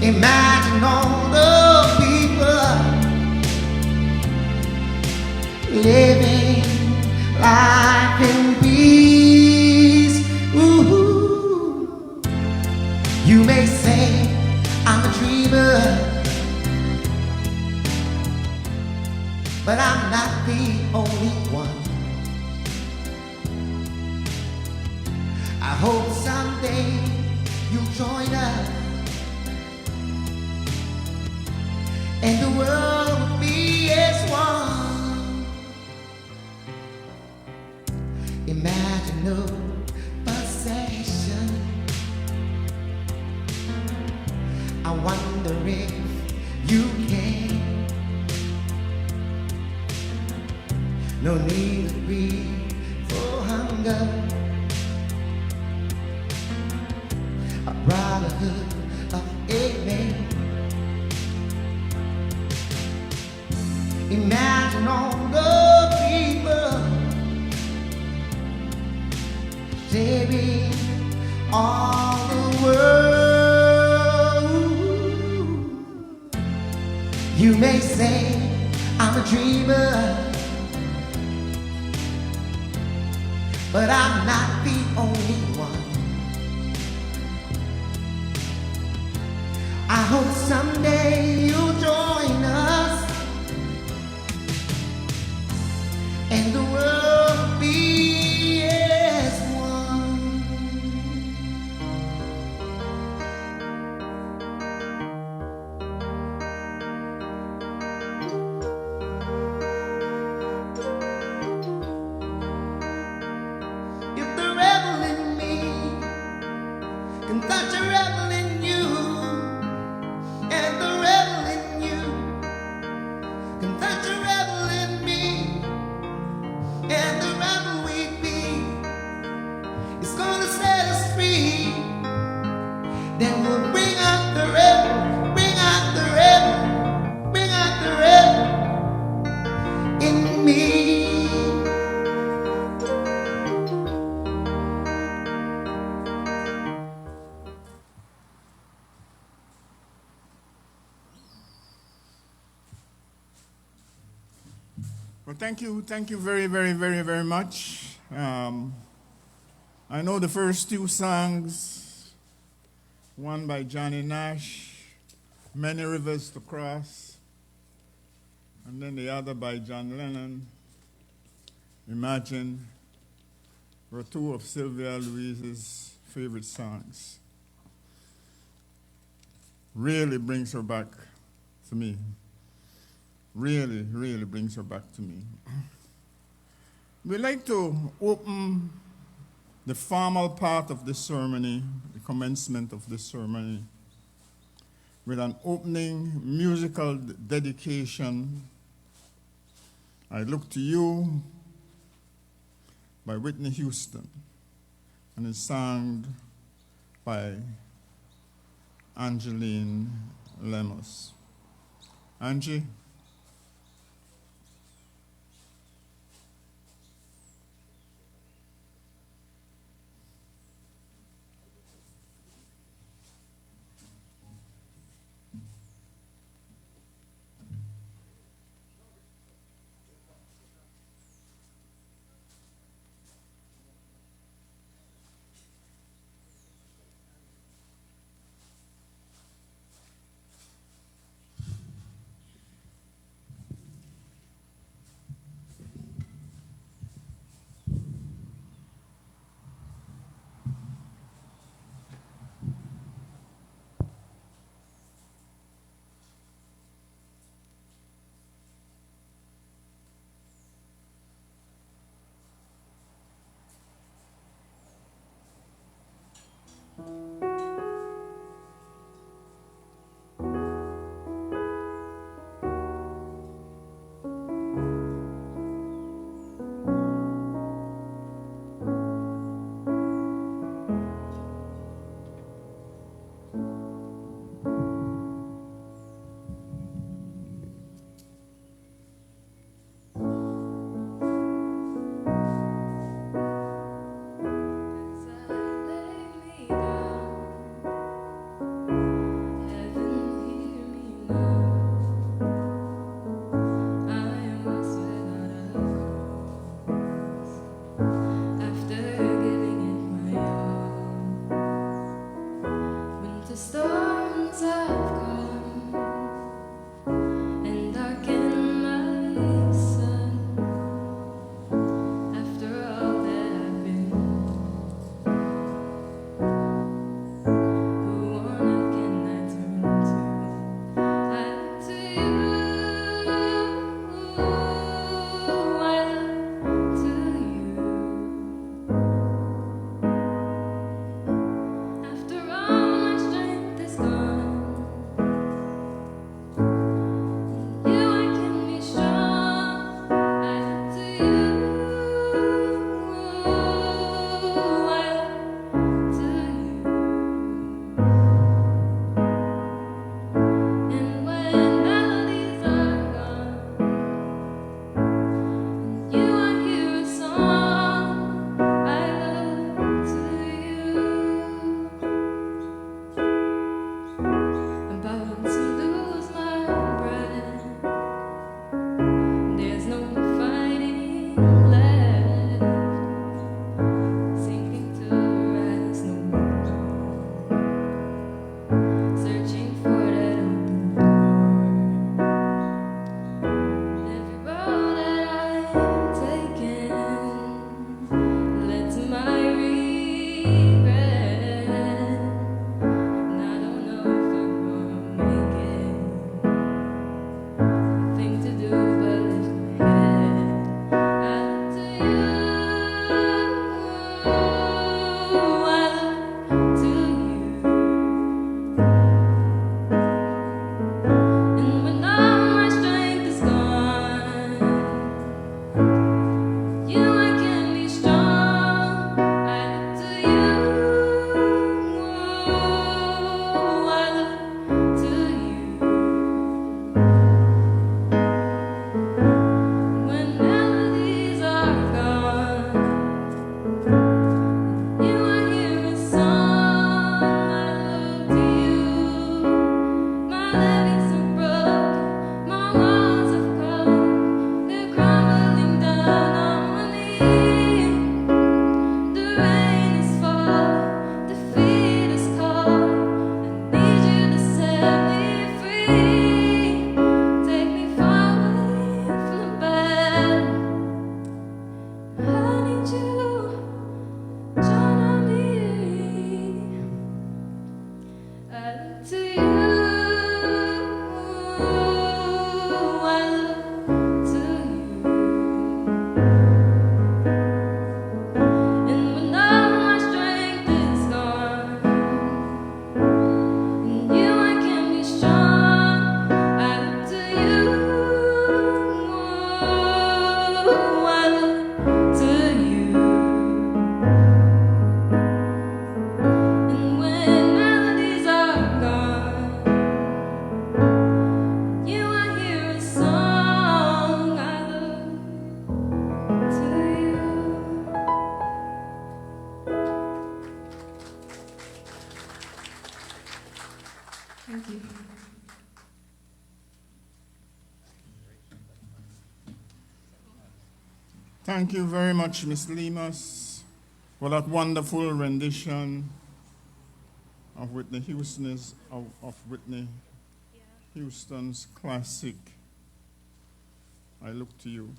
Imagine all the people living life in peace. Ooh. You may say I'm a dreamer, but I'm not the only one. I hope someday you'll join us and the world will be as one. Imagine no possession. I wonder if you can. No need to grieve for hunger. A brotherhood of amen. Imagine all the people sharing all the world. You may say I'm a dreamer, but I'm not the only one. I hope someday you'll join us and the world will be as one. If the rebel in me can touch a rebel in you, and the rebel in you can touch a rebel in me, and the rebel we be is gonna set us free. Then we'll bring out the rebel, bring out the rebel, bring out the rebel in me. Well, thank you very, very, very, very much. I know the first two songs, one by Johnny Nash, Many Rivers to Cross, and then the other by John Lennon, Imagine, were two of Sylvia Louise's favorite songs. Really brings her back to me. Really, really brings her back to me. We'd like to open the formal part of this ceremony, the commencement of this ceremony, with an opening musical dedication, I Look to You, by Whitney Houston, and it's sung by Angeline Lemos. Angie? storms have come and darkened my sun. After all that I've been, who on earth can I turn to? I look to you. I look to you. After all my strength is gone, you I can be strong. I look to you. I look to you. And when melodies are gone, you I hear a song. I look to you. About to lose my breath. There's no fighting left. Sinking to rest no more. Searching for that open door. Every road that I'm taking led to my regret. And I don't know if I'm gonna make it. Thing to do but lift my head. I look to you. I look to you. And when all my strength is gone, you I can be strong. I look to you. I look to you. When melodies are gone, you I hear a song. I look to you. My levees are broken, my walls have come, they're crumbling down on me. The rain is falling, defeat is calling. I need you to set me free. Take me far away from the bed. I need you, join me. I look to you. I look to you. And when all my strength is gone, and you I can be strong. I look to you. I look to you. And when melodies are gone, you I hear a song. I look to you. Thank you. Thank you very much, Miss Lemus, for that wonderful rendition of Whitney Houston's of Whitney Houston's classic I Look to You.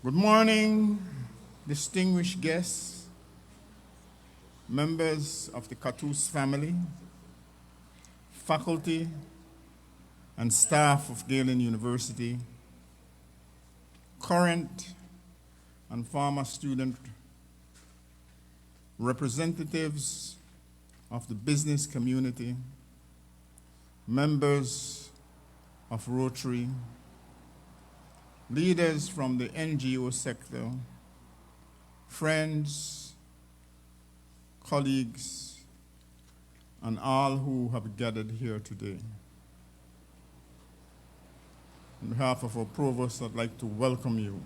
Good morning, distinguished guests, members of the Cattouse family, faculty, and staff of Galen University, current and former student representatives of the business community, members of Rotary, leaders from the NGO sector, friends, colleagues, and all who have gathered here today. On behalf of our provost, I'd like to welcome you.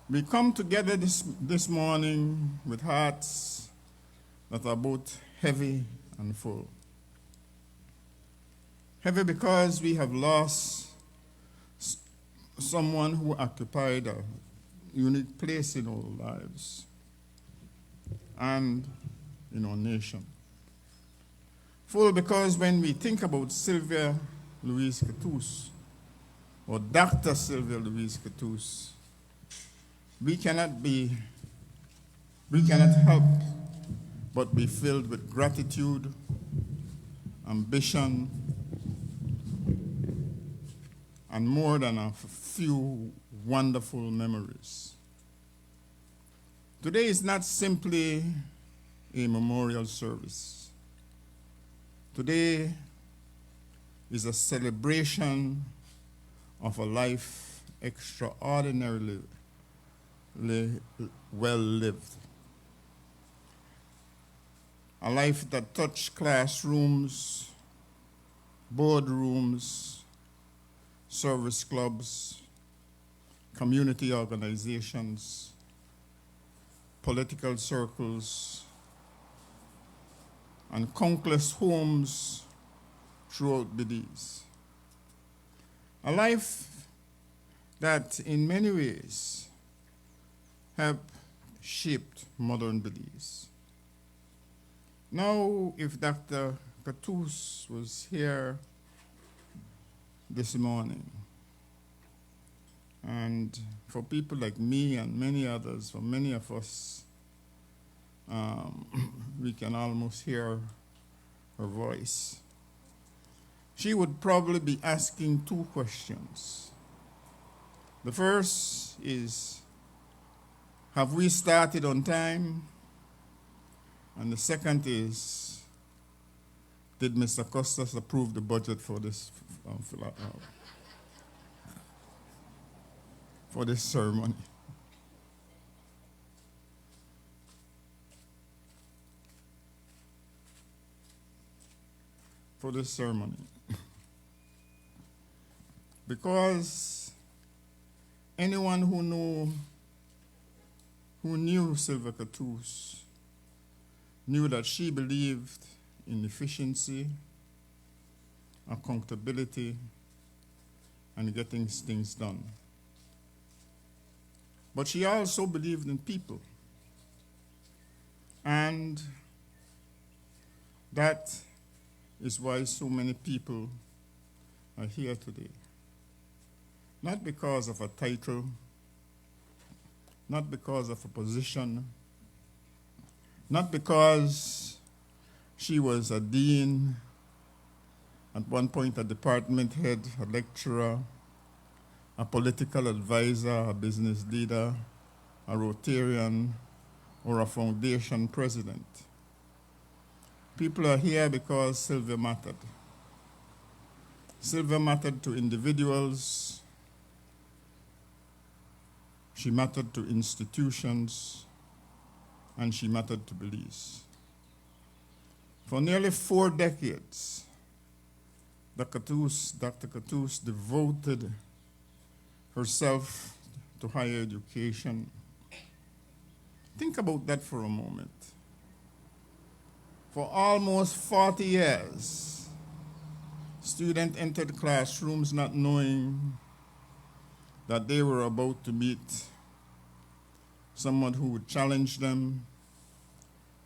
We come together this morning with hearts that are both heavy and full. Heavy because we have lost someone who occupied a unique place in our lives. and in our nation. Full because when we think about Sylvia Louise Cattouse, or Dr. Sylvia Louise Cattouse, we cannot help but be filled with gratitude, ambition, and more than a few wonderful memories. Today is not simply a memorial service. Today is a celebration of a life extraordinarily well lived. A life that touched classrooms, boardrooms, service clubs, community organizations, political circles, and countless homes throughout Belize. A life that in many ways have shaped modern Belize. Now, if Dr. Cattouse was here this morning, and for people like me and many others, for many of us, we can almost hear her voice. She would probably be asking two questions. The first is, have we started on time? And the second is, did Mr. Costas approve the budget for this ceremony? For this ceremony. Because anyone who knew Sylvia Cattouse knew that she believed in efficiency, accountability, and getting things done. But she also believed in people. And that is why so many people are here today. Not because of a title, not because of a position, not because she was a dean, at one point a department head, a lecturer, a political advisor, a business leader, a Rotarian, or a foundation president. People are here because Sylvia mattered. Sylvia mattered to individuals. She mattered to institutions, and she mattered to Belize. For nearly 4 decades, Dr. Cattouse devoted herself to higher education. Think about that for a moment. For almost 40 years, students entered classrooms not knowing that they were about to meet someone who would challenge them,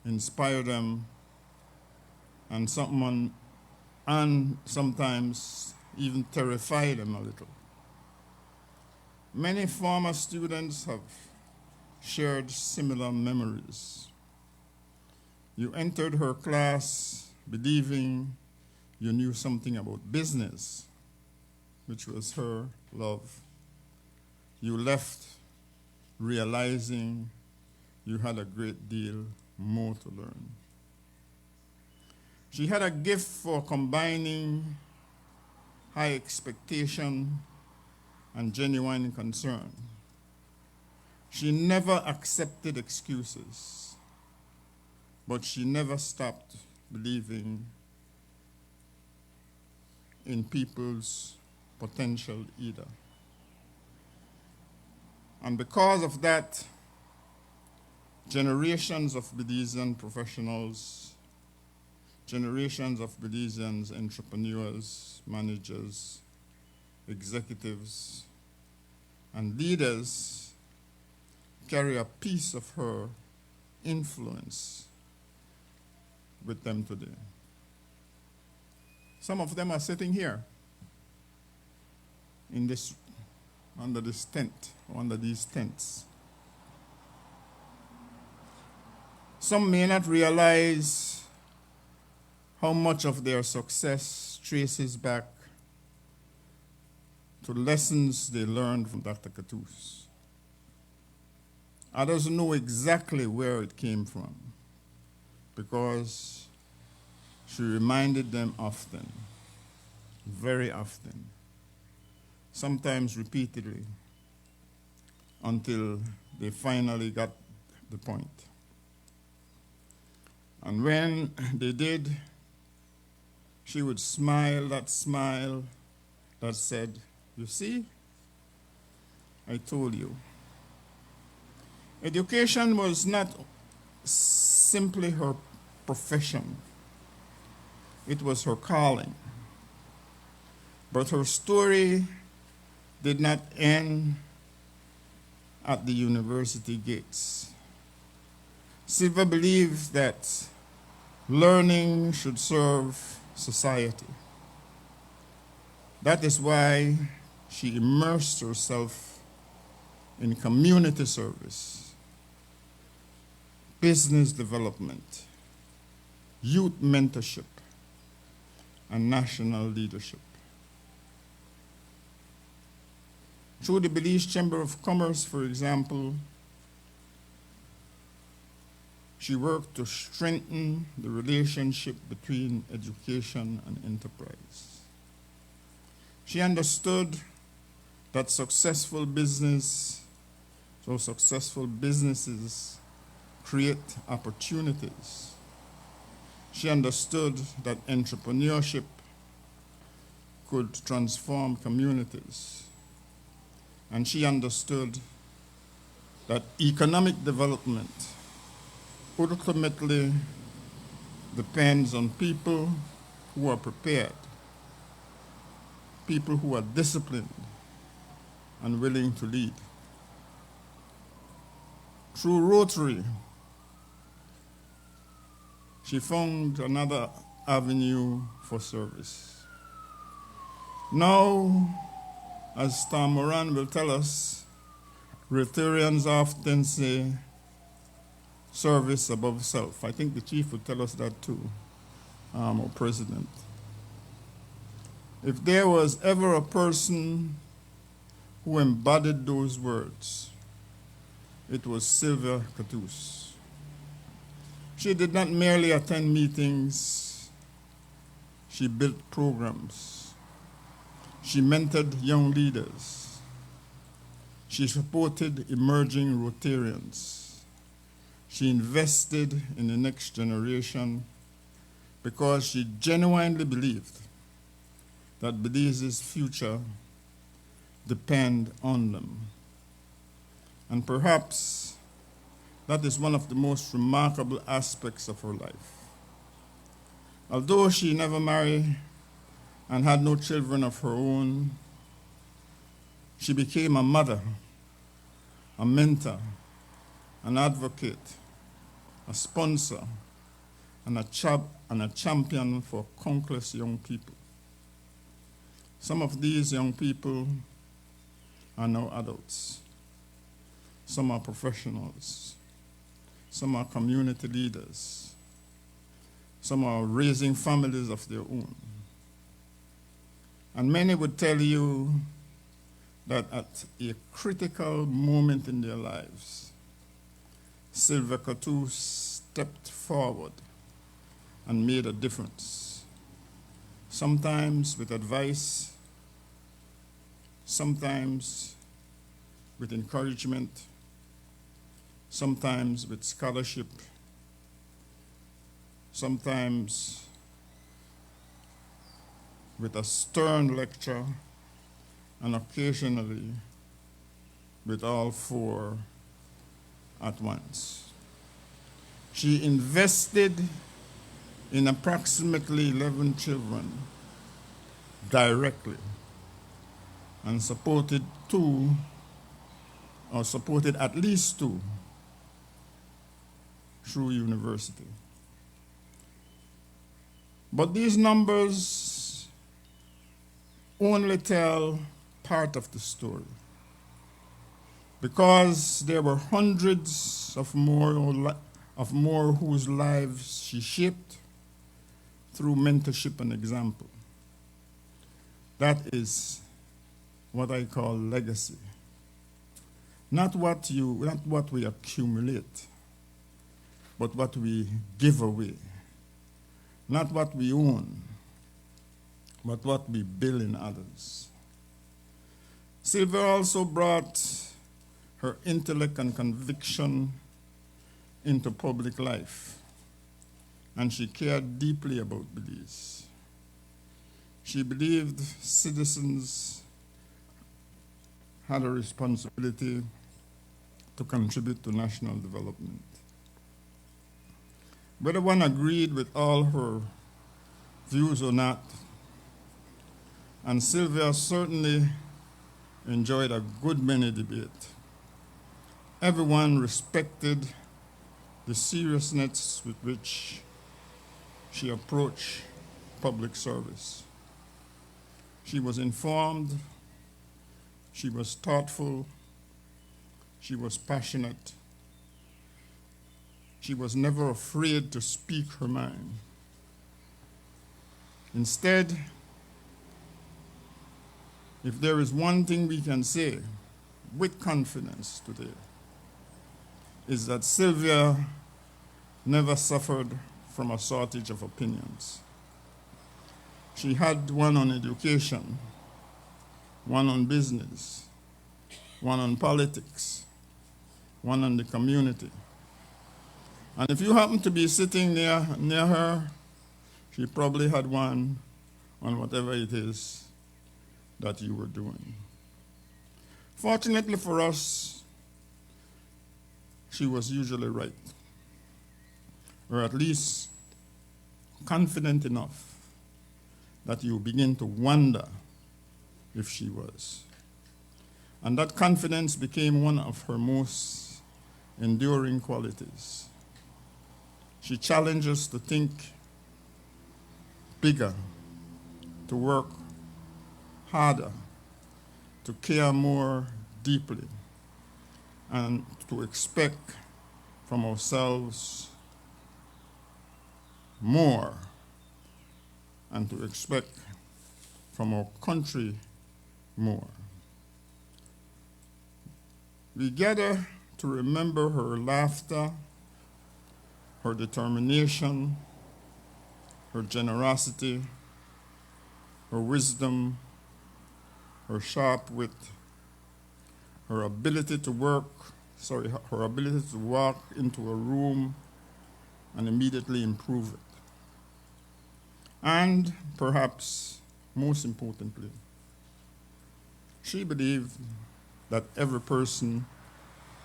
inspire them, and sometimes even terrify them a little. Many former students have shared similar memories. You entered her class believing you knew something about business, which was her love. You left realizing you had a great deal more to learn. She had a gift for combining high expectation and genuine concern. She never accepted excuses, but she never stopped believing in people's potential either. And because of that, generations of Belizean professionals, generations of Belizeans, entrepreneurs, managers, executives, and leaders carry a piece of her influence with them today. Some of them are sitting here in this, under this tent, or under these tents. Some may not realize how much of their success traces back to lessons they learned from Dr. Cattouse. Others know exactly where it came from because she reminded them often, very often, sometimes repeatedly, until they finally got the point. And when they did, she would smile that said, "You see, I told you." Education was not simply her profession. It was her calling. But her story did not end at the university gates. Sylvia believes that learning should serve society. That is why she immersed herself in community service, business development, youth mentorship, and national leadership. Through the Belize Chamber of Commerce, for example, she worked to strengthen the relationship between education and enterprise. She understood that successful businesses create opportunities. She understood that entrepreneurship could transform communities. And she understood that economic development ultimately depends on people who are prepared, people who are disciplined and willing to lead. Through Rotary, she found another avenue for service. Now, as Tom Moran will tell us, Rotarians often say service above self. I think the chief would tell us that too, or president. If there was ever a person who embodied those words, it was Sylvia Cattouse. She did not merely attend meetings, she built programs. She mentored young leaders. She supported emerging Rotarians. She invested in the next generation because she genuinely believed that Belize's future depend on them. And perhaps that is one of the most remarkable aspects of her life. Although she never married and had no children of her own, she became a mother, a mentor, an advocate, a sponsor, and a champion for countless young people. Some of these young people are now adults. Some are professionals. Some are community leaders. Some are raising families of their own. And many would tell you that at a critical moment in their lives, Sylvia Cattouse stepped forward and made a difference, sometimes with advice, sometimes with encouragement, sometimes with scholarship, sometimes with a stern lecture, and occasionally with all four at once. She invested in approximately 11 children directly and supported at least two through university. But these numbers only tell part of the story, because there were hundreds of more whose lives she shaped through mentorship and example. That is what I call legacy. Not what we accumulate, but what we give away. Not what we own, but what we build in others. Sylvia also brought her intellect and conviction into public life, and she cared deeply about Belize. She believed citizens had a responsibility to contribute to national development. Whether one agreed with all her views or not, and Sylvia certainly enjoyed a good many debates, everyone respected the seriousness with which she approached public service. She was informed, she was thoughtful, she was passionate. She was never afraid to speak her mind. Instead, if there is one thing we can say with confidence today, is that Sylvia never suffered from a shortage of opinions. She had one on education, one on business, one on politics, one on the community. And if you happen to be sitting near her, she probably had one on whatever it is that you were doing. Fortunately for us, she was usually right, or at least confident enough that you begin to wonder if she was. And that confidence became one of her most enduring qualities. She challenged us to think bigger, to work harder, to care more deeply, and to expect from ourselves more, and to expect from our country more. We gather to remember her laughter, her determination, her generosity, her wisdom, her sharp wit, her ability to her ability to walk into a room and immediately improve it. And perhaps most importantly, she believed that every person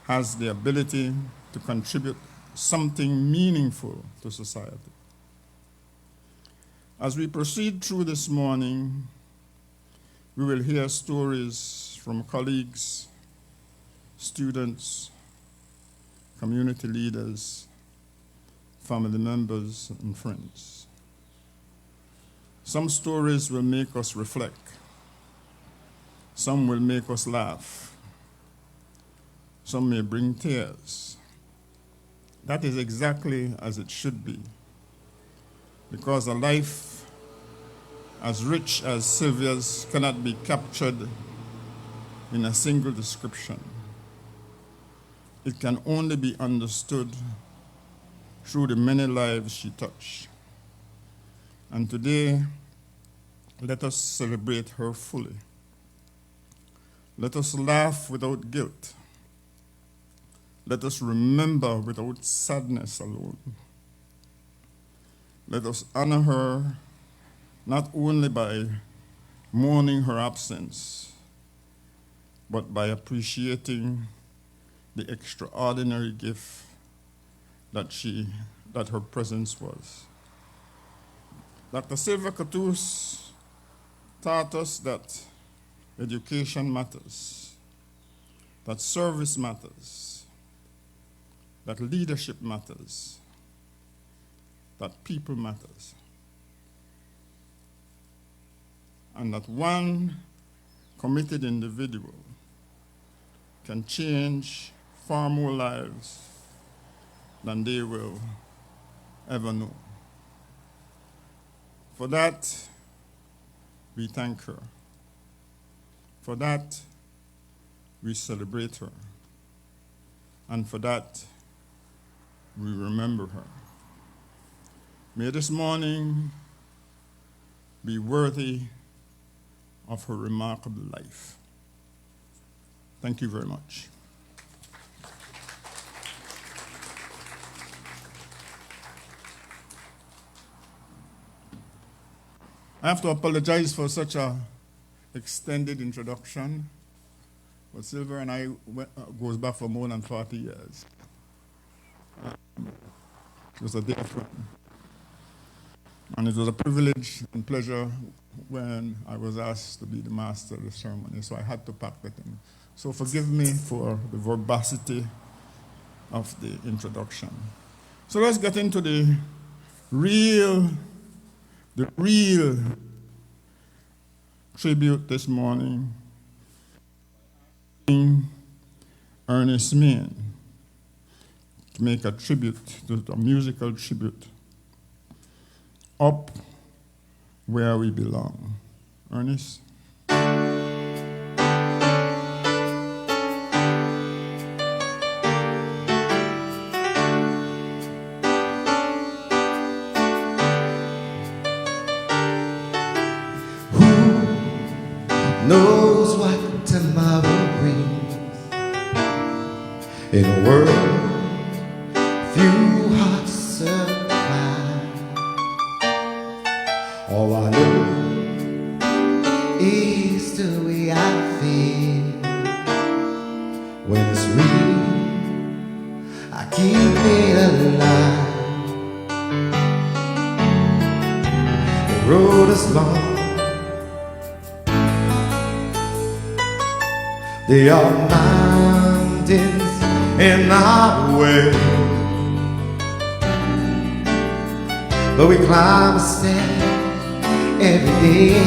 has the ability to contribute something meaningful to society. As we proceed through this morning, we will hear stories from colleagues, students, community leaders, family members, and friends. Some stories will make us reflect. Some will make us laugh. Some may bring tears. That is exactly as it should be, because a life as rich as Sylvia's cannot be captured in a single description. It can only be understood through the many lives she touched. And today, let us celebrate her fully. Let us laugh without guilt. Let us remember without sadness alone. Let us honor her not only by mourning her absence, but by appreciating the extraordinary gift that her presence was. Dr. Sylvia Cattouse taught us that education matters, that service matters, that leadership matters, that people matters, and that one committed individual can change far more lives than they will ever know. For that, we thank her. For that, we celebrate her. And for that, we remember her. May this morning be worthy of her remarkable life. Thank you very much. I have to apologize for such an extended introduction, but Sylvia and I goes back for more than 40 years. It was a dear friend. And it was a privilege and pleasure when I was asked to be the master of the ceremony, so I had to pack that in. So forgive me for the verbosity of the introduction. So let's get into the real tribute this morning. Ernest Main to make a tribute, a musical tribute, Up Where We Belong. Ernest? Knows what tomorrow brings in a world few hearts survive. All I know is the way I feel when it's real. I keep it alive. The road is long. There are mountains in our way, but we climb a step every day.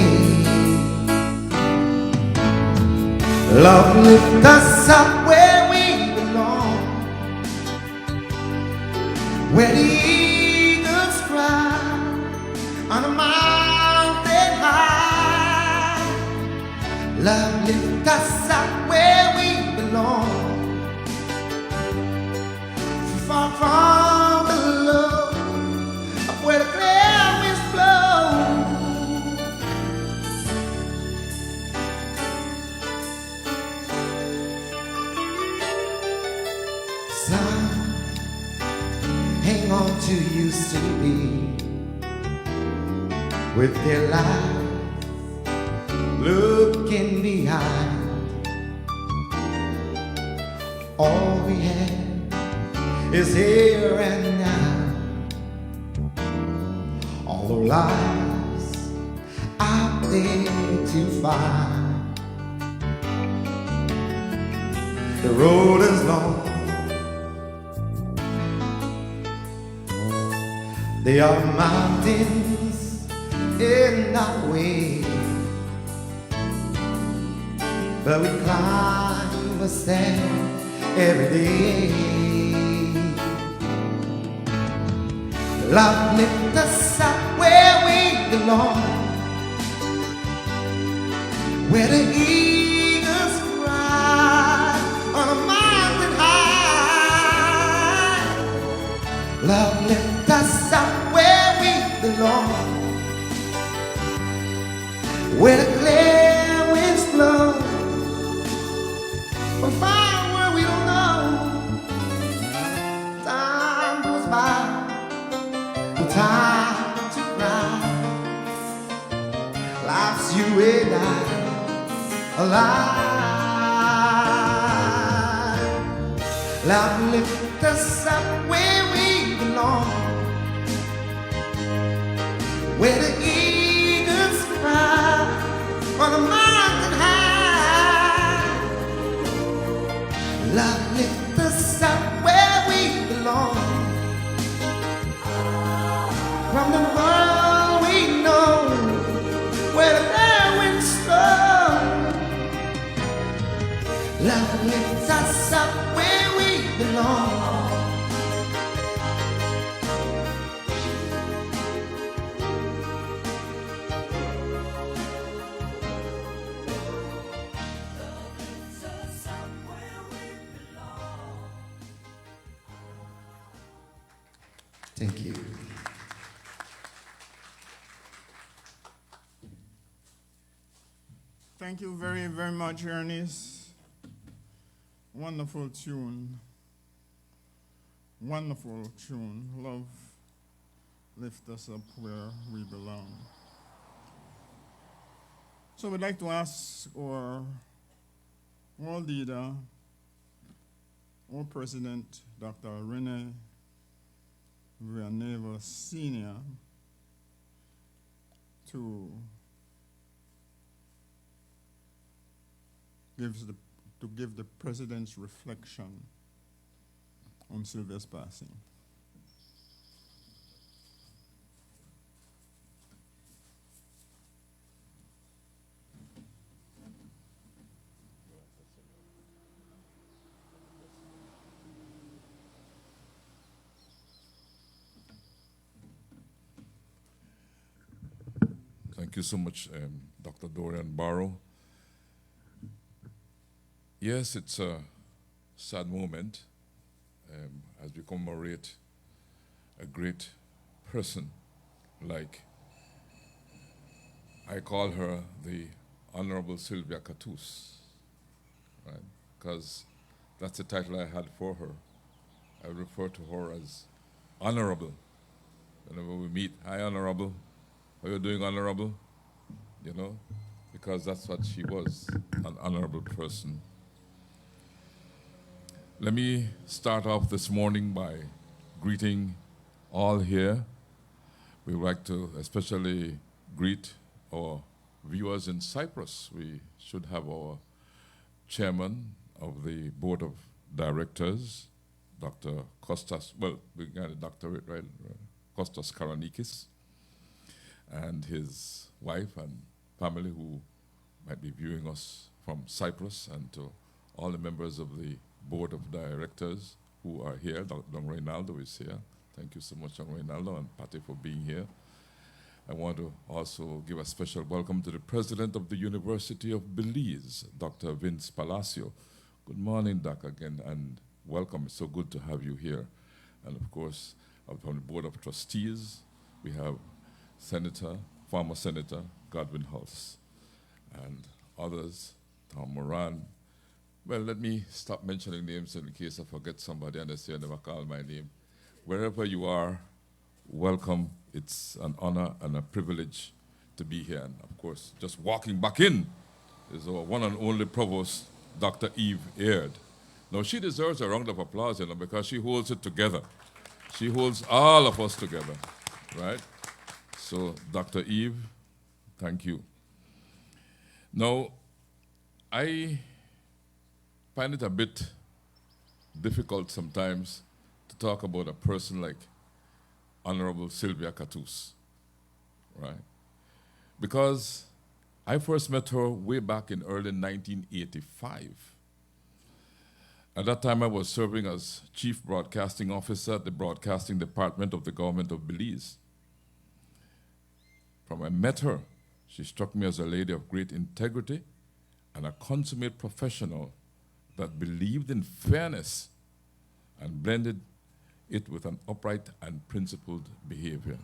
Love lift us up where we belong, where the eagles cry on a mountain high. Love lift us up where we belong, far from below, up where the clear winds blow. Some hang on to used to be with their lives looking behind. All we have is here and now. All the lives out there to find. The road is long. There are mountains in our way, but we climb a step every day. Love lift us up where we belong, where the eagles cry on a mountain high. Love lift us up where we belong, where the clear winds blow. From far where we don't know, time goes by, no time to cry. Life's you and I alive. Love lift us up where we belong, where the eagles fly on a mountain high. Love lift us up where we belong. Thank you. Thank you very, very much, Ernest. Wonderful tune. Wonderful tune. Love, lift us up where we belong. So we'd like to ask our world leader, our president, Dr. Rene Villaneva Sr., to give the president's reflection on Sylvia's passing. Thank you so much, Dr. Dorian Barrow. Yes, it's a sad moment as we commemorate a great person like, I call her the Honorable Sylvia Cattouse, right? Because that's the title I had for her. I refer to her as Honorable. Whenever we meet, hi, Honorable. How are you doing, Honorable? You know, because that's what she was, an honorable person. Let me start off this morning by greeting all here. We would like to especially greet our viewers in Cyprus. We should have our chairman of the board of directors, Dr. Kostas, well, we got a doctorate, right? Kostas Karanikis, and his wife and family who might be viewing us from Cyprus, and to all the members of the board of directors who are here. Don Reynaldo is here. Thank you so much, Don Reynaldo and Patty, for being here. I want to also give a special welcome to the president of the University of Belize, Dr. Vince Palacio. Good morning, Doc, again, and welcome. It's so good to have you here. And of course, from the board of trustees, we have former Senator Godwin Hulse, and others, Tom Moran. Well, let me stop mentioning names in case I forget somebody and they say I never call my name. Wherever you are, welcome. It's an honor and a privilege to be here. And of course, just walking back in is our one and only provost, Dr. Eve Aird. Now, she deserves a round of applause, because she holds it together. She holds all of us together, right? So, Dr. Eve, thank you. Now, I find it a bit difficult sometimes to talk about a person like Honorable Sylvia Cattouse, right? Because I first met her way back in early 1985. At that time, I was serving as Chief Broadcasting Officer at the Broadcasting Department of the Government of Belize. From I met her, she struck me as a lady of great integrity and a consummate professional that believed in fairness and blended it with an upright and principled behavior.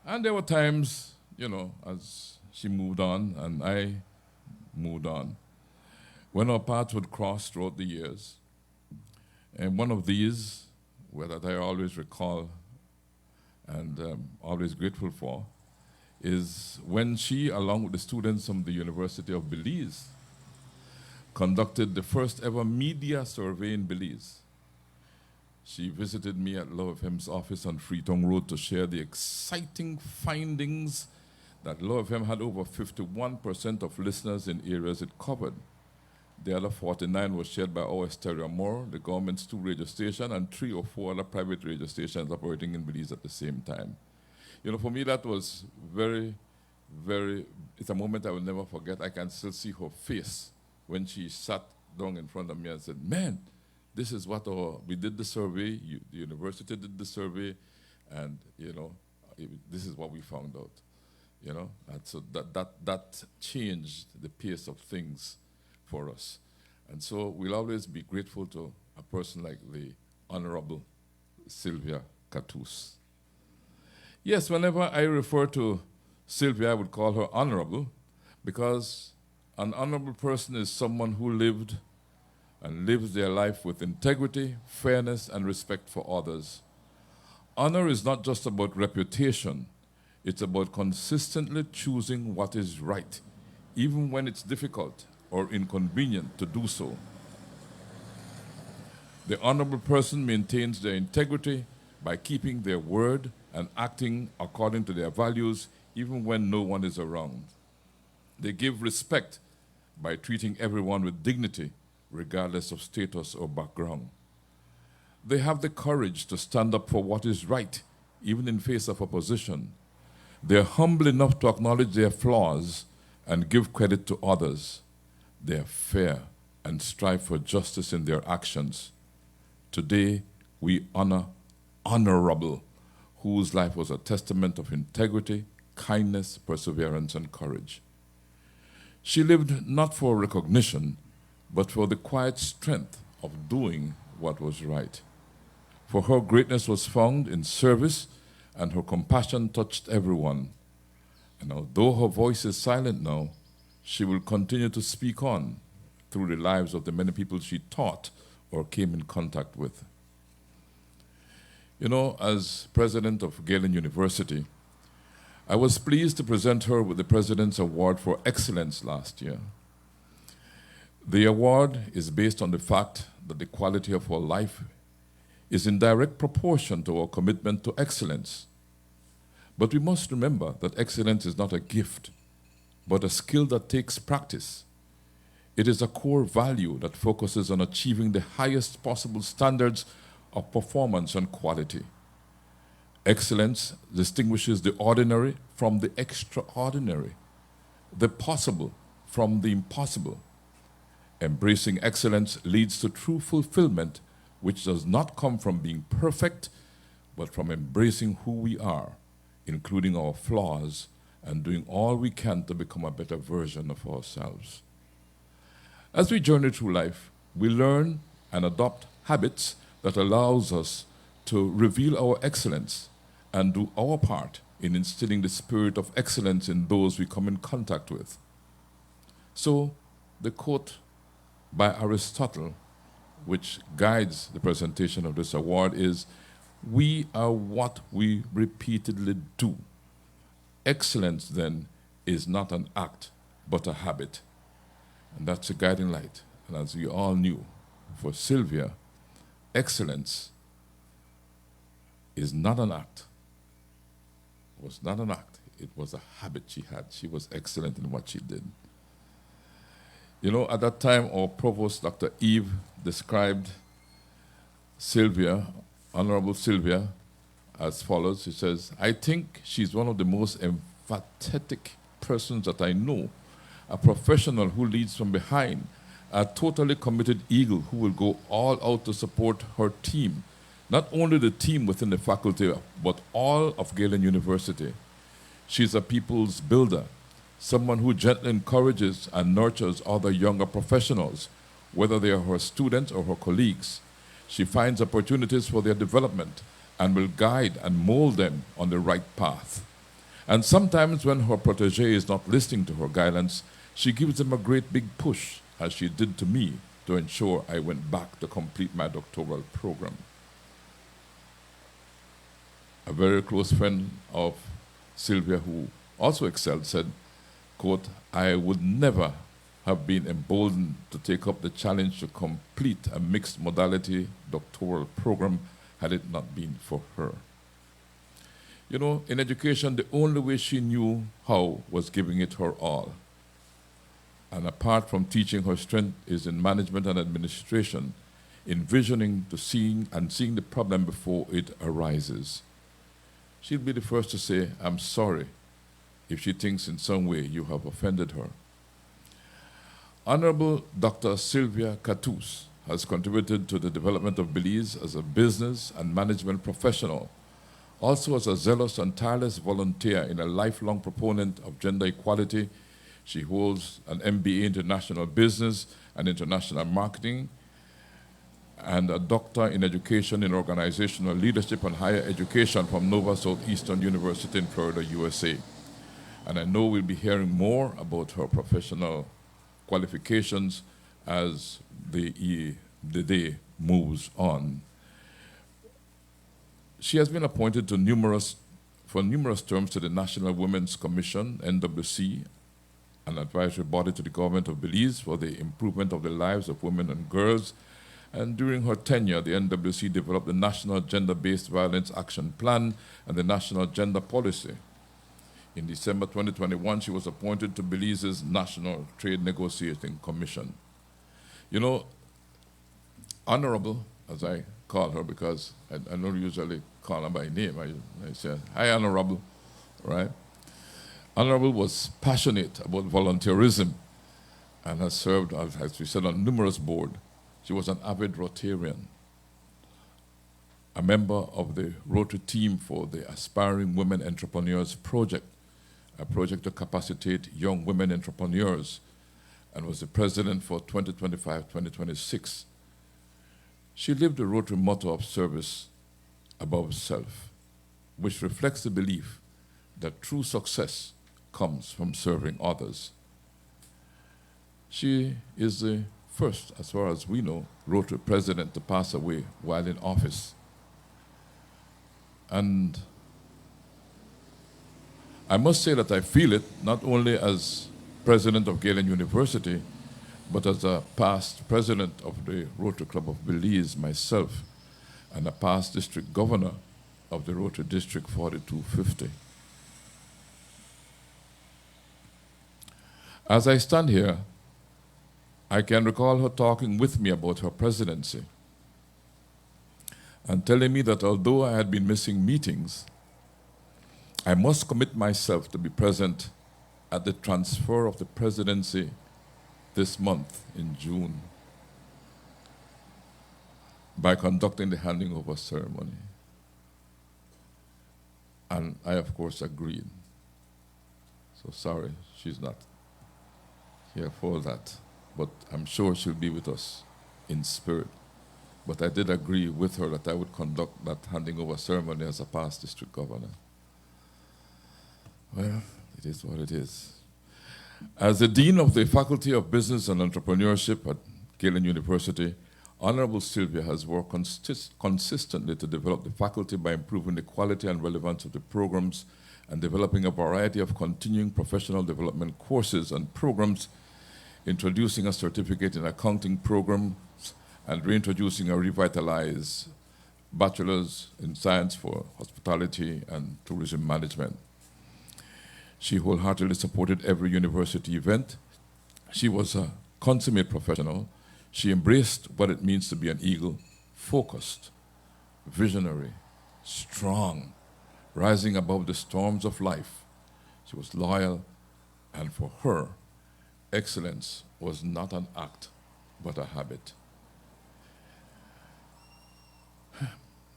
And there were times, as she moved on and I moved on, when our paths would cross throughout the years. And one of these, that I always recall and always grateful for, is when she, along with the students from the University of Belize, conducted the first ever media survey in Belize. She visited me at Love FM's office on Freetown Road to share the exciting findings that Love FM had over 51% of listeners in areas it covered. The other 49 was shared by our Stereo More, the government's 2 radio stations, and 3 or 4 other private radio stations operating in Belize at the same time. For me, that was very, very, it's a moment I will never forget. I can still see her face when she sat down in front of me and said, man, this is what we did the survey, the university did the survey, and, this is what we found out, And so that changed the pace of things for us. And so we'll always be grateful to a person like the Honorable Sylvia Cattouse. Yes, whenever I refer to Sylvia, I would call her honorable, because an honorable person is someone who lived and lives their life with integrity, fairness, and respect for others. Honor is not just about reputation, it's about consistently choosing what is right, even when it's difficult or inconvenient to do so. The honorable person maintains their integrity by keeping their word and acting according to their values, even when no one is around. They give respect by treating everyone with dignity, regardless of status or background. They have the courage to stand up for what is right, even in face of opposition. They are humble enough to acknowledge their flaws and give credit to others. They are fair and strive for justice in their actions. Today, we honor Honorable, whose life was a testament of integrity, kindness, perseverance, and courage. She lived not for recognition, but for the quiet strength of doing what was right. For her greatness was found in service, and her compassion touched everyone. And although her voice is silent now, she will continue to speak on through the lives of the many people she taught or came in contact with. As president of Galen University, I was pleased to present her with the President's Award for Excellence last year. The award is based on the fact that the quality of our life is in direct proportion to our commitment to excellence. But we must remember that excellence is not a gift, but a skill that takes practice. It is a core value that focuses on achieving the highest possible standards of performance and quality. Excellence distinguishes the ordinary from the extraordinary, the possible from the impossible. Embracing excellence leads to true fulfillment, which does not come from being perfect, but from embracing who we are, including our flaws, and doing all we can to become a better version of ourselves. As we journey through life, we learn and adopt habits that allows us to reveal our excellence and do our part in instilling the spirit of excellence in those we come in contact with. So, the quote by Aristotle, which guides the presentation of this award, is, "We are what we repeatedly do." Excellence, then, is not an act, but a habit. And that's a guiding light. And as we all knew, for Sylvia, excellence is not an act. It was not an act. It was a habit she had. She was excellent in what she did. At that time, our provost, Dr. Eve, described Sylvia, Honorable Sylvia, as follows. She says, "I think she's one of the most emphatic persons that I know, a professional who leads from behind, a totally committed eagle who will go all out to support her team, not only the team within the faculty, but all of Galen University. She's a people's builder, someone who gently encourages and nurtures other younger professionals, whether they are her students or her colleagues. She finds opportunities for their development and will guide and mold them on the right path. And sometimes when her protege is not listening to her guidance, she gives them a great big push, as she did to me, to ensure I went back to complete my doctoral program." A very close friend of Sylvia, who also excelled, said, quote, "I would never have been emboldened to take up the challenge to complete a mixed modality doctoral program had it not been for her." In education, the only way she knew how was giving it her all. And apart from teaching, her strength is in management and administration, envisioning to seeing the problem before it arises. She'll be the first to say, "I'm sorry," if she thinks in some way you have offended her. Honorable Dr. Sylvia Cattouse has contributed to the development of Belize as a business and management professional, also as a zealous and tireless volunteer and a lifelong proponent of gender equality. She holds an MBA in International Business and International Marketing, and a doctor in education in organizational leadership and higher education from Nova Southeastern University in Florida, USA. And I know we'll be hearing more about her professional qualifications as the day moves on. She has been appointed to numerous terms to the National Women's Commission, NWC, an advisory body to the government of Belize for the improvement of the lives of women and girls. And during her tenure, the NWC developed the National Gender-Based Violence Action Plan and the National Gender Policy. In December 2021, she was appointed to Belize's National Trade Negotiating Commission. You know, Honorable, as I call her, because I don't usually call her by name. I say, hi, Honorable, right? Honorable was passionate about volunteerism and has served, as we said, on numerous boards. She was an avid Rotarian, a member of the Rotary team for the Aspiring Women Entrepreneurs Project, a project to capacitate young women entrepreneurs, and was the president for 2025-2026. She lived the Rotary motto of service above self, which reflects the belief that true success comes from serving others. She is the first, as far as we know, Rotary president to pass away while in office. And I must say that I feel it not only as president of Galen University, but as a past president of the Rotary Club of Belize myself, and a past district governor of the Rotary District 4250. As I stand here, I can recall her talking with me about her presidency and telling me that although I had been missing meetings, I must commit myself to be present at the transfer of the presidency this month in June by conducting the handing over ceremony. And I, of course, agreed. So sorry, she's not here for that. But I'm sure she'll be with us in spirit. But I did agree with her that I would conduct that handing over ceremony as a past district governor. Well, it is what it is. As the Dean of the Faculty of Business and Entrepreneurship at Galen University, Honorable Sylvia has worked consistently to develop the faculty by improving the quality and relevance of the programs and developing a variety of continuing professional development courses and programs, introducing a certificate in accounting program, and reintroducing a revitalized bachelor's in science for hospitality and tourism management. She wholeheartedly supported every university event. She was a consummate professional. She embraced what it means to be an eagle, focused, visionary, strong, rising above the storms of life. She was loyal, and for her, excellence was not an act, but a habit.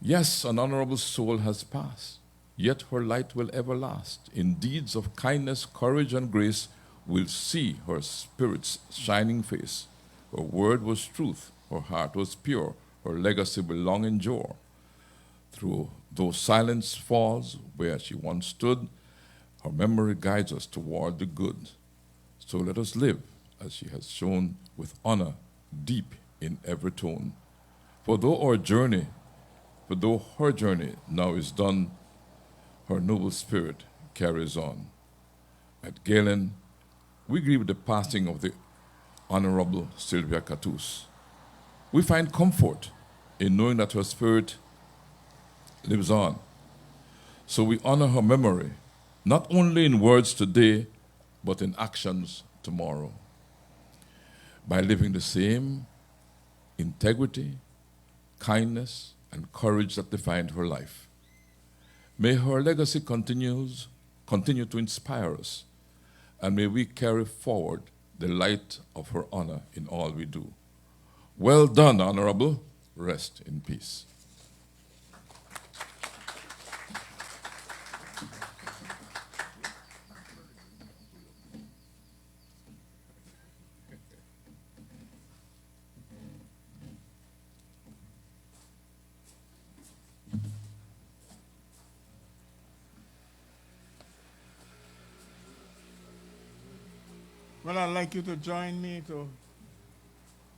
Yes, an honorable soul has passed, yet her light will ever last. In deeds of kindness, courage, and grace, we'll see her spirit's shining face. Her word was truth, her heart was pure, her legacy will long endure. Through those silence falls where she once stood, her memory guides us toward the good. So let us live as she has shown, with honor deep in every tone. For though her journey now is done, her noble spirit carries on. At Galen, we grieve the passing of the Honorable Sylvia Cattouse. We find comfort in knowing that her spirit lives on. So we honor her memory, not only in words today, but in actions tomorrow, by living the same integrity, kindness, and courage that defined her life. May her legacy continue to inspire us, and may we carry forward the light of her honor in all we do. Well done, Honorable. Rest in peace. Well, I'd like you to join me to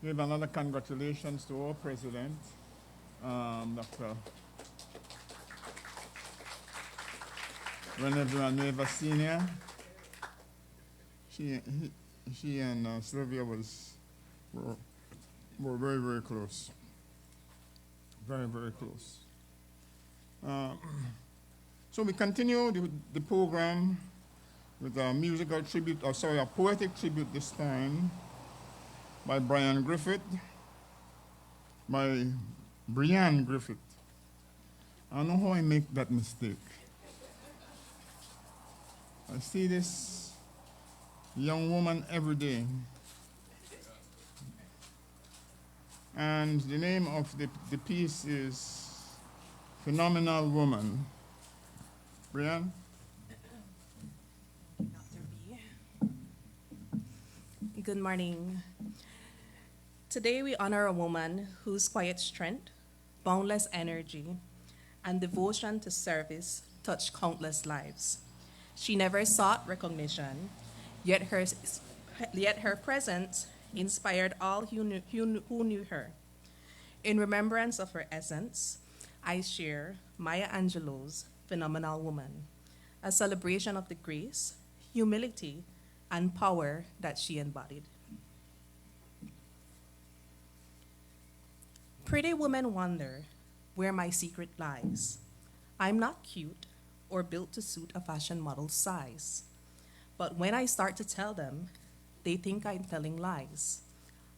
give another congratulations to our president, Dr. René Villanueva Sr. She and Sylvia were, were very, very close. Very, very close. So we continue the program with a musical tribute, or sorry, a poetic tribute this time by Brian Griffith, by Brian Griffith. I don't know how I make that mistake. I see this young woman every day. And the name of the piece is Phenomenal Woman. Brian? Good morning. Today we honor a woman whose quiet strength, boundless energy, and devotion to service touched countless lives. She never sought recognition, yet her presence inspired all who knew her. In remembrance of her essence, I share Maya Angelou's Phenomenal Woman, a celebration of the grace, humility, and power that she embodied. Pretty women wonder where my secret lies. I'm not cute or built to suit a fashion model's size. But when I start to tell them, they think I'm telling lies.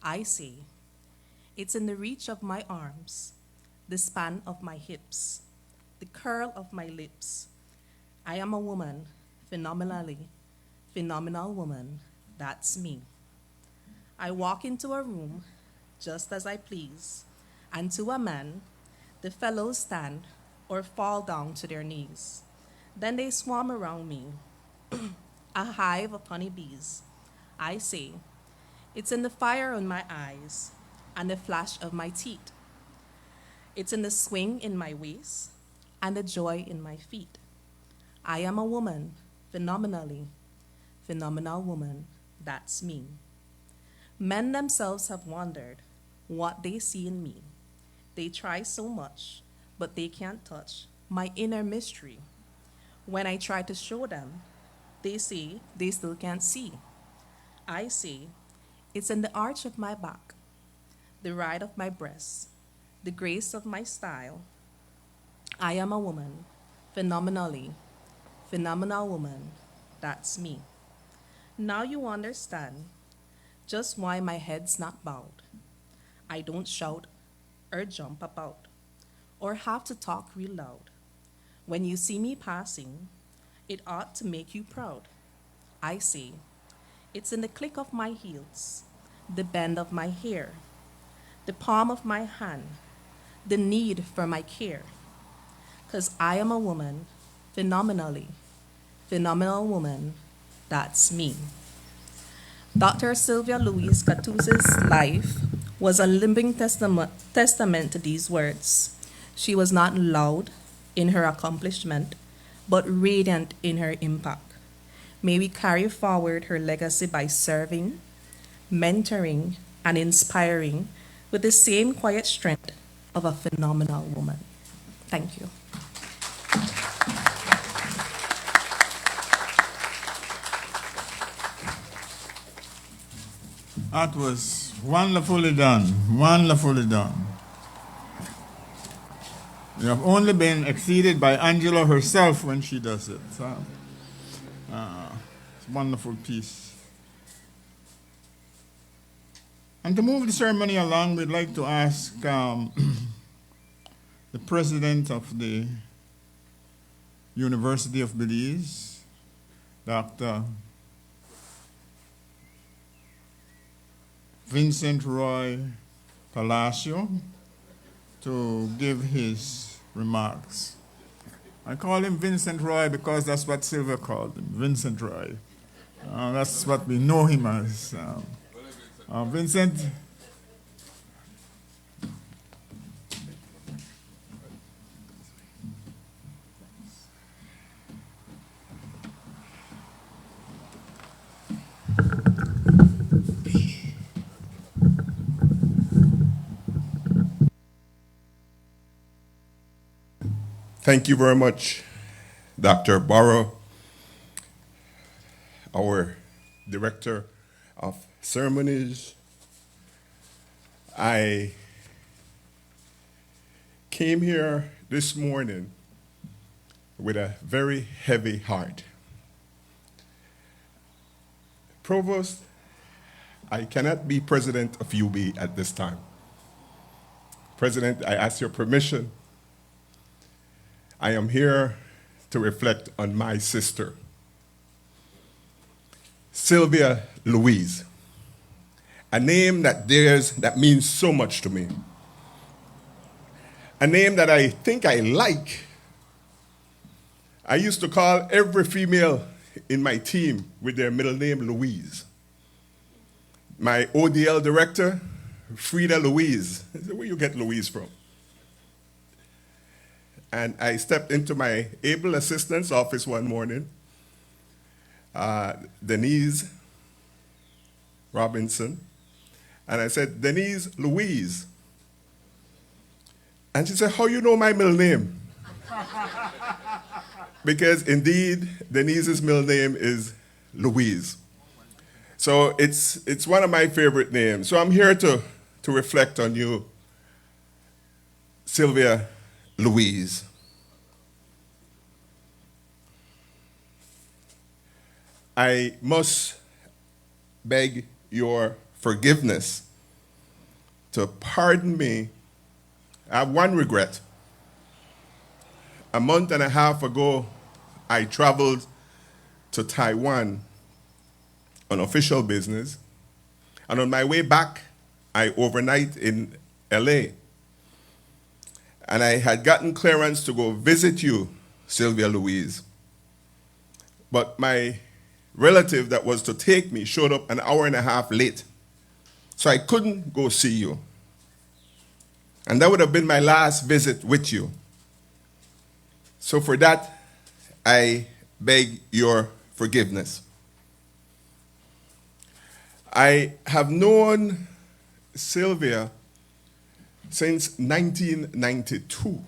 I say, it's in the reach of my arms, the span of my hips, the curl of my lips. I am a woman, phenomenal woman, that's me. I walk into a room just as I please, and to a man, the fellows stand or fall down to their knees. Then they swarm around me, a hive of honeybees. I say, it's in the fire in my eyes and the flash of my teeth. It's in the swing in my waist and the joy in my feet. I am a woman, phenomenal woman, that's me. Men themselves have wondered what they see in me. They try so much, but they can't touch my inner mystery. When I try to show them, they say they still can't see. I say, it's in the arch of my back, the ride of my breasts, the grace of my style. I am a woman, phenomenal woman, that's me. Now you understand just why my head's not bowed. I don't shout or jump about or have to talk real loud. When you see me passing, it ought to make you proud. I say, it's in the click of my heels, the bend of my hair, the palm of my hand, the need for my care. 'Cause I am a woman, phenomenal woman, that's me. Dr. Sylvia Louise Cattouse's life was a living testament to these words. She was not loud in her accomplishment, but radiant in her impact. May we carry forward her legacy by serving, mentoring, and inspiring with the same quiet strength of a phenomenal woman. Thank you. That was wonderfully done, wonderfully done. You have only been exceeded by Angela herself when she does it. So, it's a wonderful piece. And to move the ceremony along, we'd like to ask the president of the University of Belize, Dr. Vincent Roy Palacio, to give his remarks. I call him Vincent Roy because that's what Sylvia called him, Vincent Roy. That's what we know him as. Vincent. Thank you very much, Dr. Barrow, our Director of Ceremonies. I came here this morning with a very heavy heart. Provost, I cannot be president of UB at this time. President, I ask your permission. I am here to reflect on my sister, Sylvia Louise, a name that means so much to me. A name that I think I like. I used to call every female in my team with their middle name Louise. My ODL director, Frida Louise. I said, where you get Louise from? And I stepped into my able assistant's office one morning, Denise Robinson, and I said, Denise Louise. And she said, how you know my middle name? Because indeed, Denise's middle name is Louise. So it's one of my favorite names. So I'm here to reflect on you, Sylvia Louise. I must beg your forgiveness to pardon me. I have one regret. A month and a half ago, I traveled to Taiwan on official business. And on my way back, I overnight in LA. And I had gotten clearance to go visit you, Sylvia Louise. But my relative that was to take me showed up an hour and a half late. So I couldn't go see you. And that would have been my last visit with you. So for that, I beg your forgiveness. I have known Sylvia since 1992.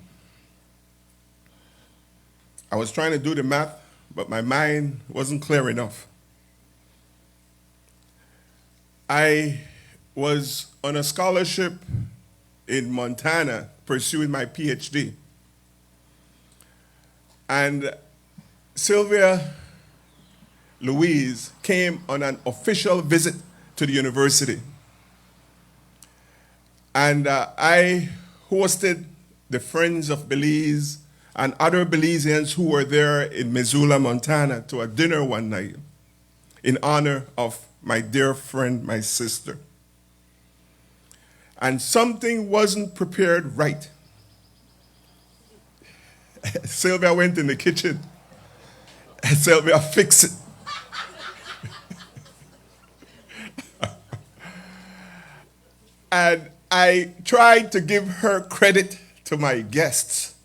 I was trying to do the math, but my mind wasn't clear enough. I was on a scholarship in Montana pursuing my PhD. And Sylvia Louise came on an official visit to the university. And I hosted the Friends of Belize and other Belizeans who were there in Missoula, Montana, to a dinner one night in honor of my dear friend, my sister. And something wasn't prepared right. Sylvia went in the kitchen. Sylvia fixed it. And I tried to give her credit to my guests.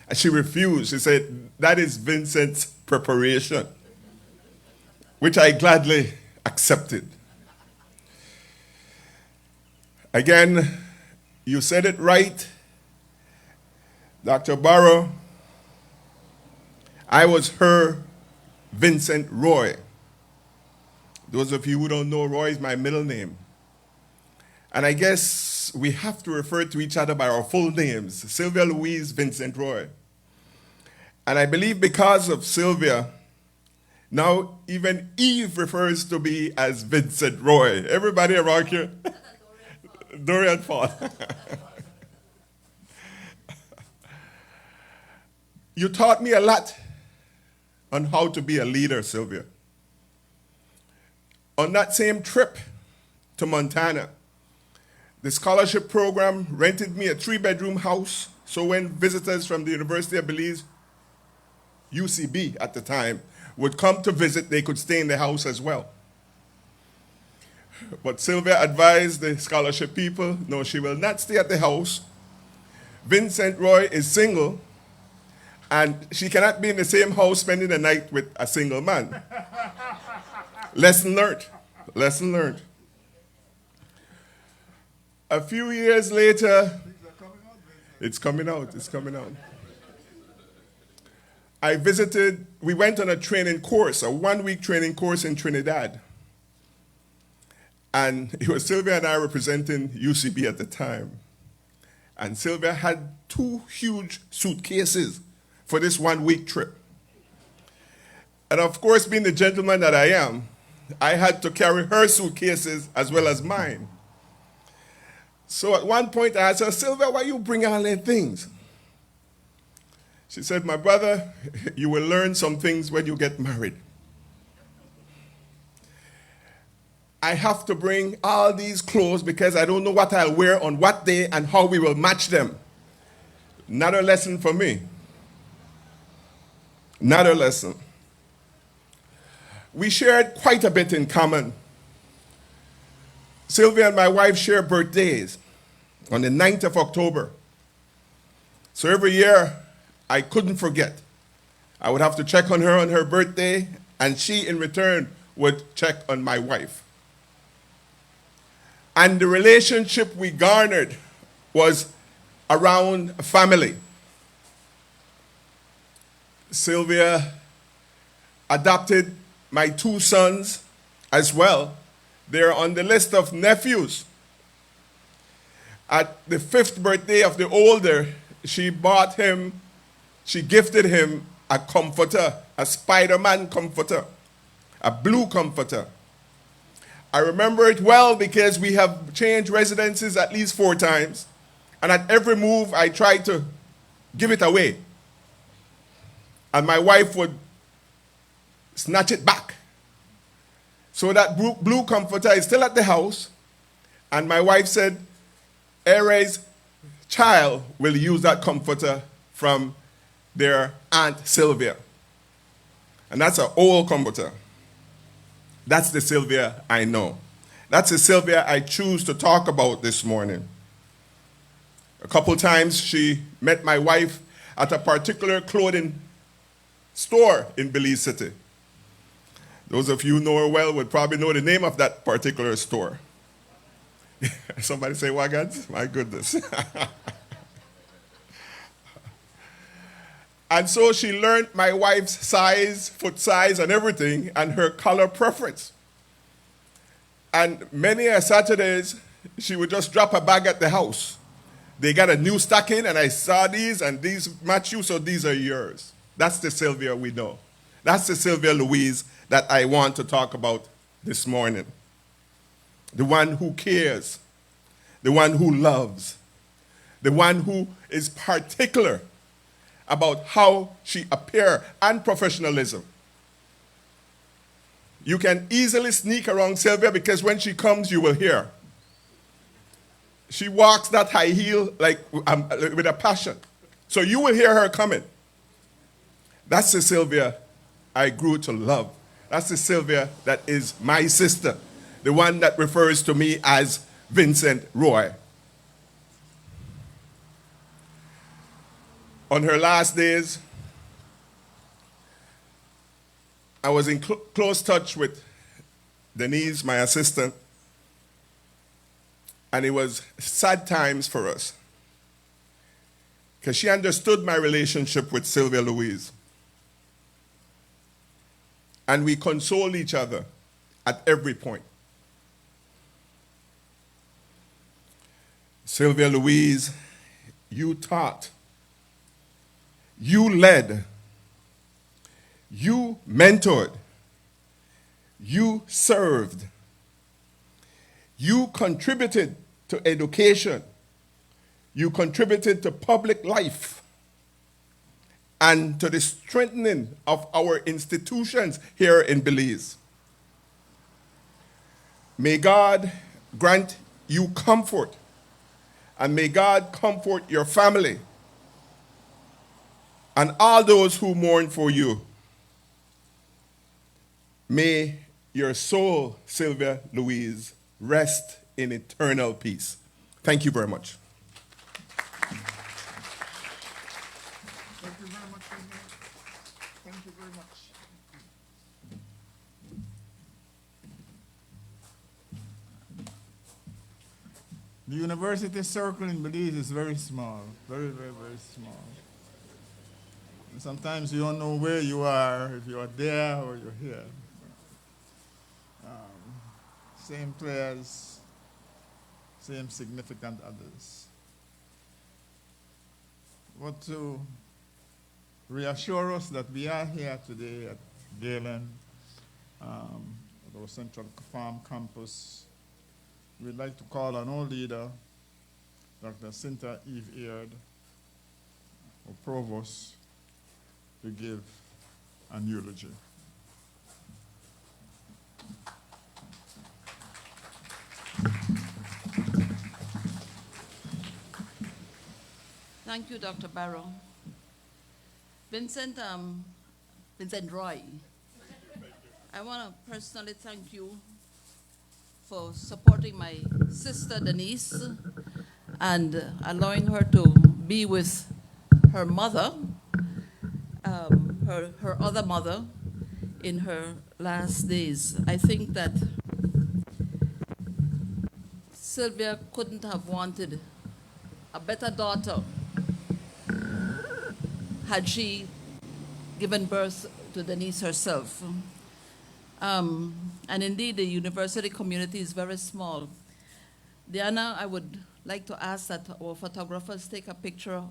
And she refused. She said, that is Vincent's preparation, which I gladly accepted. Again, you said it right, Dr. Barrow. I was her Vincent Roy. Those of you who don't know, Roy is my middle name. And I guess we have to refer to each other by our full names, Sylvia Louise, Vincent Roy. And I believe because of Sylvia, now even Eve refers to me as Vincent Roy. Everybody around here? Dorian Fall. You taught me a lot on how to be a leader, Sylvia. On that same trip to Montana, the scholarship program rented me a 3-bedroom house, so when visitors from the University of Belize, UCB at the time, would come to visit, they could stay in the house as well. But Sylvia advised the scholarship people, no, she will not stay at the house. Vincent Roy is single, and she cannot be in the same house spending the night with a single man. Lesson learned. Lesson learned. A few years later, it's coming out. we went on a training course, a 1-week training course in Trinidad. And it was Sylvia and I representing UCB at the time. And Sylvia had 2 huge suitcases for this 1-week trip. And of course, being the gentleman that I am, I had to carry her suitcases as well as mine. So at one point I asked her, Sylvia, why you bring all these things? She said, my brother, you will learn some things when you get married. I have to bring all these clothes because I don't know what I'll wear on what day and how we will match them. Another lesson for me. Another lesson. We shared quite a bit in common. Sylvia and my wife share birthdays on the 9th of October. So every year, I couldn't forget. I would have to check on her birthday, and she, in return, would check on my wife. And the relationship we garnered was around family. Sylvia adopted my 2 sons as well. They're on the list of nephews. At the 5th birthday of the older, she gifted him a comforter, a Spider-Man comforter, a blue comforter. I remember it well because we have changed residences at least 4 times. And at every move, I tried to give it away. And my wife would snatch it back. So that blue comforter is still at the house. And my wife said, Ares' child will use that comforter from their Aunt Sylvia. And that's an old comforter. That's the Sylvia I know. That's the Sylvia I choose to talk about this morning. A couple times she met my wife at a particular clothing store in Belize City. Those of you who know her well would probably know the name of that particular store. Somebody say Wagons? My goodness. And so she learned my wife's size, foot size, and everything, and her color preference. And many Saturdays, she would just drop a bag at the house. They got a new stock in, and I saw these, and these match you, so these are yours. That's the Sylvia we know. That's the Sylvia Louise that I want to talk about this morning. The one who cares, the one who loves, the one who is particular about how she appears and professionalism. You can easily sneak around Sylvia because when she comes, you will hear. She walks that high heel like with a passion. So you will hear her coming. That's the Sylvia I grew to love. That's the Sylvia that is my sister, the one that refers to me as Vincent Roy. On her last days, I was in close touch with Denise, my assistant, and it was sad times for us because she understood my relationship with Sylvia Louise. And we consoled each other at every point. Sylvia Louise, you taught, you led, you mentored, you served, you contributed to education, you contributed to public life, and to the strengthening of our institutions here in Belize. May God grant you comfort, and may God comfort your family and all those who mourn for you. May your soul, Sylvia Louise, rest in eternal peace. Thank you very much. Thank you very much. Thank you very much. The university circle in Belize is very small, very, very, very small. Sometimes you don't know where you are, if you are there or you're here. Same prayers, same significant others. Want to reassure us that we are here today at Galen, at our Central Farm campus. We'd like to call on our leader, Dr. Cynthia Eve Eard, our provost, to give an eulogy. Thank you, Dr. Barrow. Vincent Roy, I want to personally thank you for supporting my sister Denise and allowing her to be with her mother, her other mother, in her last days. I think that Sylvia couldn't have wanted a better daughter had she given birth to Denise herself. And indeed, the university community is very small. Diana, I would like to ask that our photographers take a picture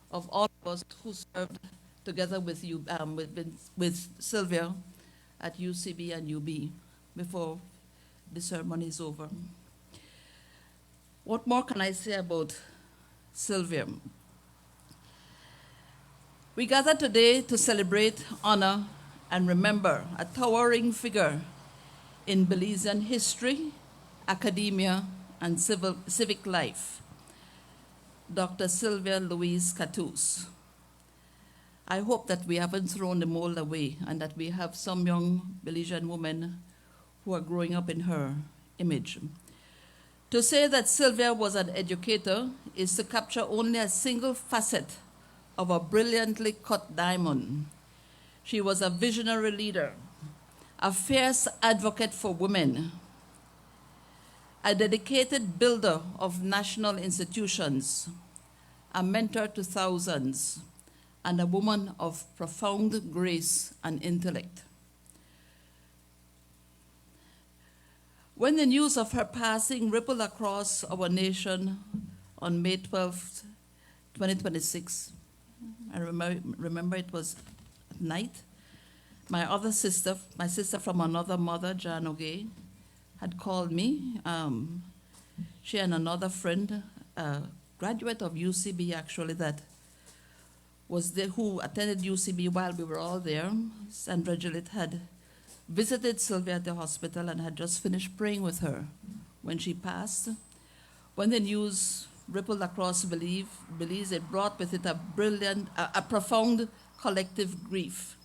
of all of us who served together with you, with Sylvia at UCB and UB before the ceremony is over. What more can I say about Sylvia? We gather today to celebrate, honor, and remember a towering figure in Belizean history, academia, and civic life, Dr. Sylvia Louise Cattouse. I hope that we haven't thrown the mold away and that we have some young Belizean women who are growing up in her image. To say that Sylvia was an educator is to capture only a single facet of a brilliantly cut diamond. She was a visionary leader, a fierce advocate for women, a dedicated builder of national institutions, a mentor to thousands, and a woman of profound grace and intellect. When the news of her passing rippled across our nation on May 12, 2026, I remember it was at night, my sister from another mother, Jan Ogay, had called me. She and another friend, a graduate of UCB actually, that was there, who attended UCB while we were all there, Sandra Gillett, had visited Sylvia at the hospital and had just finished praying with her when she passed. When the news rippled across Belize, it brought with it a profound collective grief.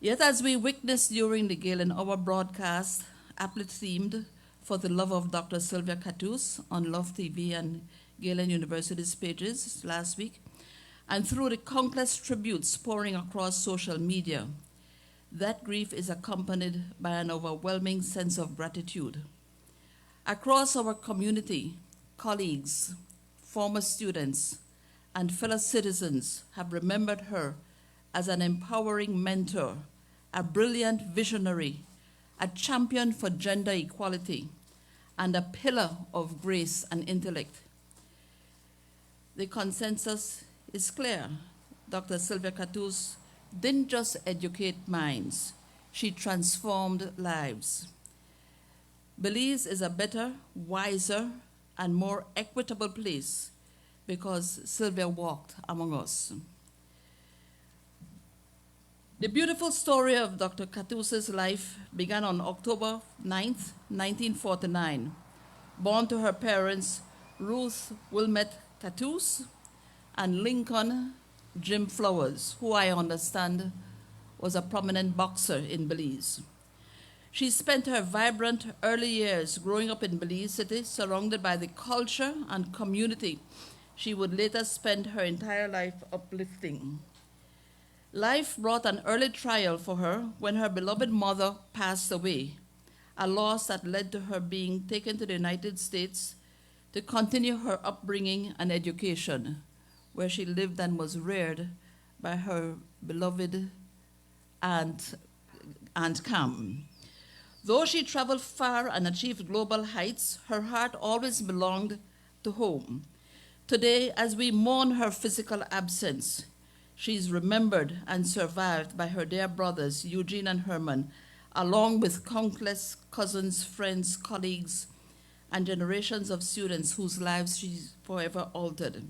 Yet as we witnessed during the Galen Hour broadcast, aptly themed for the love of Dr. Sylvia Cattouse on Love TV and Galen University's pages last week, and through the countless tributes pouring across social media, that grief is accompanied by an overwhelming sense of gratitude. Across our community, colleagues, former students, and fellow citizens have remembered her as an empowering mentor, a brilliant visionary, a champion for gender equality, and a pillar of grace and intellect. The consensus is clear. Dr. Sylvia Cattouse didn't just educate minds, she transformed lives. Belize is a better, wiser, and more equitable place because Sylvia walked among us. The beautiful story of Dr. Cattouse's life began on October 9th, 1949. Born to her parents, Ruth Wilmette Cattouse and Lincoln Jim Flowers, who I understand was a prominent boxer in Belize. She spent her vibrant early years growing up in Belize City, surrounded by the culture and community she would later spend her entire life uplifting. Life brought an early trial for her when her beloved mother passed away, a loss that led to her being taken to the United States to continue her upbringing and education, where she lived and was reared by her beloved Aunt Cam. Though she traveled far and achieved global heights, her heart always belonged to home. Today, as we mourn her physical absence, she is remembered and survived by her dear brothers, Eugene and Herman, along with countless cousins, friends, colleagues, and generations of students whose lives she forever altered.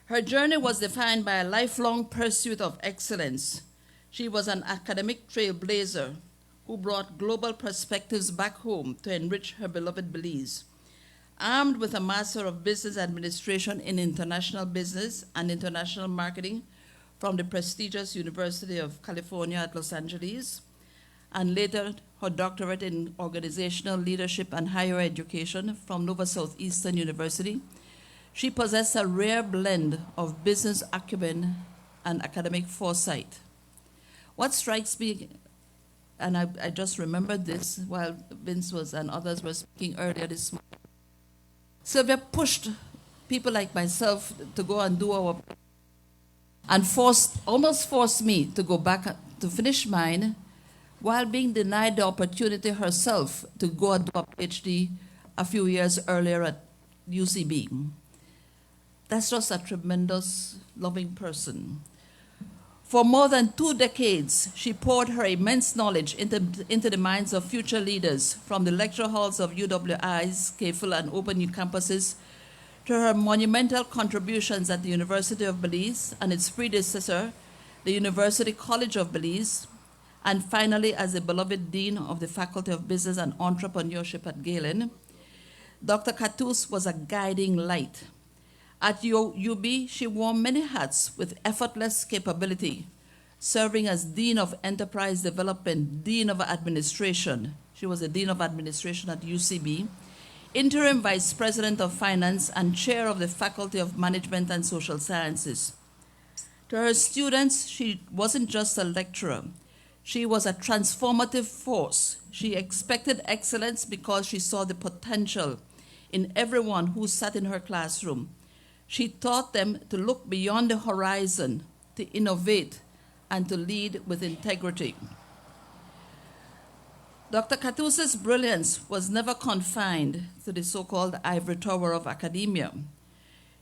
Her journey was defined by a lifelong pursuit of excellence. She was an academic trailblazer who brought global perspectives back home to enrich her beloved Belize. Armed with a Master of Business Administration in International Business and International Marketing from the prestigious University of California at Los Angeles, and later her doctorate in Organizational Leadership and Higher Education from Nova Southeastern University, she possessed a rare blend of business acumen and academic foresight. What strikes me, and I just remembered this while Vince was and others were speaking earlier this morning, Sylvia pushed people like myself to go and do our, and almost forced me to go back to finish mine while being denied the opportunity herself to go and do a PhD a few years earlier at UCB. That's just a tremendous, loving person. For more than 2 decades, she poured her immense knowledge into the minds of future leaders, from the lecture halls of UWI's, CAFL, and Open New campuses, to her monumental contributions at the University of Belize and its predecessor, the University College of Belize, and finally as the beloved Dean of the Faculty of Business and Entrepreneurship at Galen. Dr. Cattouse was a guiding light. At UB, she wore many hats with effortless capability, serving as Dean of Enterprise Development, Dean of Administration. She was the Dean of Administration at UCB, Interim Vice President of Finance, and Chair of the Faculty of Management and Social Sciences. To her students, she wasn't just a lecturer. She was a transformative force. She expected excellence because she saw the potential in everyone who sat in her classroom. She taught them to look beyond the horizon, to innovate, and to lead with integrity. Dr. Cattouse's brilliance was never confined to the so-called ivory tower of academia.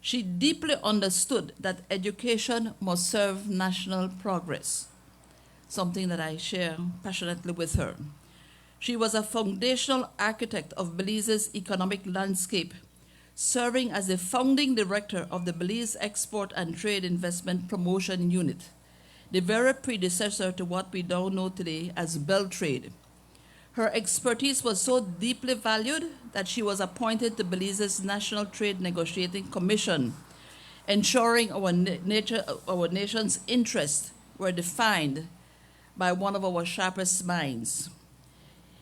She deeply understood that education must serve national progress, something that I share passionately with her. She was a foundational architect of Belize's economic landscape, serving as the founding director of the Belize Export and Trade Investment Promotion Unit, the very predecessor to what we now know today as Beltrade. Her expertise was so deeply valued that she was appointed to Belize's National Trade Negotiating Commission, ensuring our nation's interests were defined by one of our sharpest minds.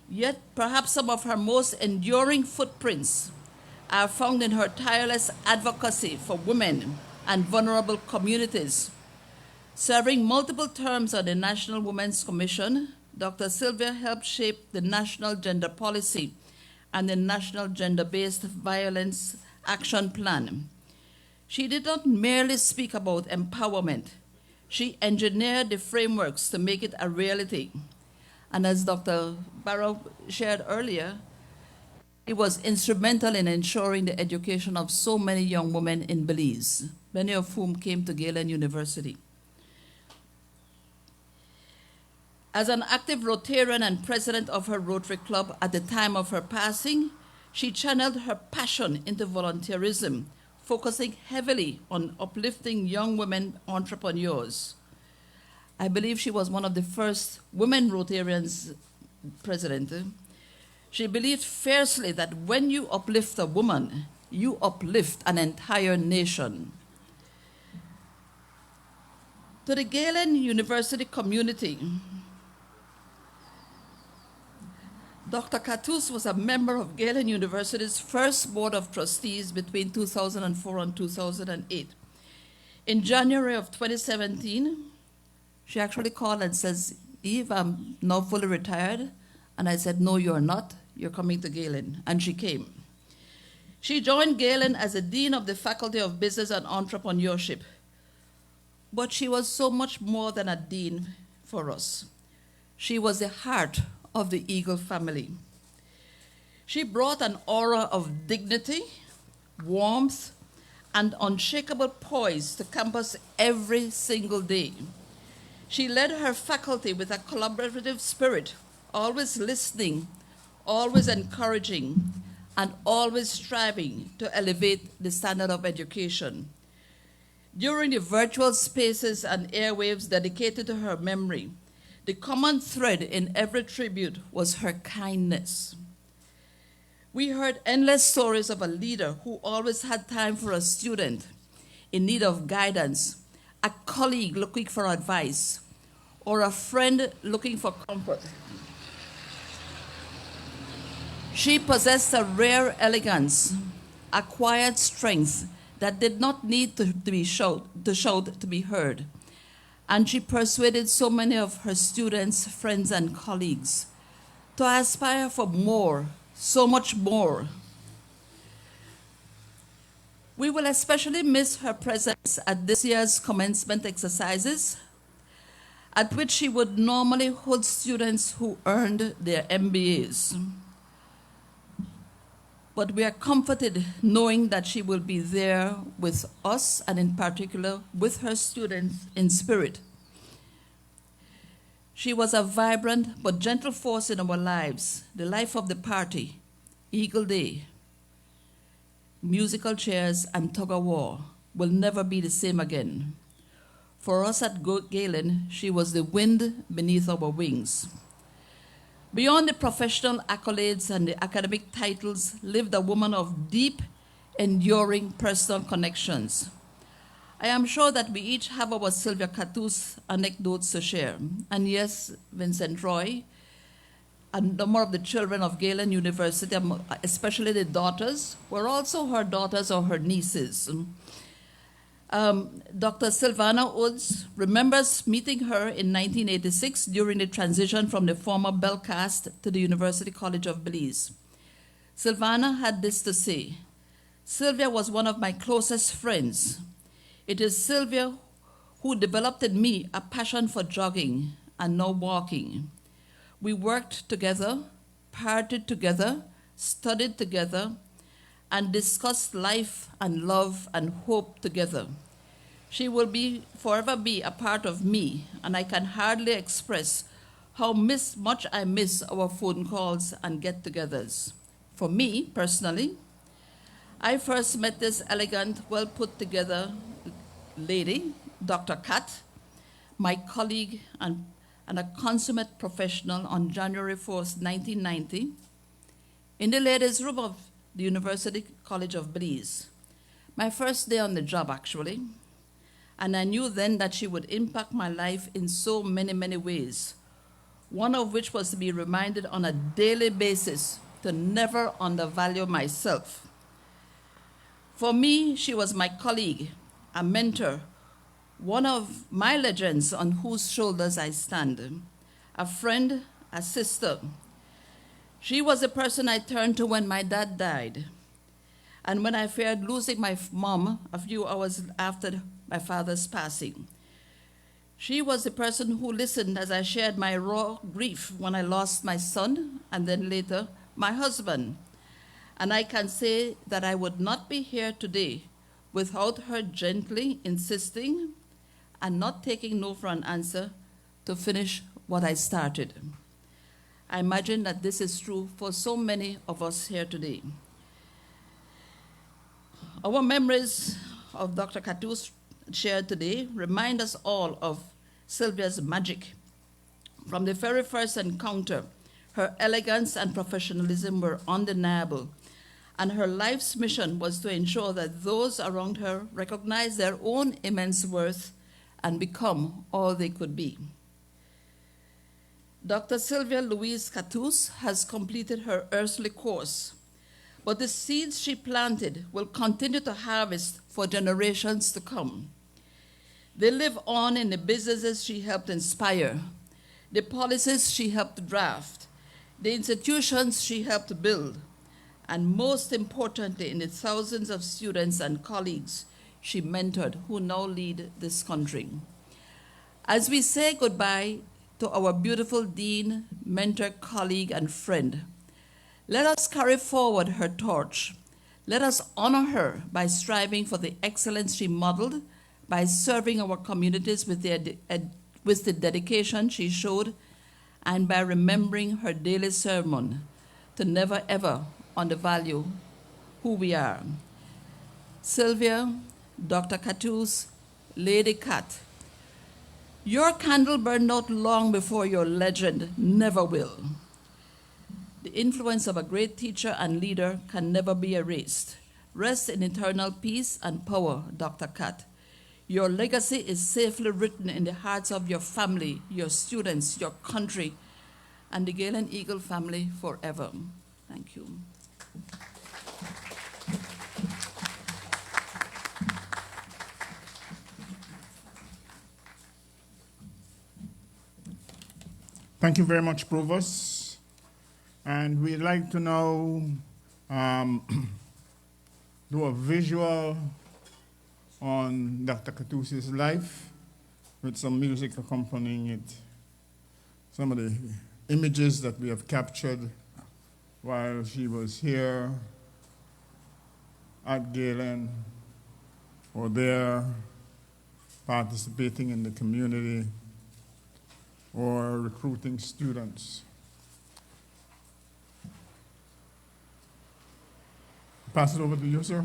Yet perhaps some of her most enduring footprints are found in her tireless advocacy for women and vulnerable communities. Serving multiple terms on the National Women's Commission, Dr. Sylvia helped shape the National Gender Policy and the National Gender-Based Violence Action Plan. She did not merely speak about empowerment. She engineered the frameworks to make it a reality. And as Dr. Barrow shared earlier, it was instrumental in ensuring the education of so many young women in Belize, many of whom came to Galen University. As an active Rotarian and president of her Rotary Club at the time of her passing, she channeled her passion into volunteerism, focusing heavily on uplifting young women entrepreneurs. I believe she was one of the first women Rotarians president. She believed fiercely that when you uplift a woman, you uplift an entire nation. To the Galen University community, Dr. Cattouse was a member of Galen University's first Board of Trustees between 2004 and 2008. In January of 2017, she actually called and says, "Eve, I'm now fully retired." And I said, "No, you're not. You're coming to Galen." And she came. She joined Galen as a Dean of the Faculty of Business and Entrepreneurship. But she was so much more than a dean for us. She was the heart of the Eagle family. She brought an aura of dignity, warmth, and unshakable poise to campus every single day. She led her faculty with a collaborative spirit, always listening, always encouraging, and always striving to elevate the standard of education. During the virtual spaces and airwaves dedicated to her memory, the common thread in every tribute was her kindness. We heard endless stories of a leader who always had time for a student in need of guidance, a colleague looking for advice, or a friend looking for comfort. She possessed a rare elegance, a quiet strength that did not need to be shout to be heard. And she persuaded so many of her students, friends, and colleagues to aspire for more, so much more. We will especially miss her presence at this year's commencement exercises, at which she would normally hold students who earned their MBAs. But we are comforted knowing that she will be there with us, and in particular with her students in spirit. She was a vibrant but gentle force in our lives, the life of the party, Eagle Day. Musical chairs and tug-of-war will never be the same again. For us at Galen, she was the wind beneath our wings. Beyond the professional accolades and the academic titles lived a woman of deep, enduring personal connections. I am sure that we each have our Sylvia Cattouse anecdotes to share. And yes, Vincent Roy, a number of the children of Galen University, especially the daughters, were also her daughters or her nieces. Dr. Sylvana Woods remembers meeting her in 1986 during the transition from the former Belcast to the University College of Belize. Sylvana had this to say: "Sylvia was one of my closest friends. It is Sylvia who developed in me a passion for jogging and now walking. We worked together, partied together, studied together, and discussed life and love and hope together. She will forever be a part of me, and I can hardly express how much I miss our phone calls and get-togethers. For me, personally, I first met this elegant, well-put-together lady, Dr. Kat, my colleague and a consummate professional, on January 4th, 1990, in the ladies' room of the University College of Belize. My first day on the job, actually. And I knew then that she would impact my life in so many, many ways, one of which was to be reminded on a daily basis to never undervalue myself. For me, she was my colleague, a mentor, one of my legends on whose shoulders I stand, a friend, a sister. She was the person I turned to when my dad died, and when I feared losing my mom a few hours after my father's passing. She was the person who listened as I shared my raw grief when I lost my son and then later my husband. And I can say that I would not be here today without her gently insisting and not taking no for an answer to finish what I started. I imagine that this is true for so many of us here today. Our memories of Dr. Cattouse shared today remind us all of Sylvia's magic. From the very first encounter, her elegance and professionalism were undeniable, and her life's mission was to ensure that those around her recognize their own immense worth and become all they could be. Dr. Sylvia Louise Cattouse has completed her earthly course, but the seeds she planted will continue to harvest for generations to come. They live on in the businesses she helped inspire, the policies she helped draft, the institutions she helped build, and most importantly, in the thousands of students and colleagues she mentored who now lead this country. As we say goodbye to our beautiful dean, mentor, colleague, and friend, let us carry forward her torch. Let us honor her by striving for the excellence she modeled, by serving our communities with the dedication she showed, and by remembering her daily sermon to never ever undervalue who we are. Sylvia, Dr. Cattouse, Lady Cat, your candle burned out long before your legend never will. The influence of a great teacher and leader can never be erased. Rest in eternal peace and power, Dr. Cat. Your legacy is safely written in the hearts of your family, your students, your country, and the Galen Eagle family forever. Thank you. Thank you very much, Provost. And we'd like to now do a visual on Dr. Cattouse's life with some music accompanying it. Some of the images that we have captured while she was here at Galen or there participating in the community or recruiting students. Pass it over to you, sir.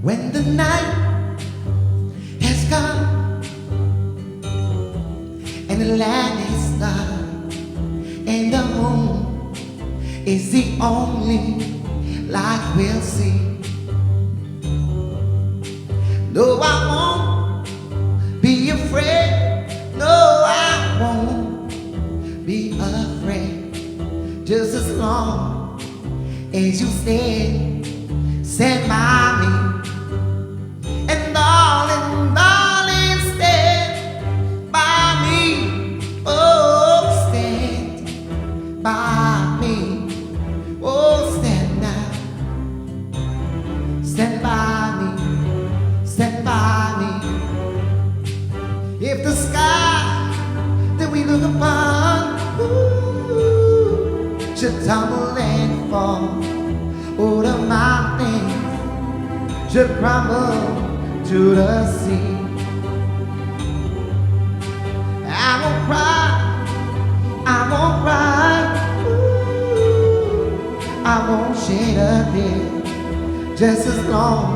When the night has come and the land is dark and the moon is the only light we'll see. No, I won't be afraid. No, I won't be afraid. Just as long as you stand by me. And darling, darling, stand by me. Oh, stand by me. Oh, stand now. Stand by me. Stand by me. If the sky that we look upon should tumble and fall, oh, the mountains should crumble to the sea, I won't cry, I won't cry, I won't shed a tear, just as long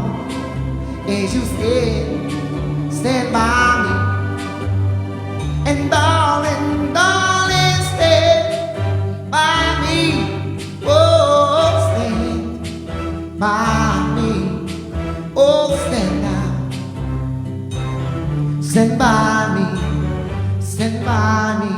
as you stand by me. And darling, darling, stand by me. Oh, stand by me. Oh, stand now. Stand by me. Stand by me.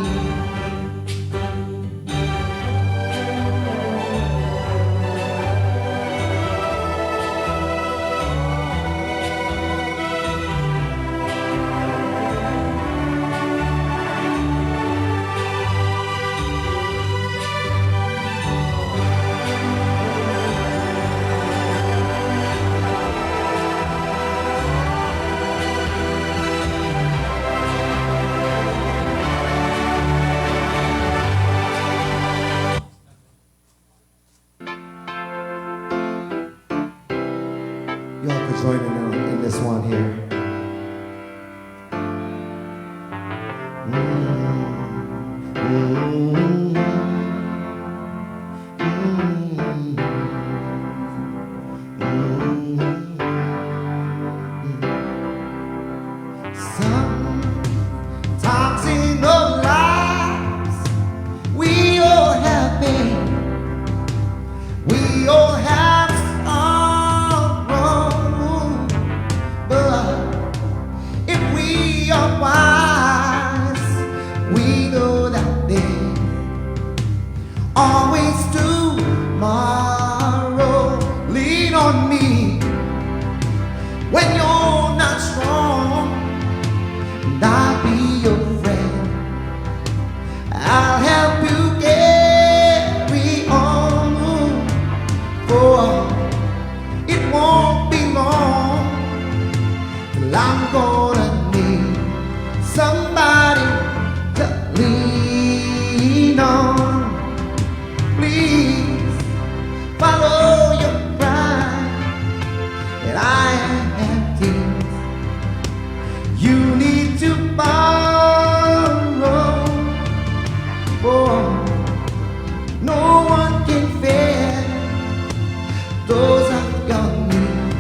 Y'all could join in this one here. Sometimes in our lives we all have pain, we all have sorrow, but if we are wise, we know that there's always tomorrow. Lean on me when you're I'll be your friend. I'll help you carry on, for it won't be long till I'm gonna need somebody to lean on. Please follow your pride, and I have tears. You need to borrow, for no one can bear those of your needs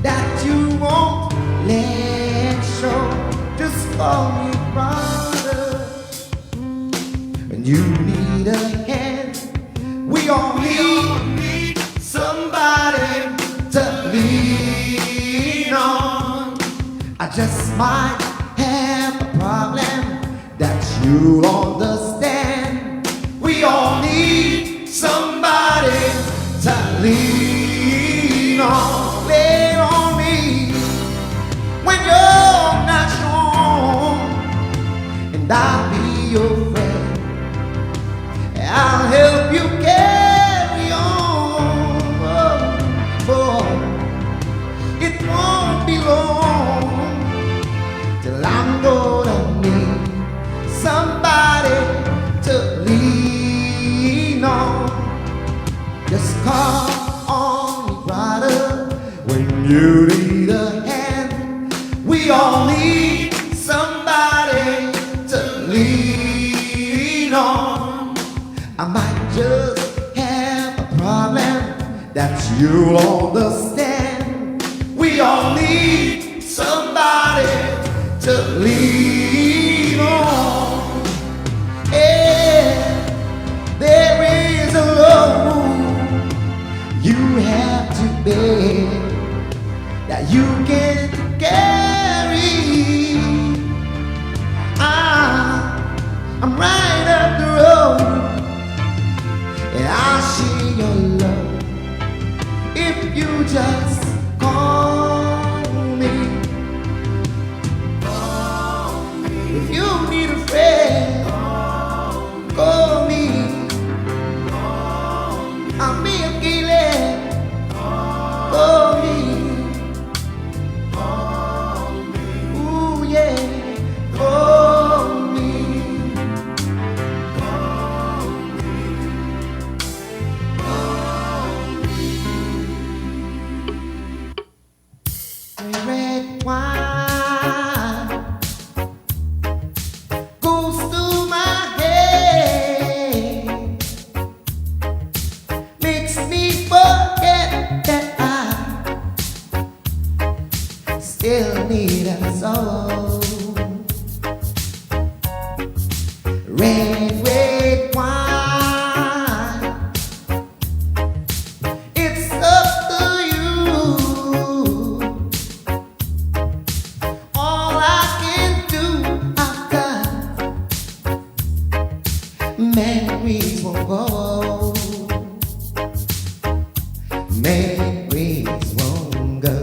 that you won't let show. Just call me brother, and you need a hand. We all need somebody to lean on. I just might have a problem that you'll understand. We all need somebody to lean on. Lean on me when you're not strong, and I'll be your friend. I'll help you carry on, for it won't be long till I'm gonna need somebody to lean on. Just call on me, brother, when you need a hand. We all need somebody to lean on. I might just have a problem that you'll understand. We all need somebody to lean on. Yeah, there is a load you have to bear that you can carry. I'm right up the road, and I'll share your love if you just call me. If you need a friend, call me. I'm me a Galen, call me. Ooh yeah, call me. Red wine goes through my head, makes me forget that I still need a soul. Red wine, it's up to you. All I can do, I've got memories won't go. Memories won't go.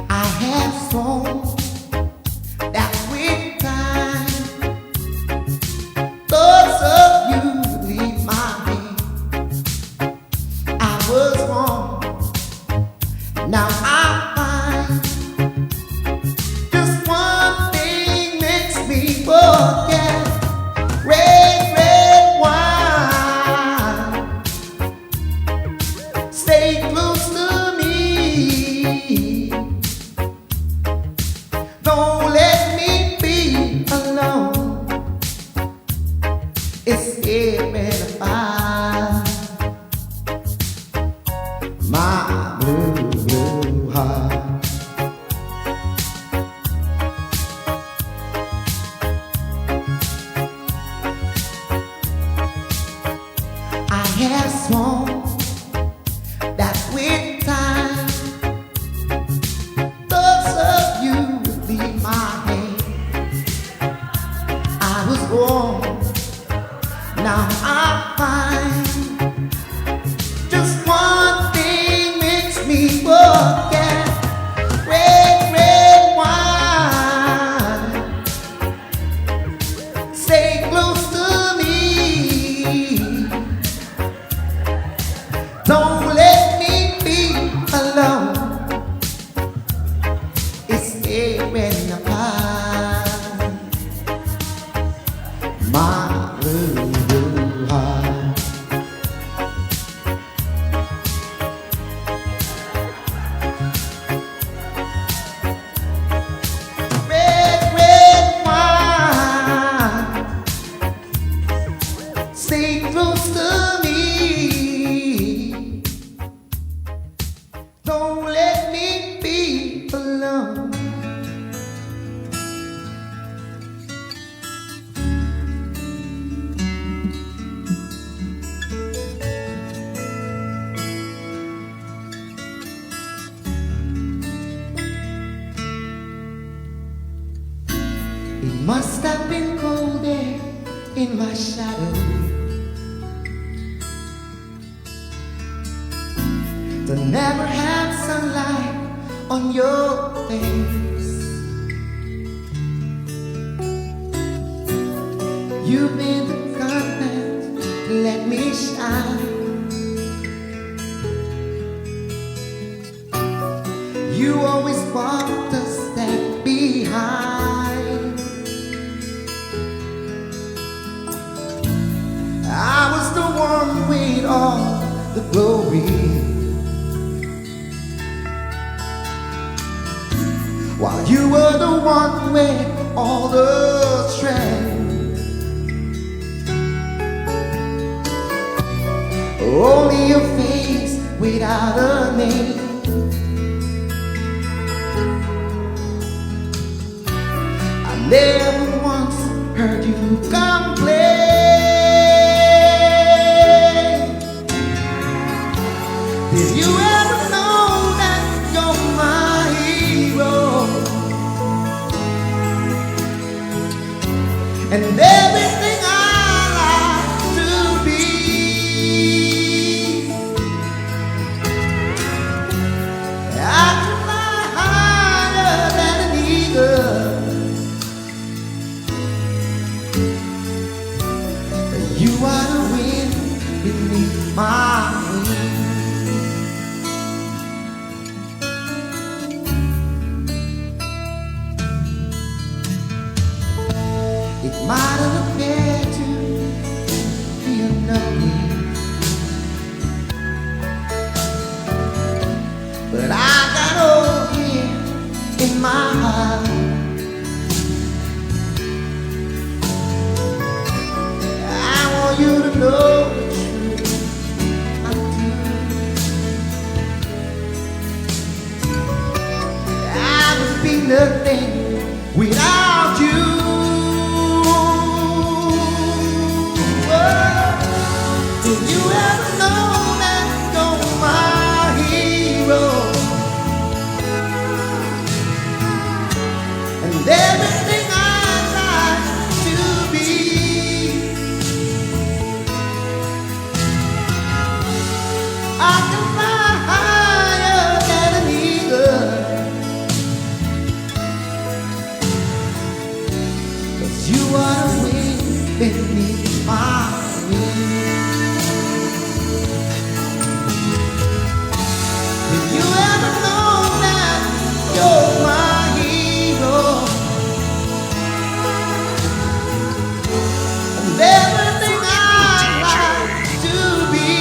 I have songs that with time, thoughts of you leave my head. I was wrong, now I find just one thing makes me forget. It must have been cold there in my shadow to never have sunlight on your face. You've been the constant to let me shine. You always walked a step behind. I was the one with all the glory, while you were the one with all the strength. Only a face without a name. I never once heard you complain. Did you ever know that you're my hero? And everything I like to be. I can fly higher than an eagle. You are the wind beneath my wings. It might have appeared to be unnoticed, but I got over here in my heart. I want you to know the truth. I do. I would be nothing without you. Did you ever know that you're my hero? And everything I'd like to be. I can fly higher than an eagle, 'cause you are the wind beneath my wings. Did you ever know that you're my hero? And everything I like to be.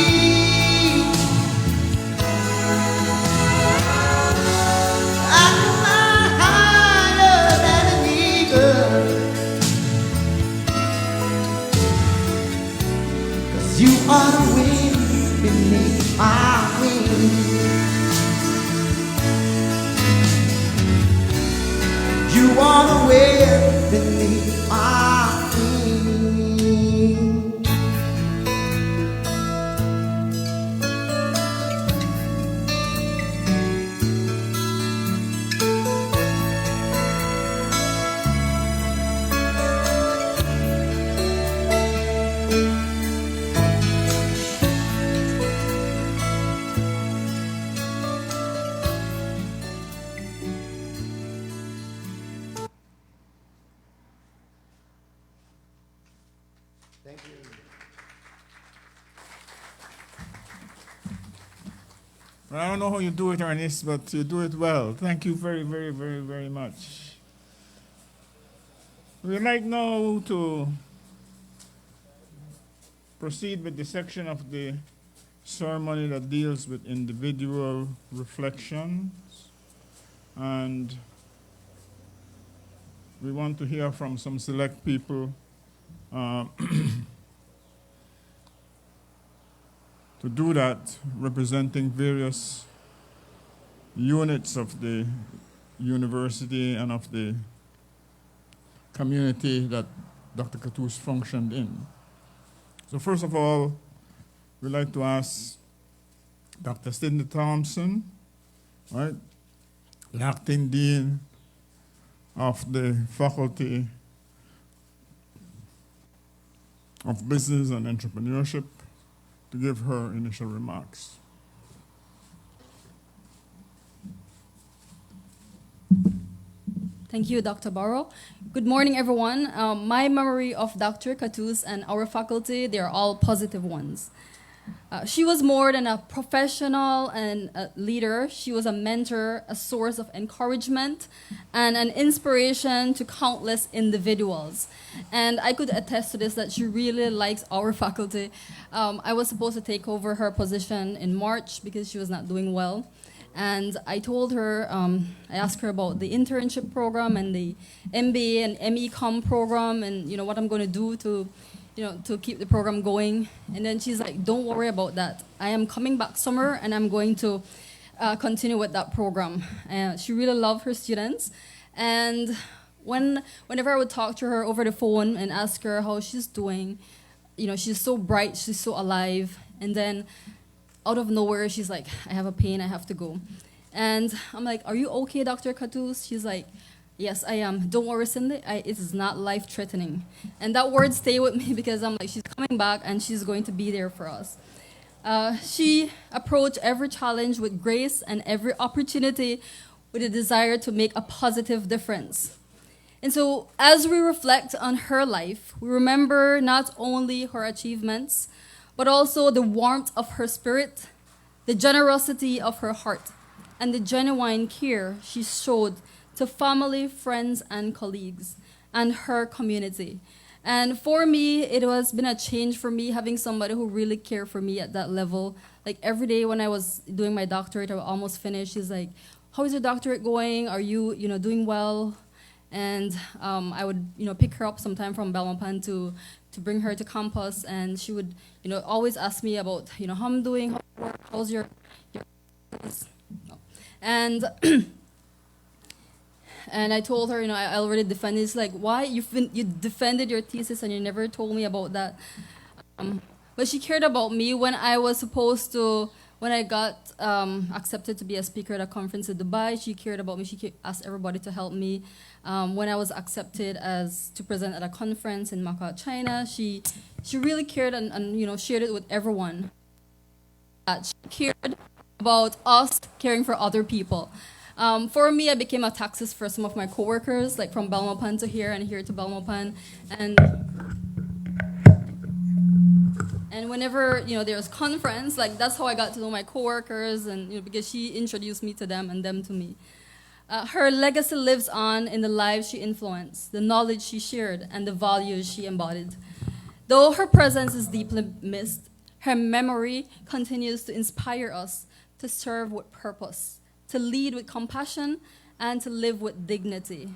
I can fly higher than an eagle, 'cause you are the wind beneath my wings. You are the wind beneath my wings. Thank you. Well, I don't know how you do it, Ernest, but you do it well. Thank you very, very, very, very much. We'd like now to proceed with the section of the ceremony that deals with individual reflections. And we want to hear from some select people to do that, representing various units of the university and of the community that Dr. Cattouse functioned in. So first of all, we'd like to ask Dr. Sidney Thompson, right, the acting dean of the Faculty of Business and Entrepreneurship, to give her initial remarks. Thank you, Dr. Barrow. Good morning, everyone. My memory of Dr. Cattouse and our faculty, they are all positive ones. She was more than a professional and a leader. She was a mentor, a source of encouragement, and an inspiration to countless individuals. And I could attest to this, that she really likes our faculty. I was supposed to take over her position in March because she was not doing well. And I told her, I asked her about the internship program and the MBA and MECOM program, and what I'm going to do to keep the program going. And then she's like, don't worry about that. I am coming back summer and I'm going to continue with that program. She really loved her students. And whenever I would talk to her over the phone and ask her how she's doing, she's so bright, she's so alive. And then out of nowhere, she's like, I have a pain, I have to go. And I'm like, are you okay, Dr. Cattouse? She's like, yes, I am. Don't worry, Cindy, it is not life-threatening. And that word stay with me because I'm like, she's coming back and she's going to be there for us. She approached every challenge with grace and every opportunity with a desire to make a positive difference. And so as we reflect on her life, we remember not only her achievements, but also the warmth of her spirit, the generosity of her heart, and the genuine care she showed to family, friends, and colleagues, and her community. And for me, it has been a change for me having somebody who really cared for me at that level. Like every day when I was doing my doctorate, I almost finished, she's like, how is your doctorate going? Are you, doing well? And I would, pick her up sometime from Belmopan to bring her to campus, and she would, always ask me about, how I'm doing, how work, how's your and and I told her, I already defended. It's like, why you defended your thesis and you never told me about that? But she cared about me when I was supposed to. When I got accepted to be a speaker at a conference in Dubai, she cared about me. She asked everybody to help me. When I was accepted to present at a conference in Macau, China, she really cared and shared it with everyone. She cared about us caring for other people. For me, I became a taxis for some of my coworkers, like from Belmopan to here and here to Belmopan, and whenever there's conference, like that's how I got to know my coworkers, and because she introduced me to them and them to me. Her legacy lives on in the lives she influenced, the knowledge she shared, and the values she embodied. Though her presence is deeply missed, her memory continues to inspire us to serve with purpose, to lead with compassion, and to live with dignity.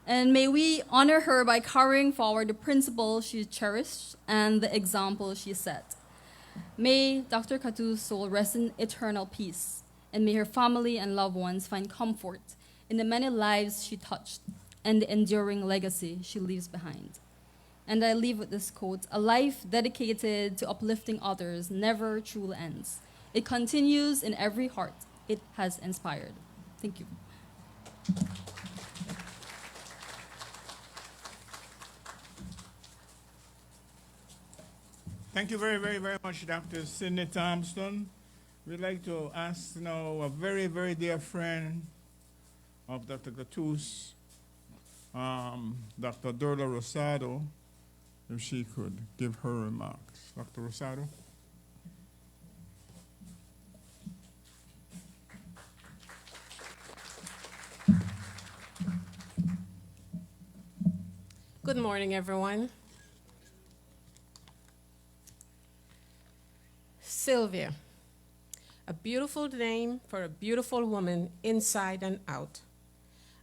And may we honor her by carrying forward the principles she cherished and the example she set. May Dr. Cattouse's soul rest in eternal peace, and may her family and loved ones find comfort in the many lives she touched and the enduring legacy she leaves behind. And I leave with this quote: a life dedicated to uplifting others never truly ends. It continues in every heart it has inspired. Thank you. Thank you very, very, very much, Dr. Sidney Thompson. We'd like to ask now a very, very dear friend of Dr. Cattouse, Dr. Dorla Rosado, if she could give her remarks. Dr. Rosado. Good morning, everyone. Sylvia, a beautiful name for a beautiful woman inside and out.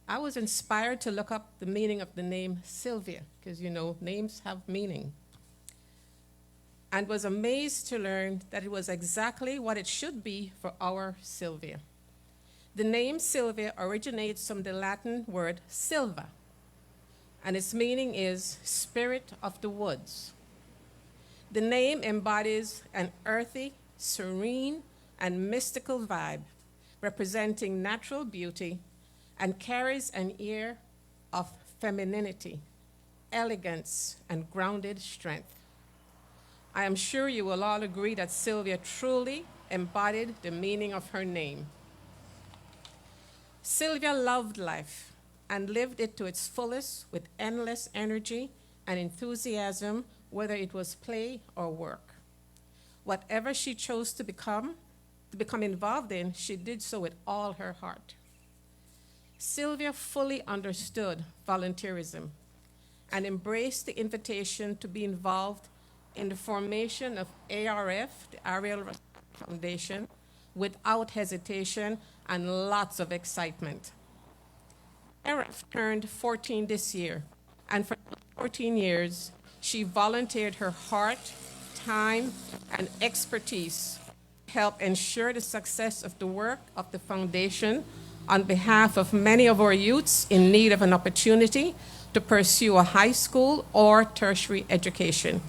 I was inspired to look up the meaning of the name Sylvia, because names have meaning, and was amazed to learn that it was exactly what it should be for our Sylvia. The name Sylvia originates from the Latin word silva, and its meaning is spirit of the woods. The name embodies an earthy, serene, and mystical vibe, representing natural beauty, and carries an air of femininity elegance, and grounded strength. I am sure you will all agree that Sylvia truly embodied the meaning of her name. Sylvia loved life and lived it to its fullest with endless energy and enthusiasm, whether it was play or work. Whatever she chose to become involved in, she did so with all her heart. Sylvia fully understood volunteerism and embraced the invitation to be involved in the formation of ARF, the Ariel Foundation, without hesitation and lots of excitement. ARF turned 14 this year, and for 14 years, she volunteered her heart, time, and expertise to help ensure the success of the work of the foundation on behalf of many of our youths in need of an opportunity to pursue a high school or tertiary education.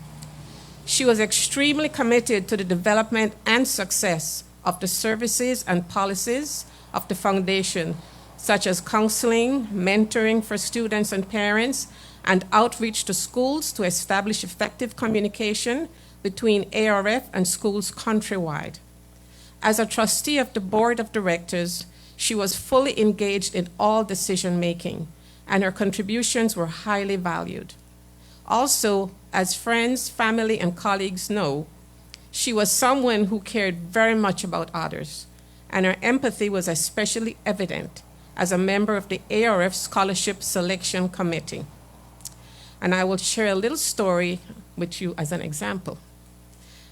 She was extremely committed to the development and success of the services and policies of the foundation, such as counseling, mentoring for students and parents, and outreach to schools to establish effective communication between ARF and schools countrywide. As a trustee of the board of directors, she was fully engaged in all decision-making, and her contributions were highly valued. Also, as friends, family, and colleagues know, she was someone who cared very much about others, and her empathy was especially evident as a member of the ARF Scholarship Selection Committee. And I will share a little story with you as an example.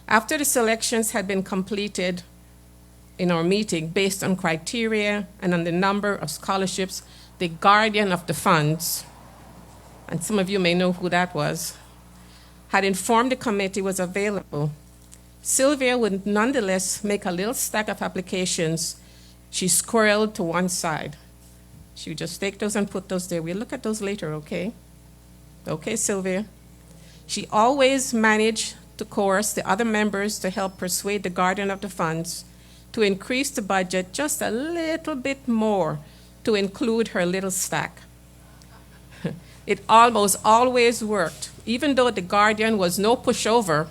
After the selections had been completed in our meeting based on criteria and on the number of scholarships, the guardian of the funds, and some of you may know who that was, had informed the committee was available. Sylvia would nonetheless make a little stack of applications she squirreled to one side. She would just take those and put those there. We'll look at those later, okay? Okay, Sylvia. She always managed to coerce the other members to help persuade the guardian of the funds to increase the budget just a little bit more to include her little stack. It almost always worked, even though the guardian was no pushover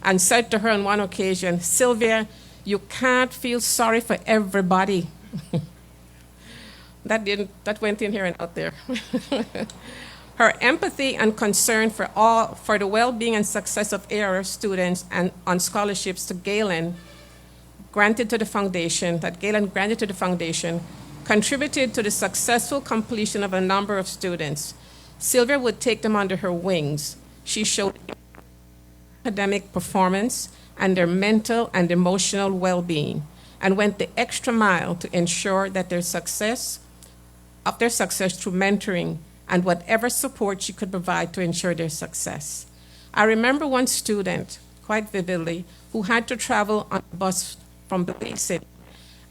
and said to her on one occasion, "Sylvia, you can't feel sorry for everybody." That went in here and out there. Her empathy and concern for the well-being and success of ARF students and on scholarships to Galen granted to the foundation, contributed to the successful completion of a number of students. Sylvia would take them under her wings. She showed academic performance and their mental and emotional well-being, and went the extra mile to ensure that their success through mentoring and whatever support she could provide to ensure their success. I remember one student quite vividly who had to travel on a bus from Belize City,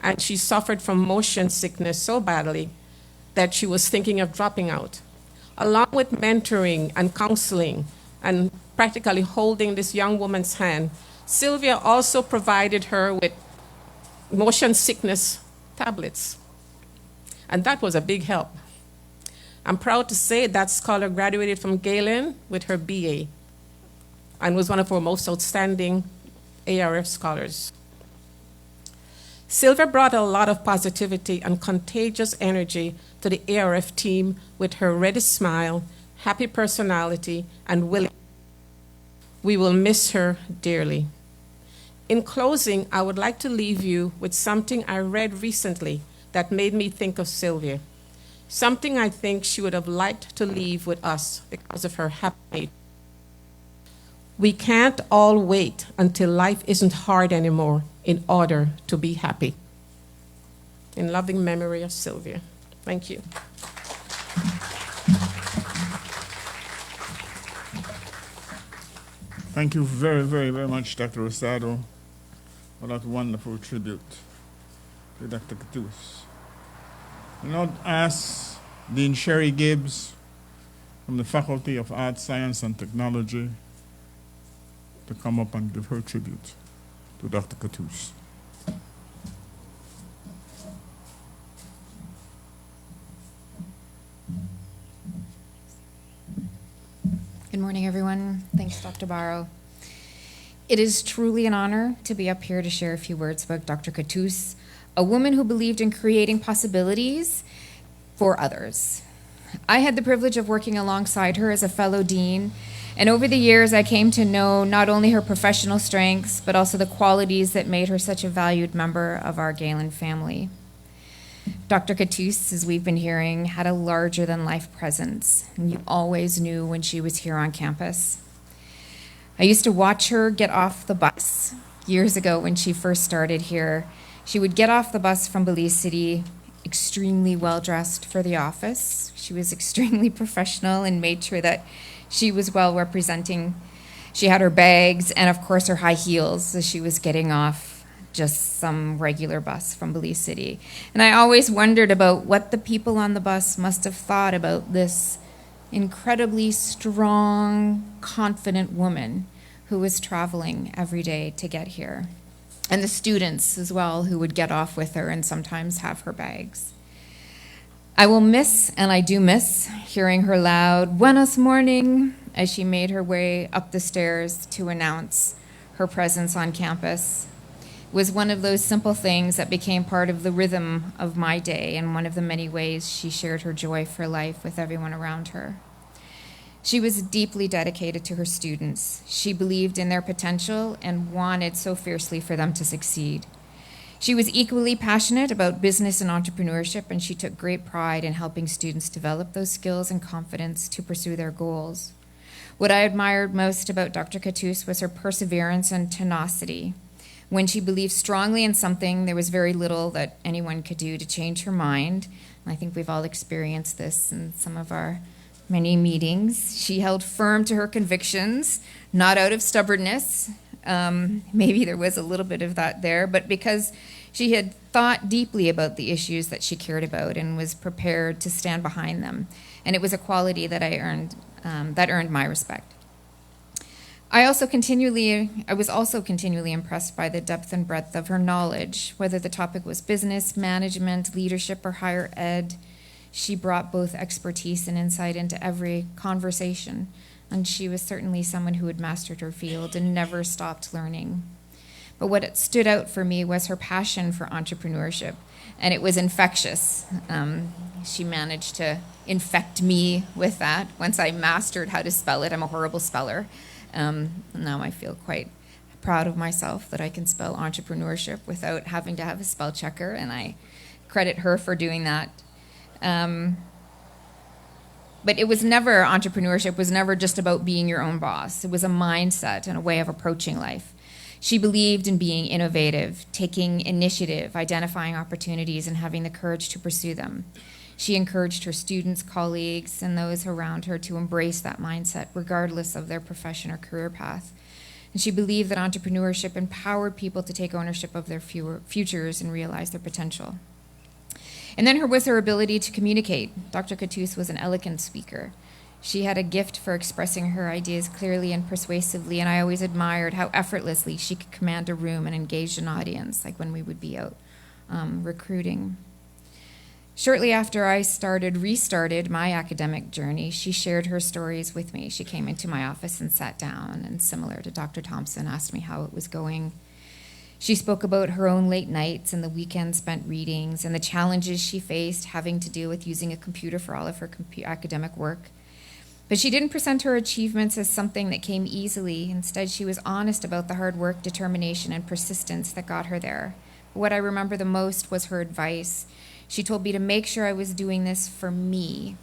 and she suffered from motion sickness so badly that she was thinking of dropping out. Along with mentoring and counseling and practically holding this young woman's hand, Sylvia also provided her with motion sickness tablets. And that was a big help. I'm proud to say that scholar graduated from Galen with her BA and was one of our most outstanding ARF scholars. Sylvia brought a lot of positivity and contagious energy to the ARF team with her ready smile, happy personality, and willing. We will miss her dearly. In closing, I would like to leave you with something I read recently that made me think of Sylvia, something I think she would have liked to leave with us because of her happy nature. We can't all wait until life isn't hard anymore in order to be happy. In loving memory of Sylvia. Thank you. Thank you very, very, very much, Dr. Rosado, for that wonderful tribute to Dr. Cattouse. I now ask Dean Sherry Gibbs from the Faculty of Arts, Science, and Technology to come up and give her tribute to Dr. Cattouse. Good morning, everyone. Thanks, Dr. Barrow. It is truly an honor to be up here to share a few words about Dr. Cattouse, a woman who believed in creating possibilities for others. I had the privilege of working alongside her as a fellow dean, and over the years I came to know not only her professional strengths, but also the qualities that made her such a valued member of our Galen family. Dr. Cattouse, as we've been hearing, had a larger-than-life presence, and you always knew when she was here on campus. I used to watch her get off the bus years ago when she first started here. She would get off the bus from Belize City, extremely well-dressed for the office. She was extremely professional and made sure that she was well representing. She had her bags and, of course, her high heels as she was getting off just some regular bus from Belize City. And I always wondered about what the people on the bus must have thought about this incredibly strong, confident woman who was traveling every day to get here. And the students as well who would get off with her and sometimes have her bags. I will miss, and I do miss, hearing her loud "Buenos morning" as she made her way up the stairs to announce her presence on campus. Was one of those simple things that became part of the rhythm of my day and one of the many ways she shared her joy for life with everyone around her. She was deeply dedicated to her students. She believed in their potential and wanted so fiercely for them to succeed. She was equally passionate about business and entrepreneurship, and she took great pride in helping students develop those skills and confidence to pursue their goals. What I admired most about Dr. Cattouse was her perseverance and tenacity. When she believed strongly in something, there was very little that anyone could do to change her mind. I think we've all experienced this in some of our many meetings. She held firm to her convictions, not out of stubbornness. Maybe there was a little bit of that there, but because she had thought deeply about the issues that she cared about and was prepared to stand behind them. And it was a quality that that earned my respect. I was also continually impressed by the depth and breadth of her knowledge, whether the topic was business, management, leadership, or higher ed. She brought both expertise and insight into every conversation, and she was certainly someone who had mastered her field and never stopped learning. But what stood out for me was her passion for entrepreneurship, and it was infectious. She managed to infect me with that once I mastered how to spell it. I'm a horrible speller. Now I feel quite proud of myself that I can spell entrepreneurship without having to have a spell checker, and I credit her for doing that. But entrepreneurship was never just about being your own boss. It was a mindset and a way of approaching life. She believed in being innovative, taking initiative, identifying opportunities, and having the courage to pursue them. She encouraged her students, colleagues, and those around her to embrace that mindset, regardless of their profession or career path. And she believed that entrepreneurship empowered people to take ownership of their futures and realize their potential. And then was her ability to communicate. Dr. Cattouse was an eloquent speaker. She had a gift for expressing her ideas clearly and persuasively, and I always admired how effortlessly she could command a room and engage an audience, like when we would be out recruiting. Shortly after I restarted my academic journey, she shared her stories with me. She came into my office and sat down, and similar to Dr. Thompson, asked me how it was going. She spoke about her own late nights and the weekends spent readings and the challenges she faced having to deal with using a computer for all of her academic work. But she didn't present her achievements as something that came easily. Instead, she was honest about the hard work, determination, and persistence that got her there. What I remember the most was her advice. She told me to make sure I was doing this for me.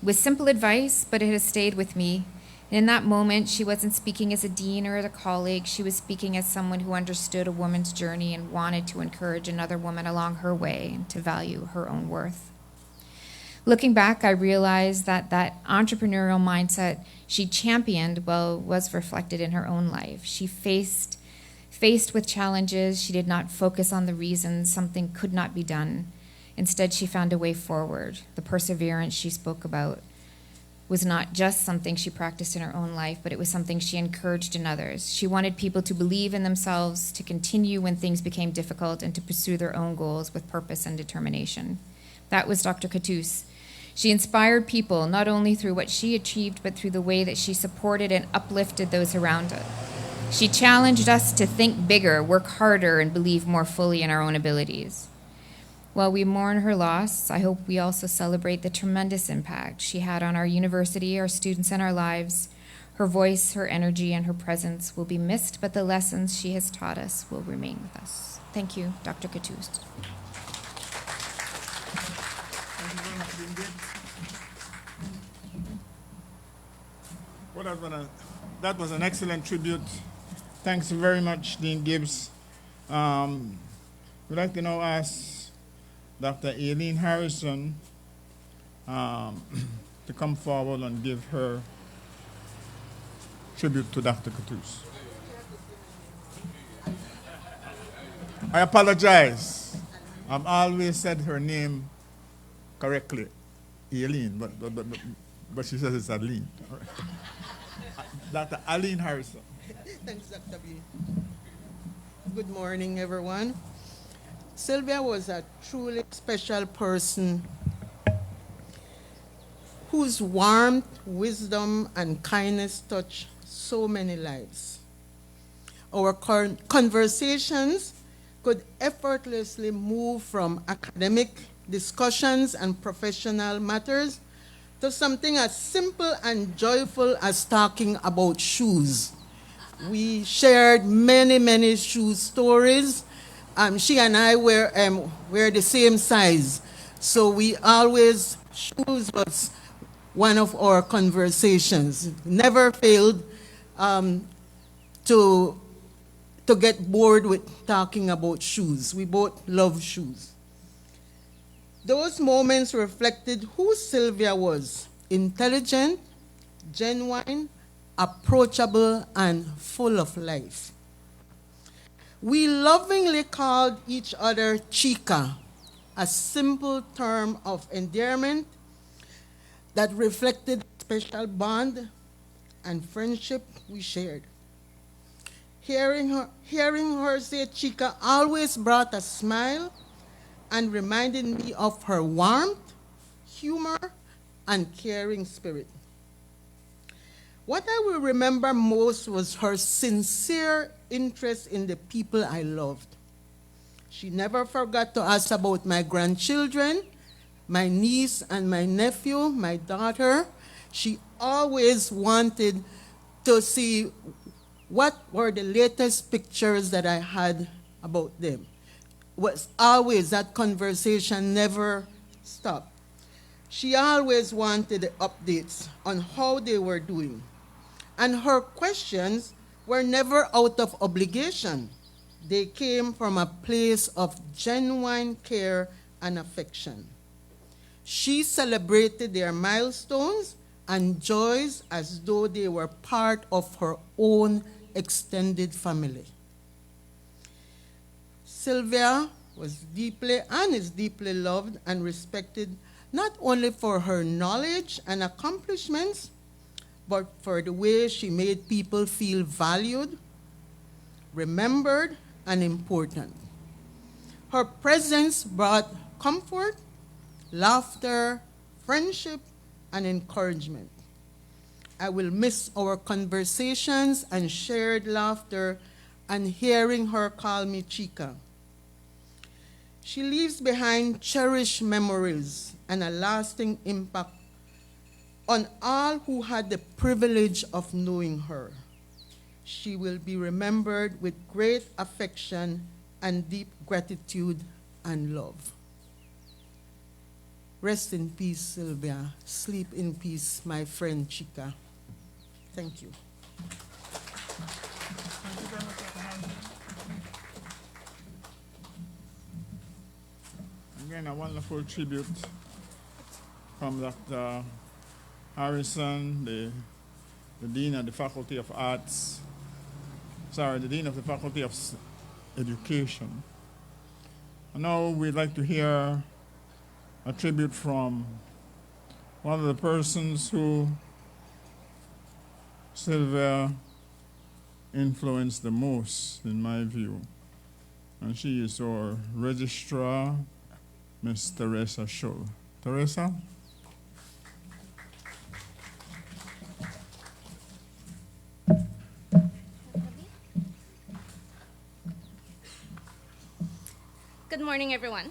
It was simple advice, but it has stayed with me. And in that moment, she wasn't speaking as a dean or as a colleague. She was speaking as someone who understood a woman's journey and wanted to encourage another woman along her way and to value her own worth. Looking back, I realized that entrepreneurial mindset she championed, was reflected in her own life. She faced with challenges, she did not focus on the reasons something could not be done. Instead, she found a way forward. The perseverance she spoke about was not just something she practiced in her own life, but it was something she encouraged in others. She wanted people to believe in themselves, to continue when things became difficult, and to pursue their own goals with purpose and determination. That was Dr. Cattouse. She inspired people not only through what she achieved, but through the way that she supported and uplifted those around her. She challenged us to think bigger, work harder, and believe more fully in our own abilities. While we mourn her loss, I hope we also celebrate the tremendous impact she had on our university, our students, and our lives. Her voice, her energy, and her presence will be missed, but the lessons she has taught us will remain with us. Thank you, Dr. Cattouse. Well, that was an excellent tribute. Thanks very much, Dean Gibbs. We'd like to now ask Dr. Aileen Harrison to come forward and give her tribute to Dr. Cattouse. I apologize. I've always said her name correctly, Aileen, but she says it's Aline. Dr. Aileen Harrison. Thanks, Dr. B. Good morning, everyone. Sylvia was a truly special person whose warmth, wisdom, and kindness touched so many lives. Our conversations could effortlessly move from academic discussions and professional matters to something as simple and joyful as talking about shoes. We shared many, many shoe stories. She and I were the same size. So we always, shoes was one of our conversations. Never failed to get bored with talking about shoes. We both love shoes. Those moments reflected who Sylvia was: intelligent, genuine, approachable, and full of life. We lovingly called each other Chica, a simple term of endearment that reflected the special bond and friendship we shared. Hearing her say Chica always brought a smile and reminded me of her warmth, humor, and caring spirit. What I will remember most was her sincere interest in the people I loved. She never forgot to ask about my grandchildren, my niece and my nephew, my daughter. She always wanted to see what were the latest pictures that I had about them. Was always, that conversation never stopped. She always wanted the updates on how they were doing. And her questions were never out of obligation. They came from a place of genuine care and affection. She celebrated their milestones and joys as though they were part of her own extended family. Sylvia was deeply and is deeply loved and respected, not only for her knowledge and accomplishments, but for the way she made people feel valued, remembered, and important. Her presence brought comfort, laughter, friendship, and encouragement. I will miss our conversations and shared laughter and hearing her call me Chica. She leaves behind cherished memories and a lasting impact on all who had the privilege of knowing her. She will be remembered with great affection and deep gratitude and love. Rest in peace, Sylvia. Sleep in peace, my friend Chica. Thank you. Again, a wonderful tribute from Dr. Harrison, the Dean of the Faculty of Arts, the Dean of the Faculty of Education. And now we'd like to hear a tribute from one of the persons who Sylvia influenced the most, in my view. And she is our registrar, Miss Teresa Scholl. Teresa? morning, everyone.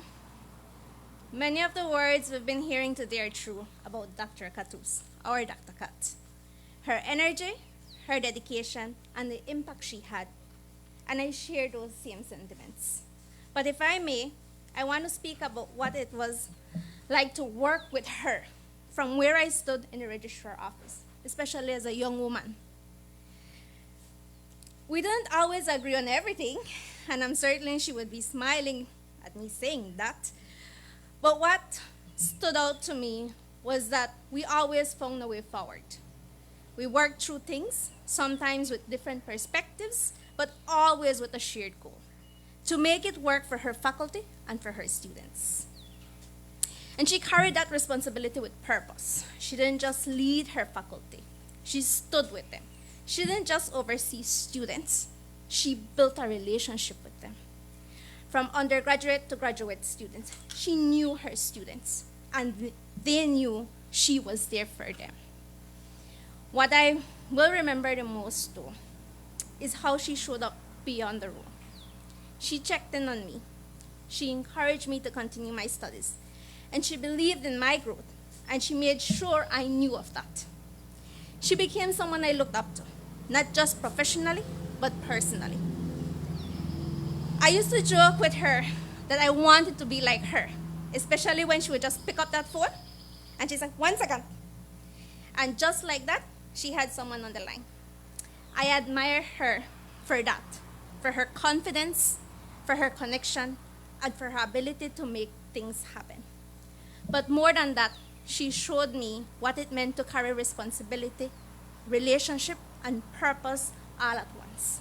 Many of the words we've been hearing today are true about Dr. Cattouse, or Dr. Cat. Her energy, her dedication, and the impact she had. And I share those same sentiments. But if I may, I want to speak about what it was like to work with her from where I stood in the registrar office, especially as a young woman. We didn't always agree on everything, and I'm certain she would be smiling at me saying that. But what stood out to me was that we always found a way forward. We worked through things, sometimes with different perspectives, but always with a shared goal, to make it work for her faculty and for her students. And she carried that responsibility with purpose. She didn't just lead her faculty, she stood with them. She didn't just oversee students, she built a relationship with them. From undergraduate to graduate students, she knew her students, and they knew she was there for them. What I will remember the most, though, is how she showed up beyond the room. She checked in on me. She encouraged me to continue my studies, and she believed in my growth, and she made sure I knew of that. She became someone I looked up to, not just professionally, but personally. I used to joke with her that I wanted to be like her, especially when she would just pick up that phone and she's like, 1 second. And just like that, she had someone on the line. I admire her for that, for her confidence, for her connection, and for her ability to make things happen. But more than that, she showed me what it meant to carry responsibility, relationship, and purpose all at once.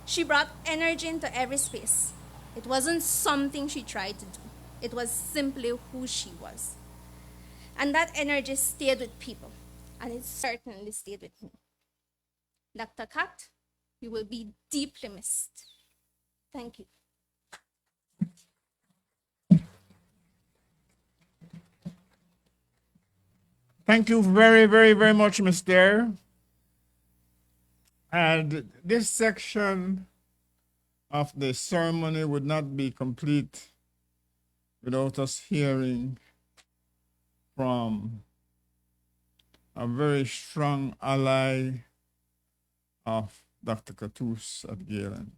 She brought energy into every space. It wasn't something she tried to do. It was simply who she was. And that energy stayed with people, and it certainly stayed with me. Dr. Cat, you will be deeply missed. Thank you. Thank you very, very, very much, Miss Dare. And this section of the ceremony would not be complete without us hearing from a very strong ally of Dr. Cattouse at Galen.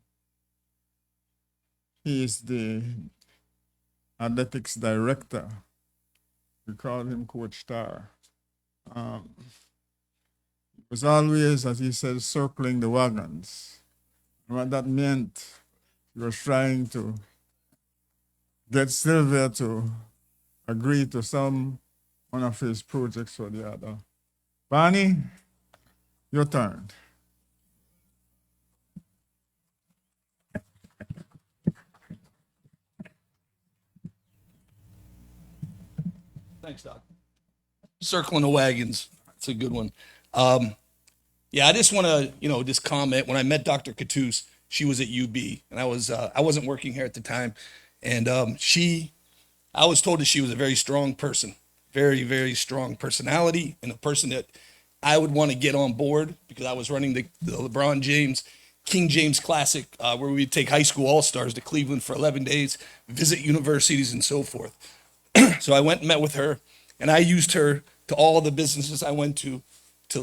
He is the athletics director. We call him Coach Star. It was always, as he said, circling the wagons. And what that meant, he was trying to get Sylvia to agree to one of his projects or the other. Barney, your turn. Thanks, Doc. Circling the wagons. That's a good one. Yeah, I just want to, just comment. When I met Dr. Cattouse, she was at UB, and I wasn't working here at the time, and I was told that she was a very strong person, very, very strong personality, and a person that I would want to get on board because I was running the LeBron James, King James Classic, where we'd take high school all-stars to Cleveland for 11 days, visit universities, and so forth. So I went and met with her, and I used her to all the businesses I went to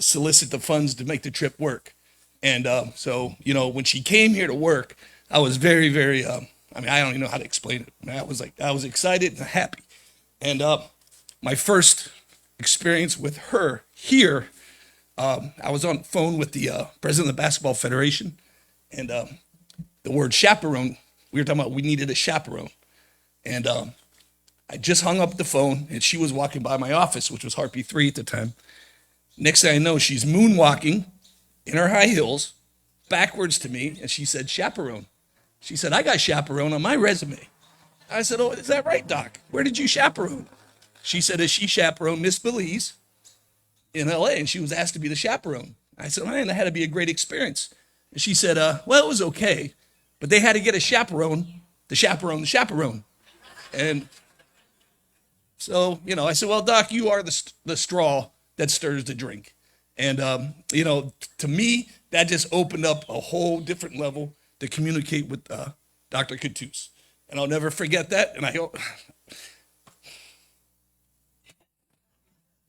solicit the funds to make the trip work. And so, when she came here to work, I was very, very, I don't even know how to explain it. I was excited and happy. And my first experience with her here, I was on the phone with the president of the Basketball Federation, and the word chaperone, we were talking about we needed a chaperone. And I just hung up the phone, and she was walking by my office, which was Harpy 3 at the time. Next thing I know, she's moonwalking in her high heels backwards to me, and she said, chaperone. She said, I got chaperone on my resume. I said, oh, is that right, Doc? Where did you chaperone? She said, she chaperoned Miss Belize in LA, and she was asked to be the chaperone. I said, man, that had to be a great experience. And she said, well, it was okay, but they had to get a chaperone to chaperone the chaperone. And so, I said, well, Doc, you are the straw that stirs the drink. And, to me, that just opened up a whole different level to communicate with Dr. Cattouse. And I'll never forget that. And I hope,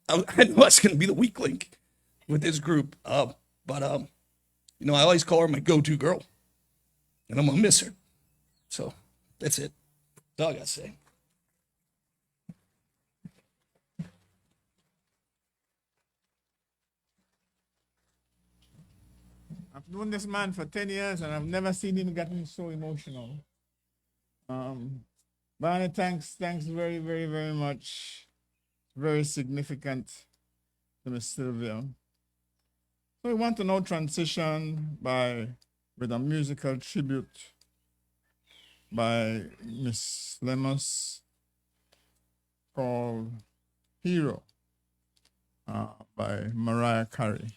I knew I was going to be the weak link with this group. But you know, I always call her my go-to girl. And I'm going to miss her. So that's it. That's all I got to say. I've known this man for 10 years and I've never seen him getting so emotional. Barney, thanks very, very, very much. Very significant to Miss Sylvia. So we want to now transition with a musical tribute by Miss Lemus called Hero by Mariah Carey.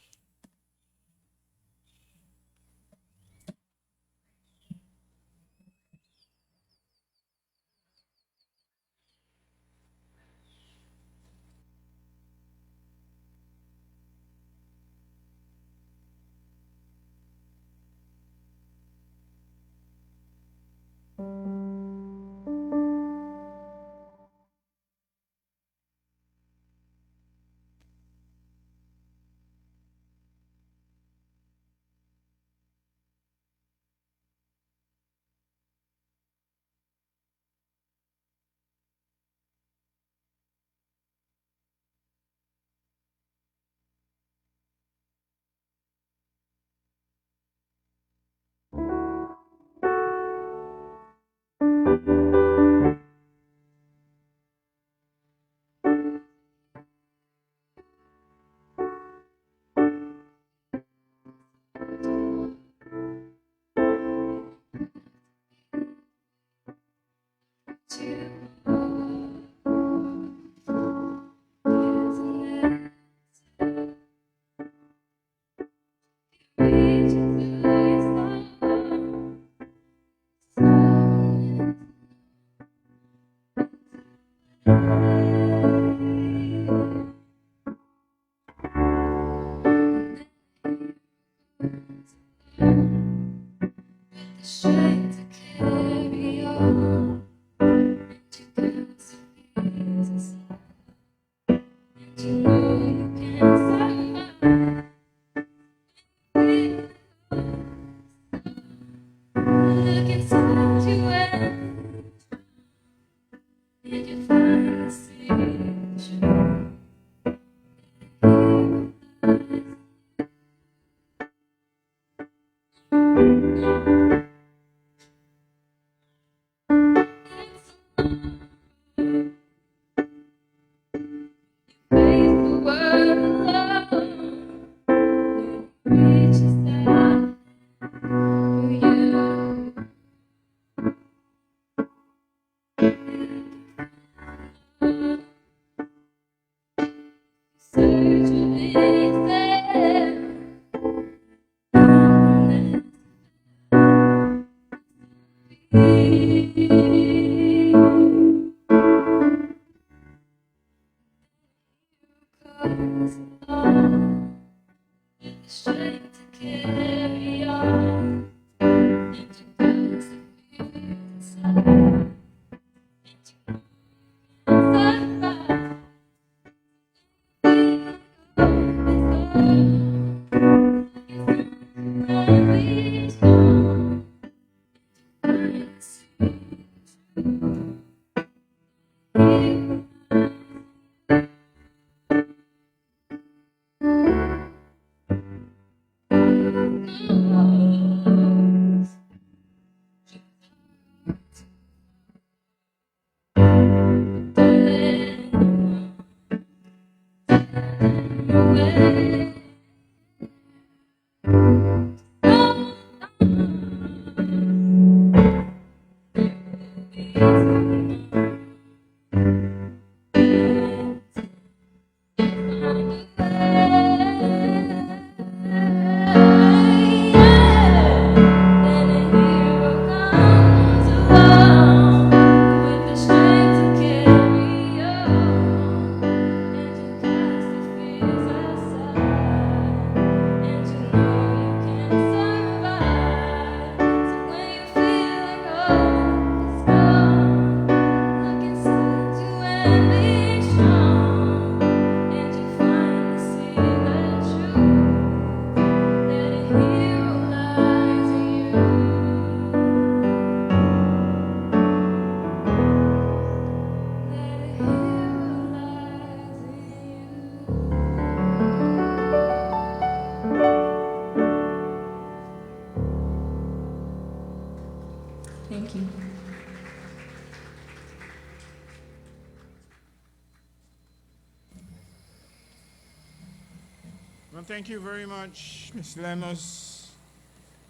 Well, thank you very much, Ms. Lemos.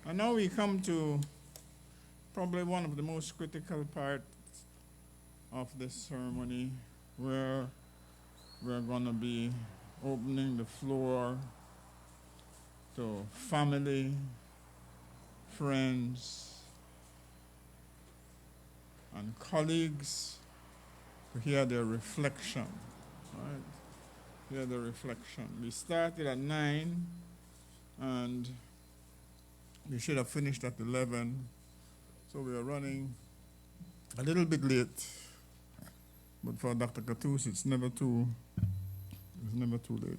And now we come to probably one of the most critical parts of this ceremony, where we're going to be opening the floor to family, friends, and colleagues to hear their reflection. Right? Hear the reflection. We started at 9 and we should have finished at 11. So we are running a little bit late. But for Dr. Cattouse, it's never too late.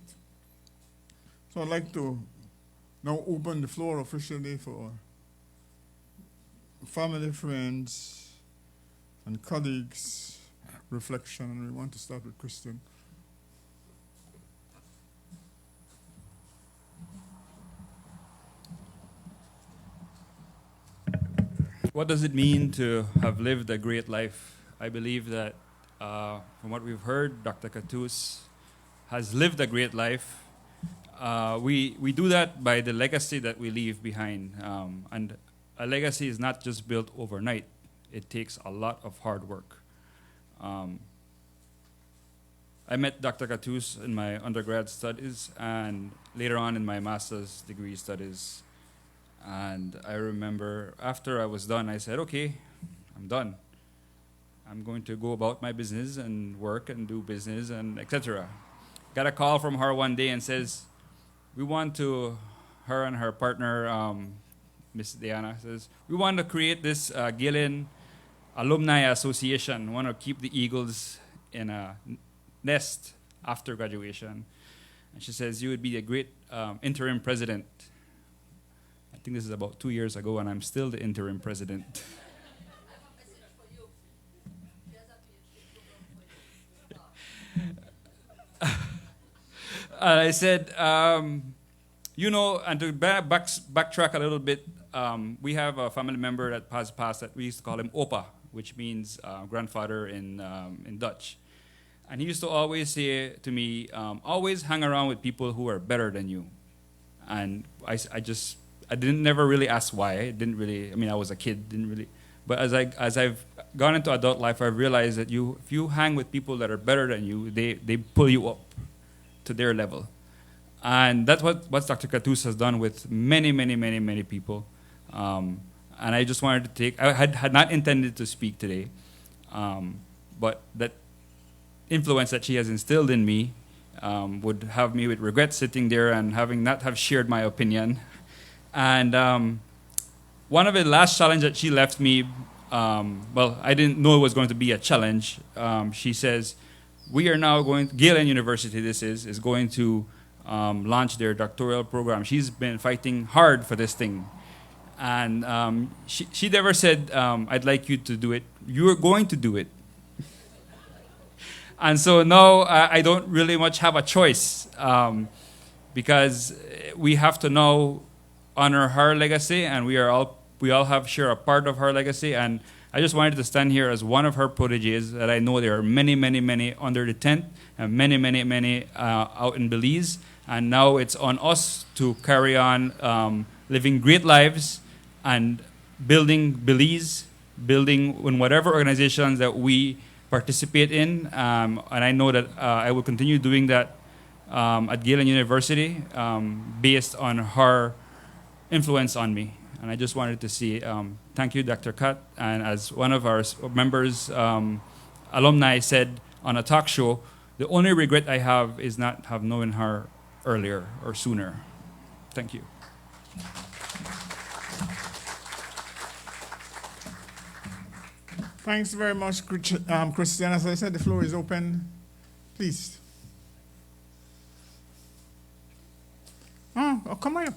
So I'd like to now open the floor officially for family, friends, and colleagues' reflection. And we want to start with Christian. What does it mean to have lived a great life? I believe that from what we've heard, Dr. Cattouse has lived a great life. We do that by the legacy that we leave behind. And a legacy is not just built overnight. It takes a lot of hard work. I met Dr. Cattouse in my undergrad studies and later on in my master's degree studies. And I remember after I was done, I said, okay, I'm done. I'm going to go about my business and work and do business and etc. Got a call from her one day and says, we want to, her and her partner, Miss Diana, says, we want to create this Galen Alumni Association. We want to keep the Eagles in a nest after graduation. And she says, you would be a great interim president. I think this is about 2 years ago, and I'm still the interim president. I said, you know, and to backtrack a little bit, we have a family member that passed that we used to call him Opa, which means grandfather in Dutch. And he used to always say to me, always hang around with people who are better than you. And I didn't never really ask why. I was a kid, didn't really. But as I've gone into adult life, I've realized that if you hang with people that are better than you, they pull you up to their level. And that's what Dr. Cattouse has done with many, many, many, many people. And I just wanted to I had not intended to speak today, but that influence that she has instilled in me would have me with regret sitting there and having not have shared my opinion. And one of the last challenge that she left me, I didn't know it was going to be a challenge. She says, we are now Galen University is going to launch their doctoral program. She's been fighting hard for this thing. And she never said, I'd like you to do it. You're going to do it. And so now I don't really much have a choice because we have to now honor her legacy, and we all share a part of her legacy. And I just wanted to stand here as one of her proteges, that I know there are many, many, many under the tent, and many, many, many out in Belize. And now it's on us to carry on living great lives and building Belize, building in whatever organizations that we participate in. And I know that I will continue doing that at Galen University based on her influence on me. And I just wanted to say thank you, Dr. Kat. And as one of our members, alumni, said on a talk show, the only regret I have is not have known her earlier or sooner. Thank you. Thanks very much, Christian. As I said, the floor is open. Please. Oh, come on up.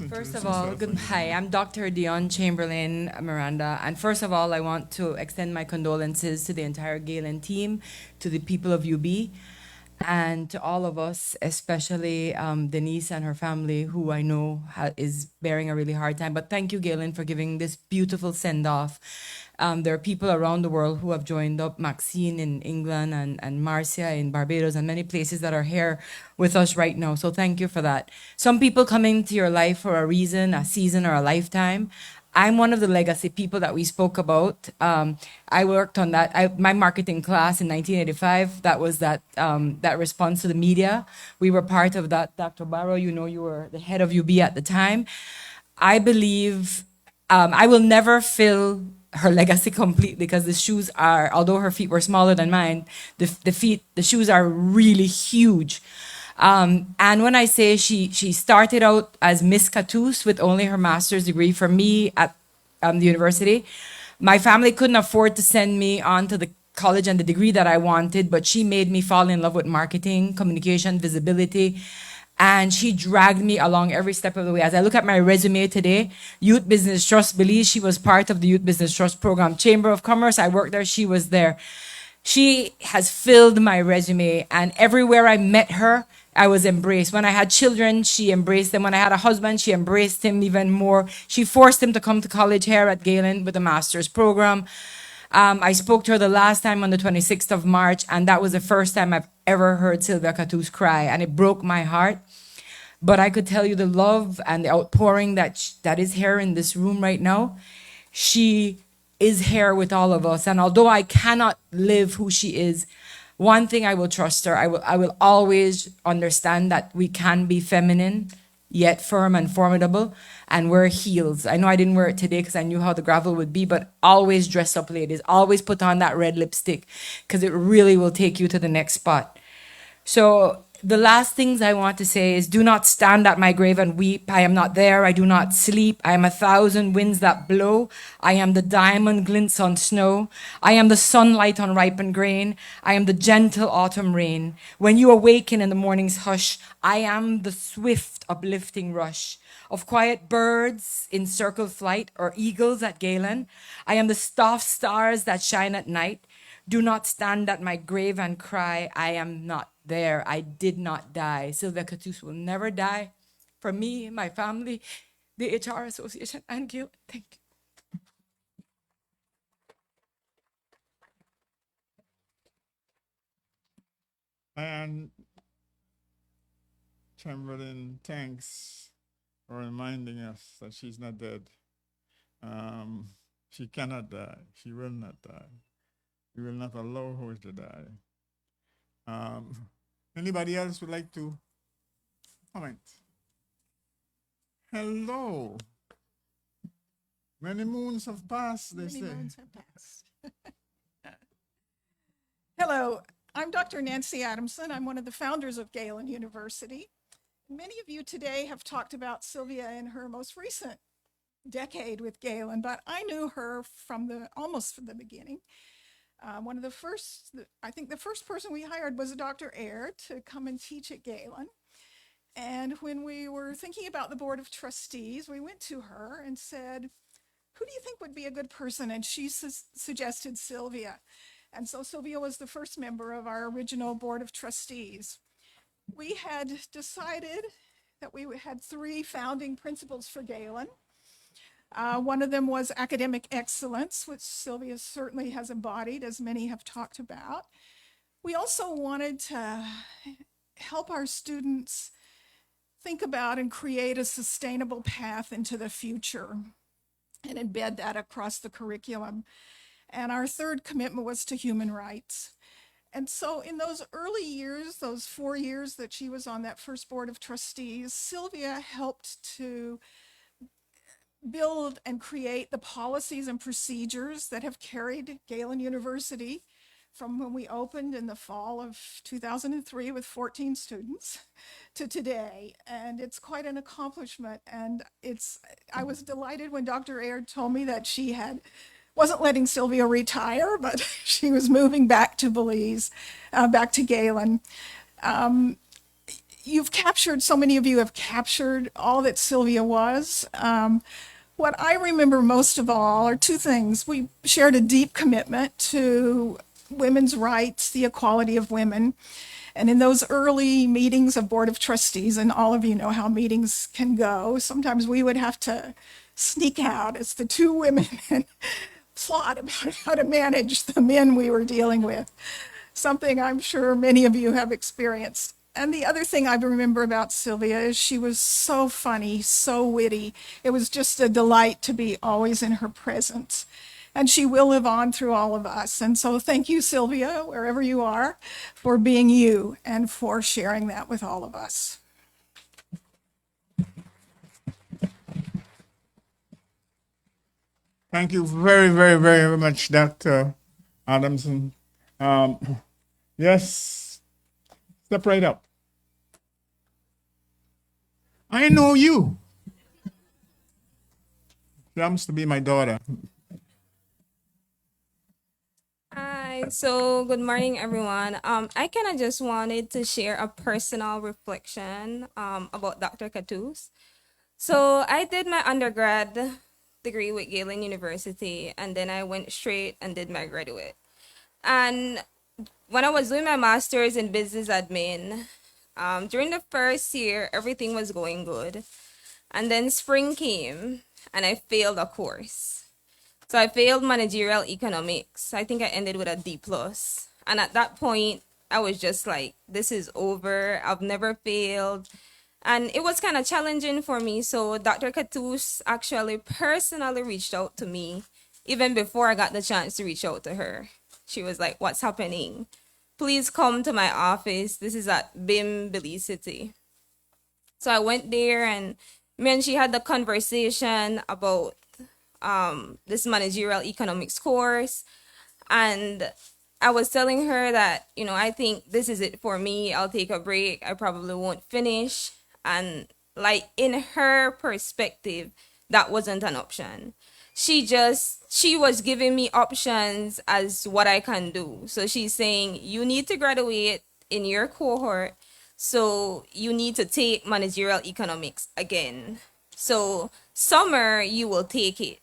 First of all, hi, I'm Dr. Dion Chamberlain Miranda, and first of all, I want to extend my condolences to the entire Galen team, to the people of UB, and to all of us, especially Denise and her family, who I know is bearing a really hard time. But thank you, Galen, for giving this beautiful send-off. There are people around the world who have joined up, Maxine in England and Marcia in Barbados and many places that are here with us right now. So thank you for that. Some people come into your life for a reason, a season, or a lifetime. I'm one of the legacy people that we spoke about. I worked on that. My marketing class in 1985, that was that response to the media. We were part of that. Dr. Barrow, you know, you were the head of UB at the time. I believe I will never fill her legacy completely because the shoes are, although her feet were smaller than mine, the shoes are really huge. And when I say she started out as Miss Cattouse with only her master's degree from me at the university, my family couldn't afford to send me on to the college and the degree that I wanted, but she made me fall in love with marketing, communication, visibility, and she dragged me along every step of the way. As I look at my resume today, Youth Business Trust, Belize, she was part of the Youth Business Trust program. Chamber of Commerce, I worked there, she was there. She has filled my resume, and everywhere I met her, I was embraced. When I had children, she embraced them. When I had a husband, she embraced him even more. She forced him to come to college here at Galen with a master's program. I spoke to her the last time on the 26th of March, and that was the first time I've ever heard Sylvia Cattouse cry, and it broke my heart. But I could tell you the love and the outpouring that is here in this room right now. She is here with all of us, and although I cannot live who she is, one thing I will trust her. I will always understand that we can be feminine, yet firm and formidable, and wear heels. I know I didn't wear it today because I knew how the gravel would be, but always dress up, ladies. Always put on that red lipstick because it really will take you to the next spot. So the last things I want to say is, do not stand at my grave and weep. I am not there. I do not sleep. I am 1,000 winds that blow. I am the diamond glints on snow. I am the sunlight on ripened grain. I am the gentle autumn rain. When you awaken in the morning's hush, I am the swift uplifting rush of quiet birds in circle flight or eagles at Galen. I am the soft stars that shine at night. Do not stand at my grave and cry, I am not there. I did not die. Sylvia Cattouse will never die. For me, my family, the HR Association, and Galen. Thank you. And Chamberlain, thanks for reminding us that she's not dead. She cannot die. She will not die. We will not allow her to die. Anybody else would like to comment? Hello. Many moons have passed, they say. Many moons have passed. Hello, I'm Dr. Nancy Adamson. I'm one of the founders of Galen University. Many of you today have talked about Sylvia in her most recent decade with Galen, but I knew her almost from the beginning. One of the first, I think the first person we hired was Dr. Ayer to come and teach at Galen. And when we were thinking about the Board of Trustees, we went to her and said, who do you think would be a good person? And she suggested Sylvia. And so Sylvia was the first member of our original Board of Trustees. We had decided that we had 3 founding principles for Galen. One of them was academic excellence, which Sylvia certainly has embodied, as many have talked about. We also wanted to help our students think about and create a sustainable path into the future and embed that across the curriculum. And our third commitment was to human rights. And so in those early years, those 4 years that she was on that first Board of Trustees, Sylvia helped to build and create the policies and procedures that have carried Galen University from when we opened in the fall of 2003 with 14 students to today. And it's quite an accomplishment. And I was delighted when Dr. Ayer told me that she wasn't letting Sylvia retire, but she was moving back to Belize, back to Galen. So many of you have captured all that Sylvia was. What I remember most of all are 2 things. We shared a deep commitment to women's rights, the equality of women. And in those early meetings of Board of Trustees, and all of you know how meetings can go, sometimes we would have to sneak out as the 2 women and lot about how to manage the men we were dealing with, something I'm sure many of you have experienced. And the other thing I remember about Sylvia is she was so funny, so witty. It was just a delight to be always in her presence. And she will live on through all of us. And so thank you, Sylvia, wherever you are, for being you and for sharing that with all of us. Thank you very, very, very much, Dr. Adamson. Yes, step right up. I know you. She happens to be my daughter. Hi, so good morning, everyone. I kind of just wanted to share a personal reflection about Dr. Cattouse. So I did my undergrad degree with Galen University, and then I went straight and did my graduate. And when I was doing my master's in business admin, during the first year, everything was going good. And then spring came, and I failed a course. So I failed managerial economics. I think I ended with a D plus. And at that point, I was just like, this is over. I've never failed. And it was kind of challenging for me. So Dr. Cattouse actually personally reached out to me even before I got the chance to reach out to her. She was like, what's happening? Please come to my office. This is at BIM Belize City. So I went there, and me and she had the conversation about this managerial economics course. And I was telling her that, I think this is it for me. I'll take a break. I probably won't finish. And like in her perspective, that wasn't an option. She was giving me options as what I can do. So she's saying, you need to graduate in your cohort. So you need to take managerial economics again. So summer, you will take it.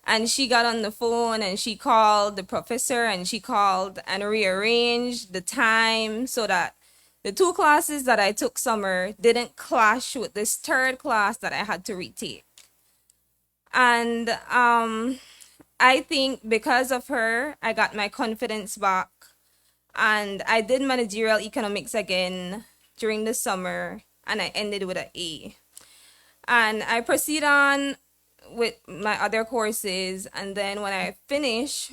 And she got on the phone and she called the professor and she called and rearranged the time so that the two classes that I took summer didn't clash with this third class that I had to retake. And I think because of her, I got my confidence back. And I did managerial economics again during the summer, and I ended with an A. And I proceed on with my other courses, and then when I finish,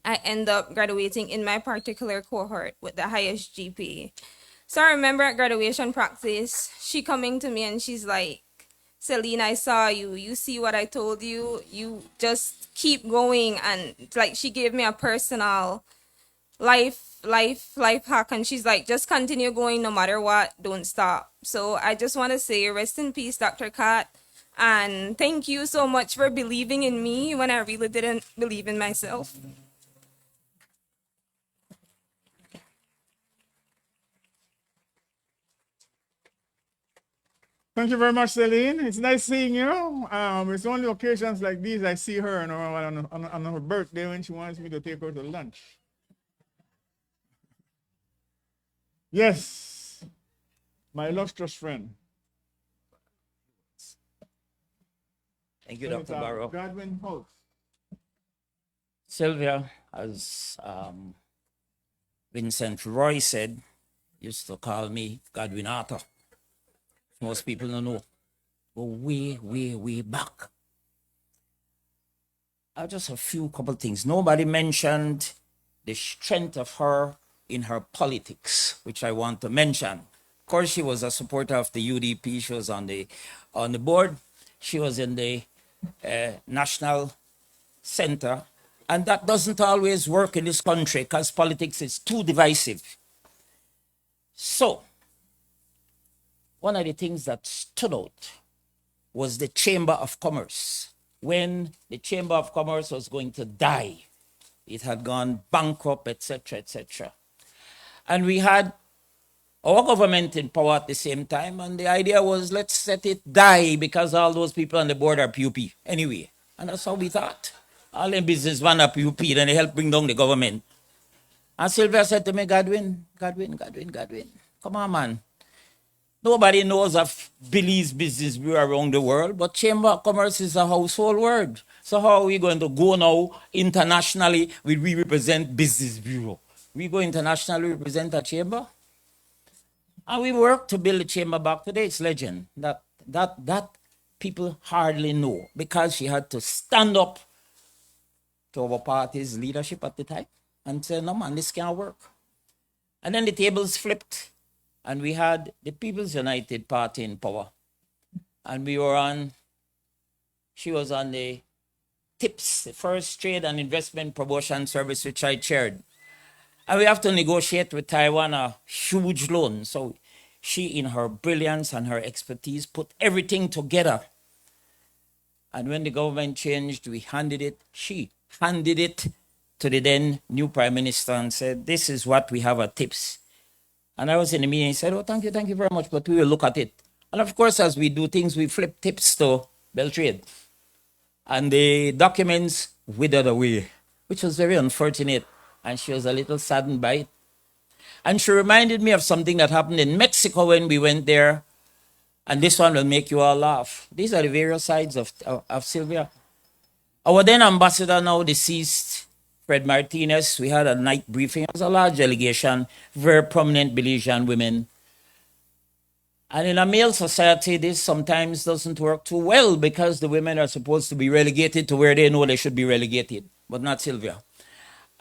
I end up graduating in my particular cohort with the highest GPA. So I remember at graduation practice, she coming to me and she's like, Celine, I saw you. You see what I told you? You just keep going. And like she gave me a personal life hack, and she's like, just continue going no matter what, don't stop. So I just want to say rest in peace, Dr. Kat, and thank you so much for believing in me when I really didn't believe in myself. Thank you very much, Celine. It's nice seeing you. It's only occasions like these I see her on her birthday when she wants me to take her to lunch. Yes, my illustrious friend. Thank you, Dr. Barrow. Godwin House. Sylvia, as Vincent Roy said, used to call me Godwin Arthur. Most people don't know. But way back. Just a few couple things. Nobody mentioned the strength of her in her politics, which I want to mention. Of course, she was a supporter of the UDP. She was on the board. She was in the National Center. And that doesn't always work in this country because politics is too divisive. So, one of the things that stood out was the Chamber of Commerce. When the Chamber of Commerce was going to die, it had gone bankrupt, etc., etc. And we had our government in power at the same time, and the idea was, let's let it die because all those people on the board are PUP anyway. And that's how we thought. All them businessmen are PUP, then they help bring down the government. And Sylvia said to me, Godwin, come on, man. Nobody knows of Belize Business Bureau around the world, but Chamber of Commerce is a household word. So how are we going to go now internationally? We represent Business Bureau. We go internationally, represent a chamber. And we work to build the chamber back today. It's legend. That people hardly know because she had to stand up to our party's leadership at the time and say, no man, this can't work. And then the tables flipped and we had the People's United Party in power. And she was on the TIPS, the First Trade and Investment Promotion Service, which I chaired. And we have to negotiate with Taiwan a huge loan. So she, in her brilliance and her expertise, put everything together. And when the government changed, she handed it to the then new Prime Minister and said, this is what we have at TIPS. And I was in the meeting, he said, oh, thank you very much, but we will look at it. And of course, as we do things, we flip TIPS to Beltrade. And the documents withered away, which was very unfortunate. And she was a little saddened by it. And she reminded me of something that happened in Mexico when we went there. And this one will make you all laugh. These are the various sides of Sylvia. Our then ambassador, now deceased, Fred Martinez, we had a night briefing. It was a large delegation, very prominent Belizean women. And in a male society, this sometimes doesn't work too well because the women are supposed to be relegated to where they know they should be relegated, but not Sylvia.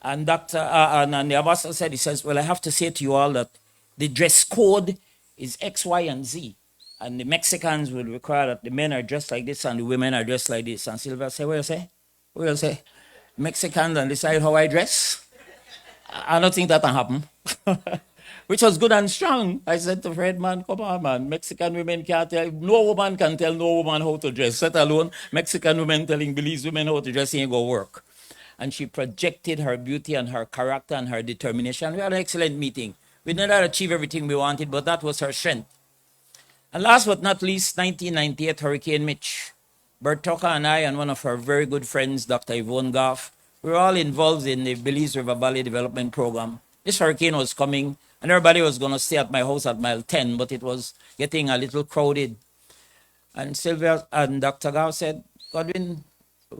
And and the ambassador said, he says, well, I have to say to you all that the dress code is X, Y, and Z. And the Mexicans will require that the men are dressed like this and the women are dressed like this. And Sylvia said, what you say? What you say? Mexicans and decide how I dress? I don't think that can happen. Which was good and strong. I said to Fred, man, come on, man. Mexican women can't tell, no woman can tell no woman how to dress, let alone Mexican women telling Belize women how to dress ain't gonna work. And she projected her beauty and her character and her determination. We had an excellent meeting. We did not achieve everything we wanted, but that was her strength. And last but not least, 1998 Hurricane Mitch. Bert Tucker and I and one of our very good friends, Dr. Yvonne Goff, we were all involved in the Belize River Valley Development Program. This hurricane was coming, and everybody was going to stay at my house at mile 10, but it was getting a little crowded. And Sylvia and Dr. Goff said, Godwin,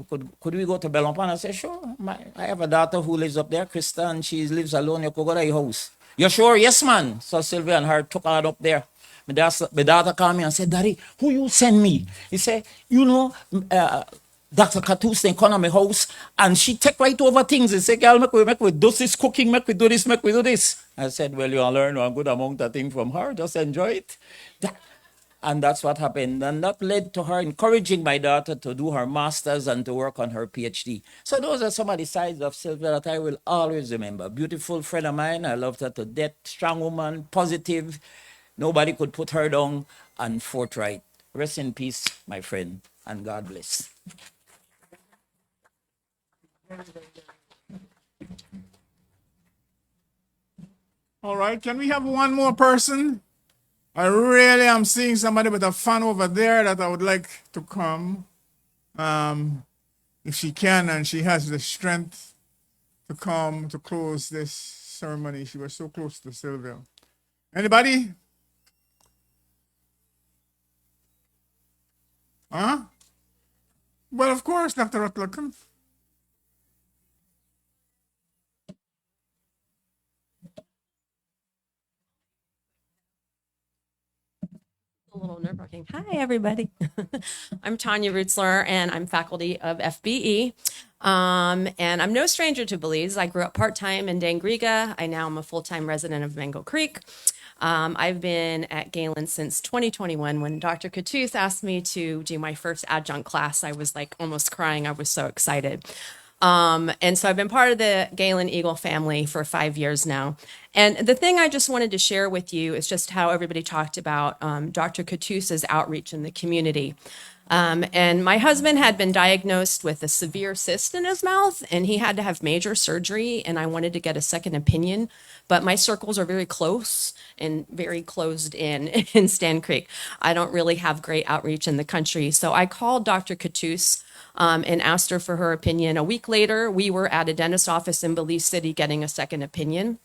could we go to Belompan? I said, sure. I have a daughter who lives up there, Krista, and she lives alone. You could go to your house. You're sure? Yes, man. So Sylvia and her took her up there. My daughter called me and said, Daddy, who you send me? He said, you know, Dr. Cattouse, they come to my house, and she take right over things. He said, girl, make we do this cooking, make we do this, make we do this. I said, well, you'll learn a good amount of things from her. Just enjoy it. And that's what happened. And that led to her encouraging my daughter to do her master's and to work on her PhD. So those are some of the sides of Sylvia that I will always remember. Beautiful friend of mine. I loved her to death. Strong woman, positive. Nobody could put her down, and forthright. Rest in peace, my friend, and God bless. All right, can we have one more person? I really am seeing somebody with a fan over there that I would like to come. If she can and she has the strength to come to close this ceremony. She was so close to Sylvia. Anybody? Huh? Well, of course, Dr. Rutler, come. A little nerve-wracking. Hi, everybody. I'm Tanya Rutzler, and I'm faculty of FBE. And I'm no stranger to Belize. I grew up part-time in Dangriga. I now am a full-time resident of Mango Creek. I've been at Galen since 2021. When Dr. Cattouse asked me to do my first adjunct class, I was like almost crying. I was so excited. And so I've been part of the Galen Eagle family for 5 years now. And the thing I just wanted to share with you is just how everybody talked about Dr. Cattouse's outreach in the community. And my husband had been diagnosed with a severe cyst in his mouth, and he had to have major surgery, and I wanted to get a second opinion. But my circles are very close and very closed in Stan Creek. I don't really have great outreach in the country. So I called Dr. Cattouse and asked her for her opinion. A week later, we were at a dentist's office in Belize City getting a second opinion.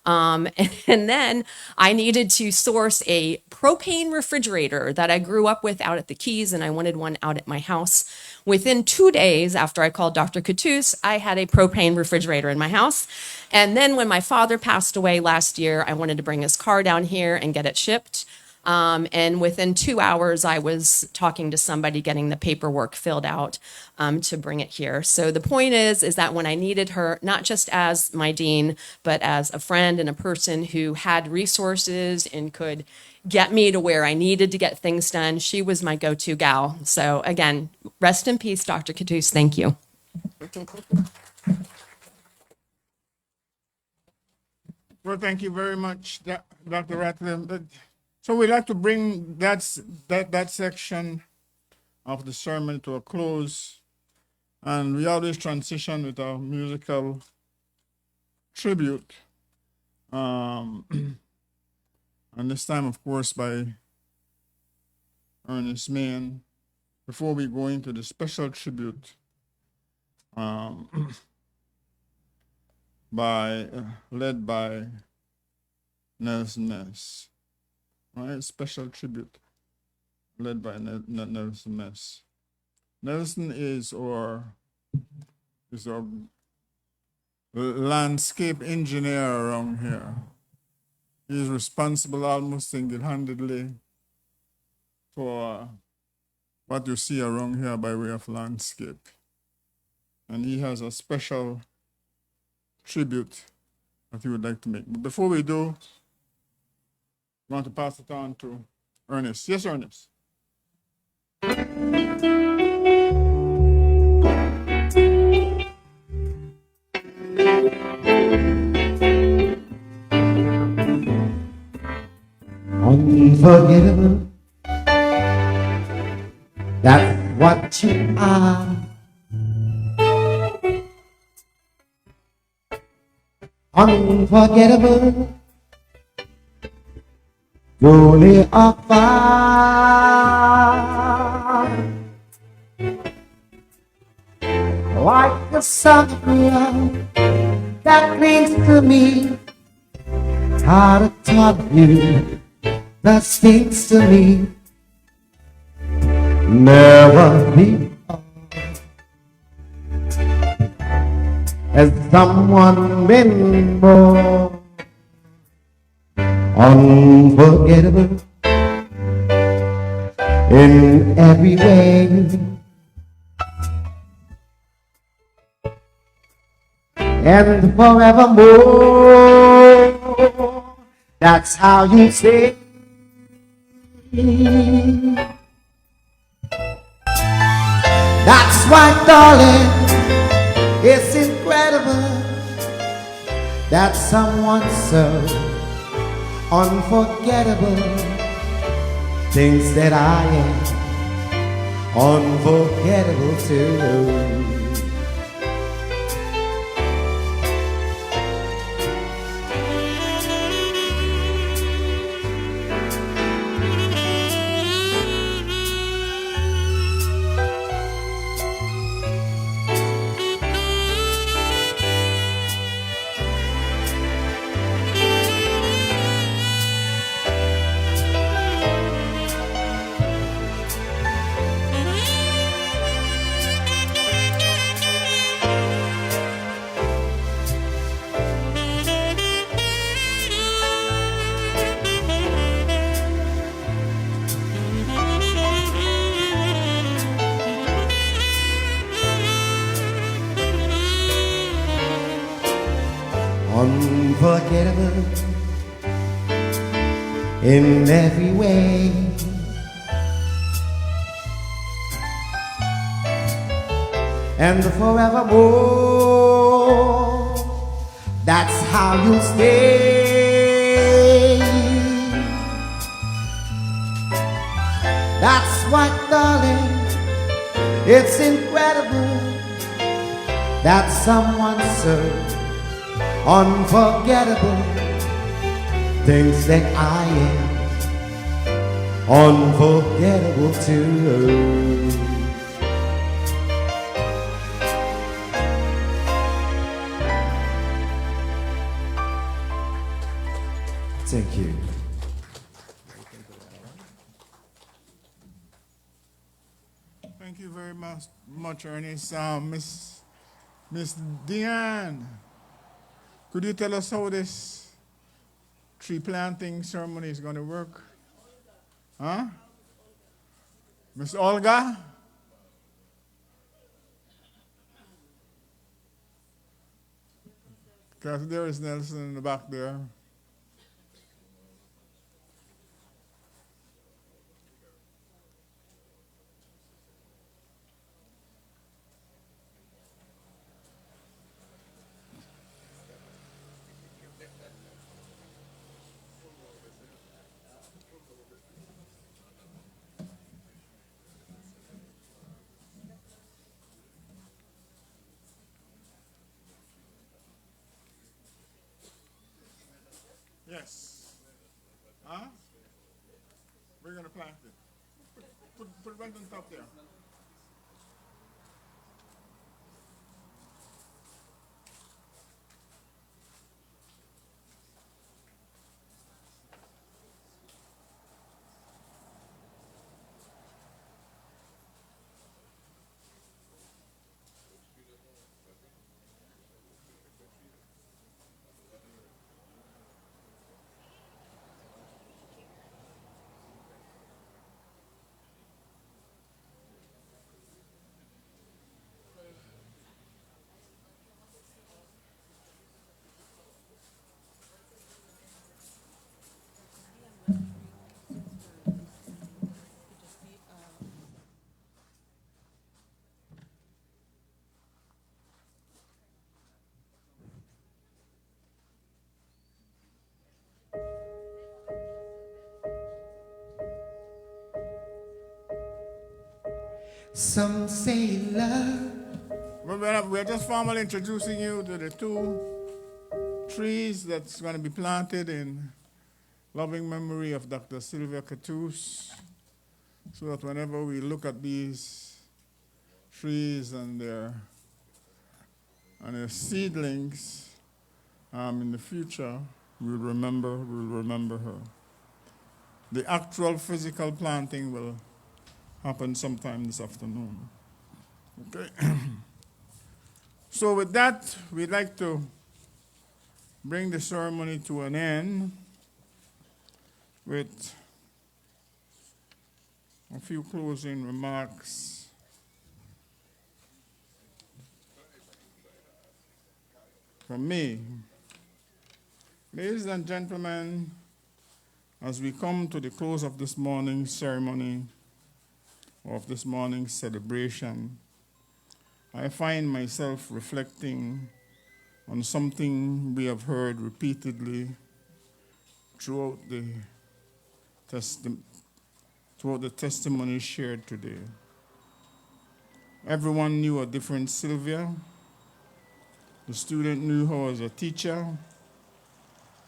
And then I needed to source a propane refrigerator that I grew up with out at the Keys, and I wanted one out at my house. Within 2 days after I called Dr. Cattouse, I had a propane refrigerator in my house. And then when my father passed away last year, I wanted to bring his car down here and get it shipped. And within 2 hours, I was talking to somebody, getting the paperwork filled out to bring it here. So the point is that when I needed her, not just as my dean, but as a friend and a person who had resources and could get me to where I needed to get things done, she was my go-to gal. So again, rest in peace, Dr. Cattouse. Thank you. Well, thank you very much, Dr. Ratliff. So we'd like to bring that section of the sermon to a close. And we always transition with our musical tribute. And this time, of course, by Ernest Mann. Before we go into the special tribute led by Nelson Ness. Right, special tribute led by Nelson Ness. Nelson is our landscape engineer around here. He is responsible almost single-handedly for what you see around here by way of landscape. And he has a special tribute that he would like to make. But before we do, I want to pass it on to Ernest. Yes, Ernest. Unforgettable, that's what you are. Unforgettable, truly afar, like the sun that clings to me, how to talk you that speaks to me, never be as someone been more unforgettable in every way, and forevermore. That's how you say. That's why, darling, it's incredible that someone so unforgettable thinks that I am unforgettable too. Unforgettable in every way, and forevermore. That's how you stay. That's what, darling, it's incredible that someone so unforgettable thinks that I am unforgettable too. Thank you. Thank you very much, Ernest. Miss Deanne, could you tell us how this tree planting ceremony is going to work? Huh? Miss Olga? Because there is Nelson in the back there. Yes. Huh? We're going to plant it. Put it right on top there. Some say love. We're just formally introducing you to the two trees that's going to be planted in loving memory of Dr. Sylvia Cattouse, so that whenever we look at these trees and their seedlings in the future, we'll remember her. The actual physical planting will happen sometime this afternoon. Okay. So with that, we'd like to bring the ceremony to an end with a few closing remarks. From me. Ladies and gentlemen, as we come to the close of this morning's ceremony, of this morning's celebration, I find myself reflecting on something we have heard repeatedly throughout the testimony shared today. Everyone knew a different Sylvia. The student knew her as a teacher.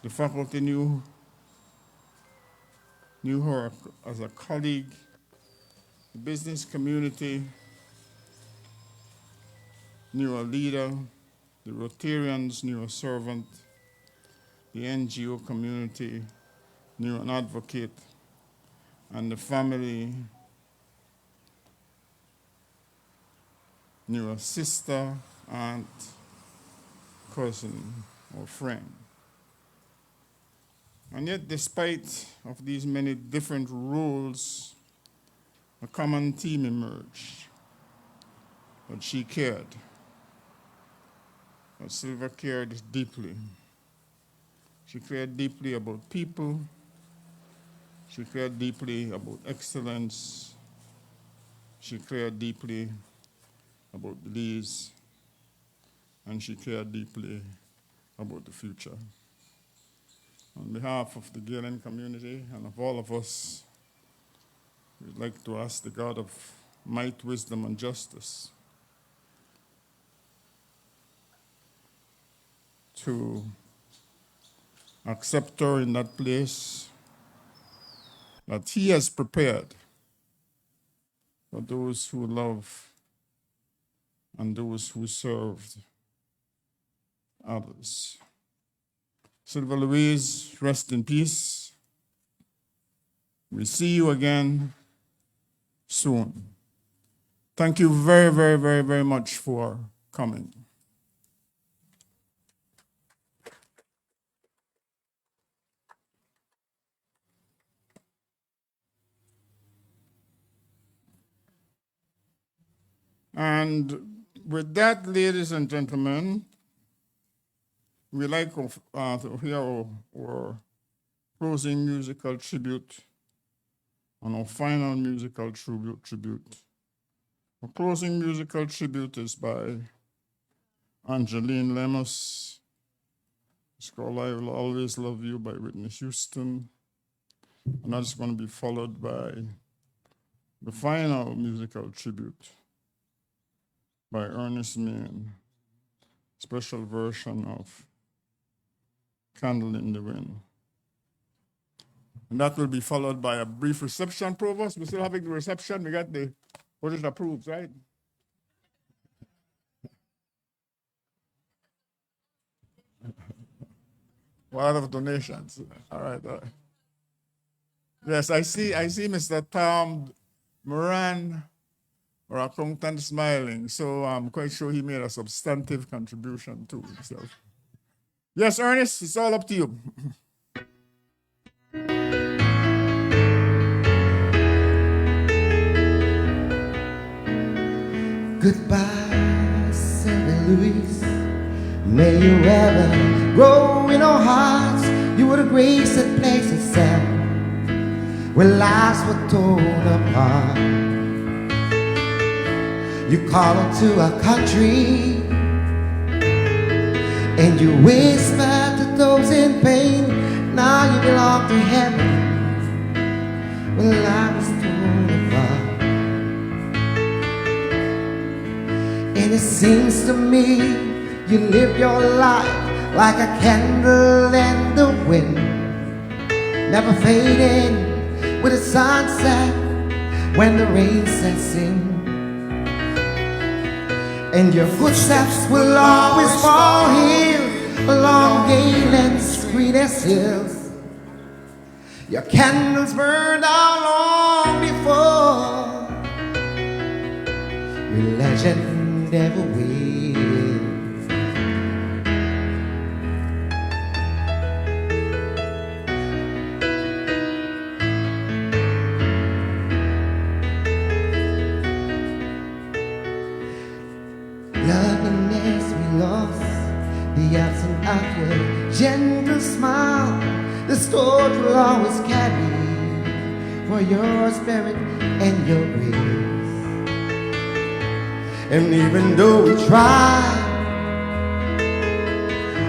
The faculty knew her as a colleague. The business community knew a leader. The Rotarians knew a servant. The NGO community knew an advocate. And the family knew a sister, aunt, cousin, or friend. And yet, despite of these many different roles, a common theme emerged. But she cared. But Sylvia cared deeply. She cared deeply about people. She cared deeply about excellence. She cared deeply about Louise. And she cared deeply about the future. On behalf of the Galen community and of all of us, we'd like to ask the God of might, wisdom, and justice to accept her in that place that He has prepared for those who love and those who served others. Sylvia Louise, rest in peace. We'll see you again soon. Thank you very, very, very, very much for coming. And with that, ladies and gentlemen, we like to hear our closing musical tribute and our final musical tribute. Our closing musical tribute is by Angeline Lemus. It's called I Will Always Love You by Whitney Houston. And that's going to be followed by the final musical tribute by Ernest Mann, special version of Candle in the Wind. And that will be followed by a brief reception. Provost, we're still having the reception. We got the budget approved, right? A lot of donations. All right. Yes, I see Mr. Tom Moran, our accountant, smiling. So I'm quite sure he made a substantive contribution to himself. Yes, Ernest, it's all up to you. Goodbye, St. Louis. May you ever grow in our hearts. You were the grace that place itself when lives were torn apart. You call into our country and you whisper to those in pain. Now you belong to heaven when life is torn apart. And it seems to me you live your life like a candle in the wind, never fading with the sunset when the rain sets in. And your footsteps will always fall here along Galen's greenest hills. Your candles burned out long before your legend ever will. Loveliness we lost, the absence of your gentle smile, the storms will always carry for your spirit and your grace. And even though we try,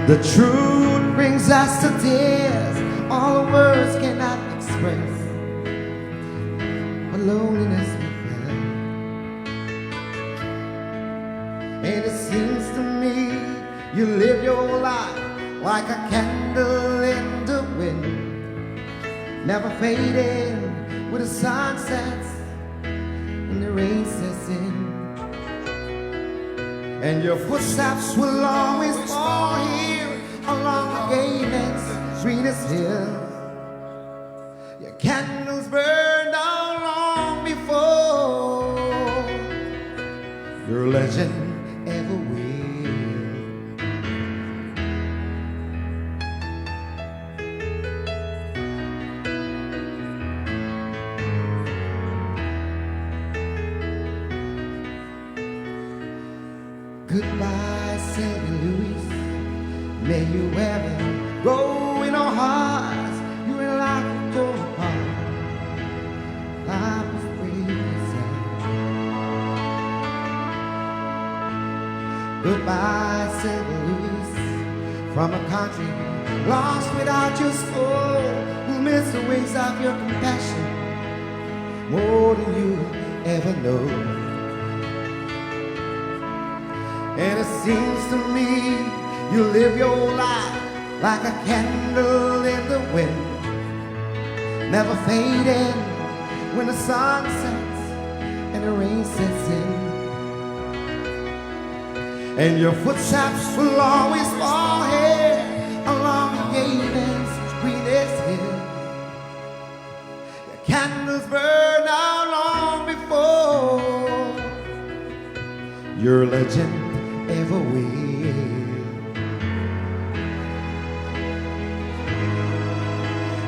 the truth brings us to tears. All the words cannot express what loneliness we feel. And it seems to me you live your life like a candle in the wind, never fading with the sun sets and the rain sets in. And your footsteps will always fall here along the Galen's greenest hills. Your candles burned out long before your legend ever will. Goodbye, St. Louis. May you ever grow in our hearts. You and life go apart. Life is brave and sad. Goodbye, St. Louis. From a country lost without your soul, who miss the ways of your compassion more than you ever know. And it seems to me you live your life like a candle in the wind, never fading when the sun sets and the rain sets in. And your footsteps will always fall here along the Your legend ever will.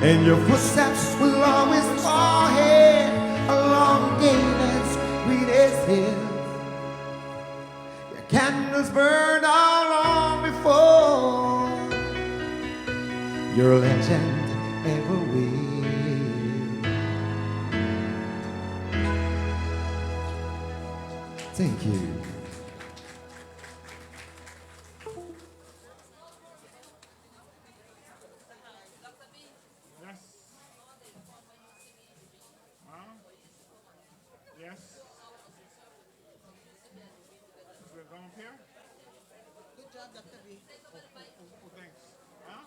And your footsteps will always fall here along Galen's greenest hills. Your candles burn all long before your legend ever will. Thank you. Yes. We're going up here? Good job, Dr. B. Thanks. Huh?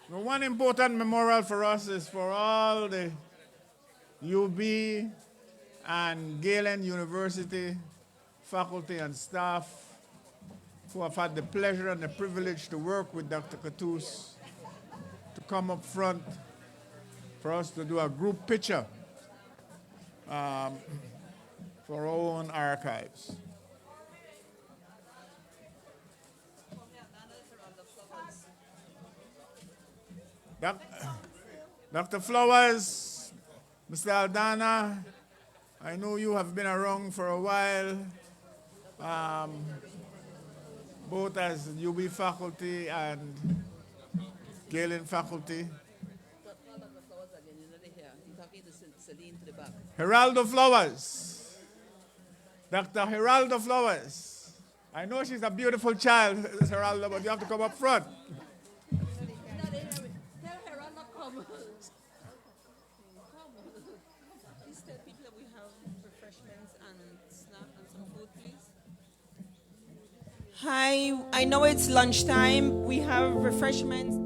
Well, one important memorial for us is for all the UB and Galen University faculty and staff who have had the pleasure and the privilege to work with Dr. Cattouse to come up front for us to do a group picture for our own archives. Dr. Flowers, Mr. Aldana, I know you have been around for a while, both as UB faculty and Galen faculty. Geraldo Flowers. Dr. Geraldo Flowers. I know she's a beautiful child, Geraldo, but you have to come up front. Hi, I know it's lunchtime. We have refreshments.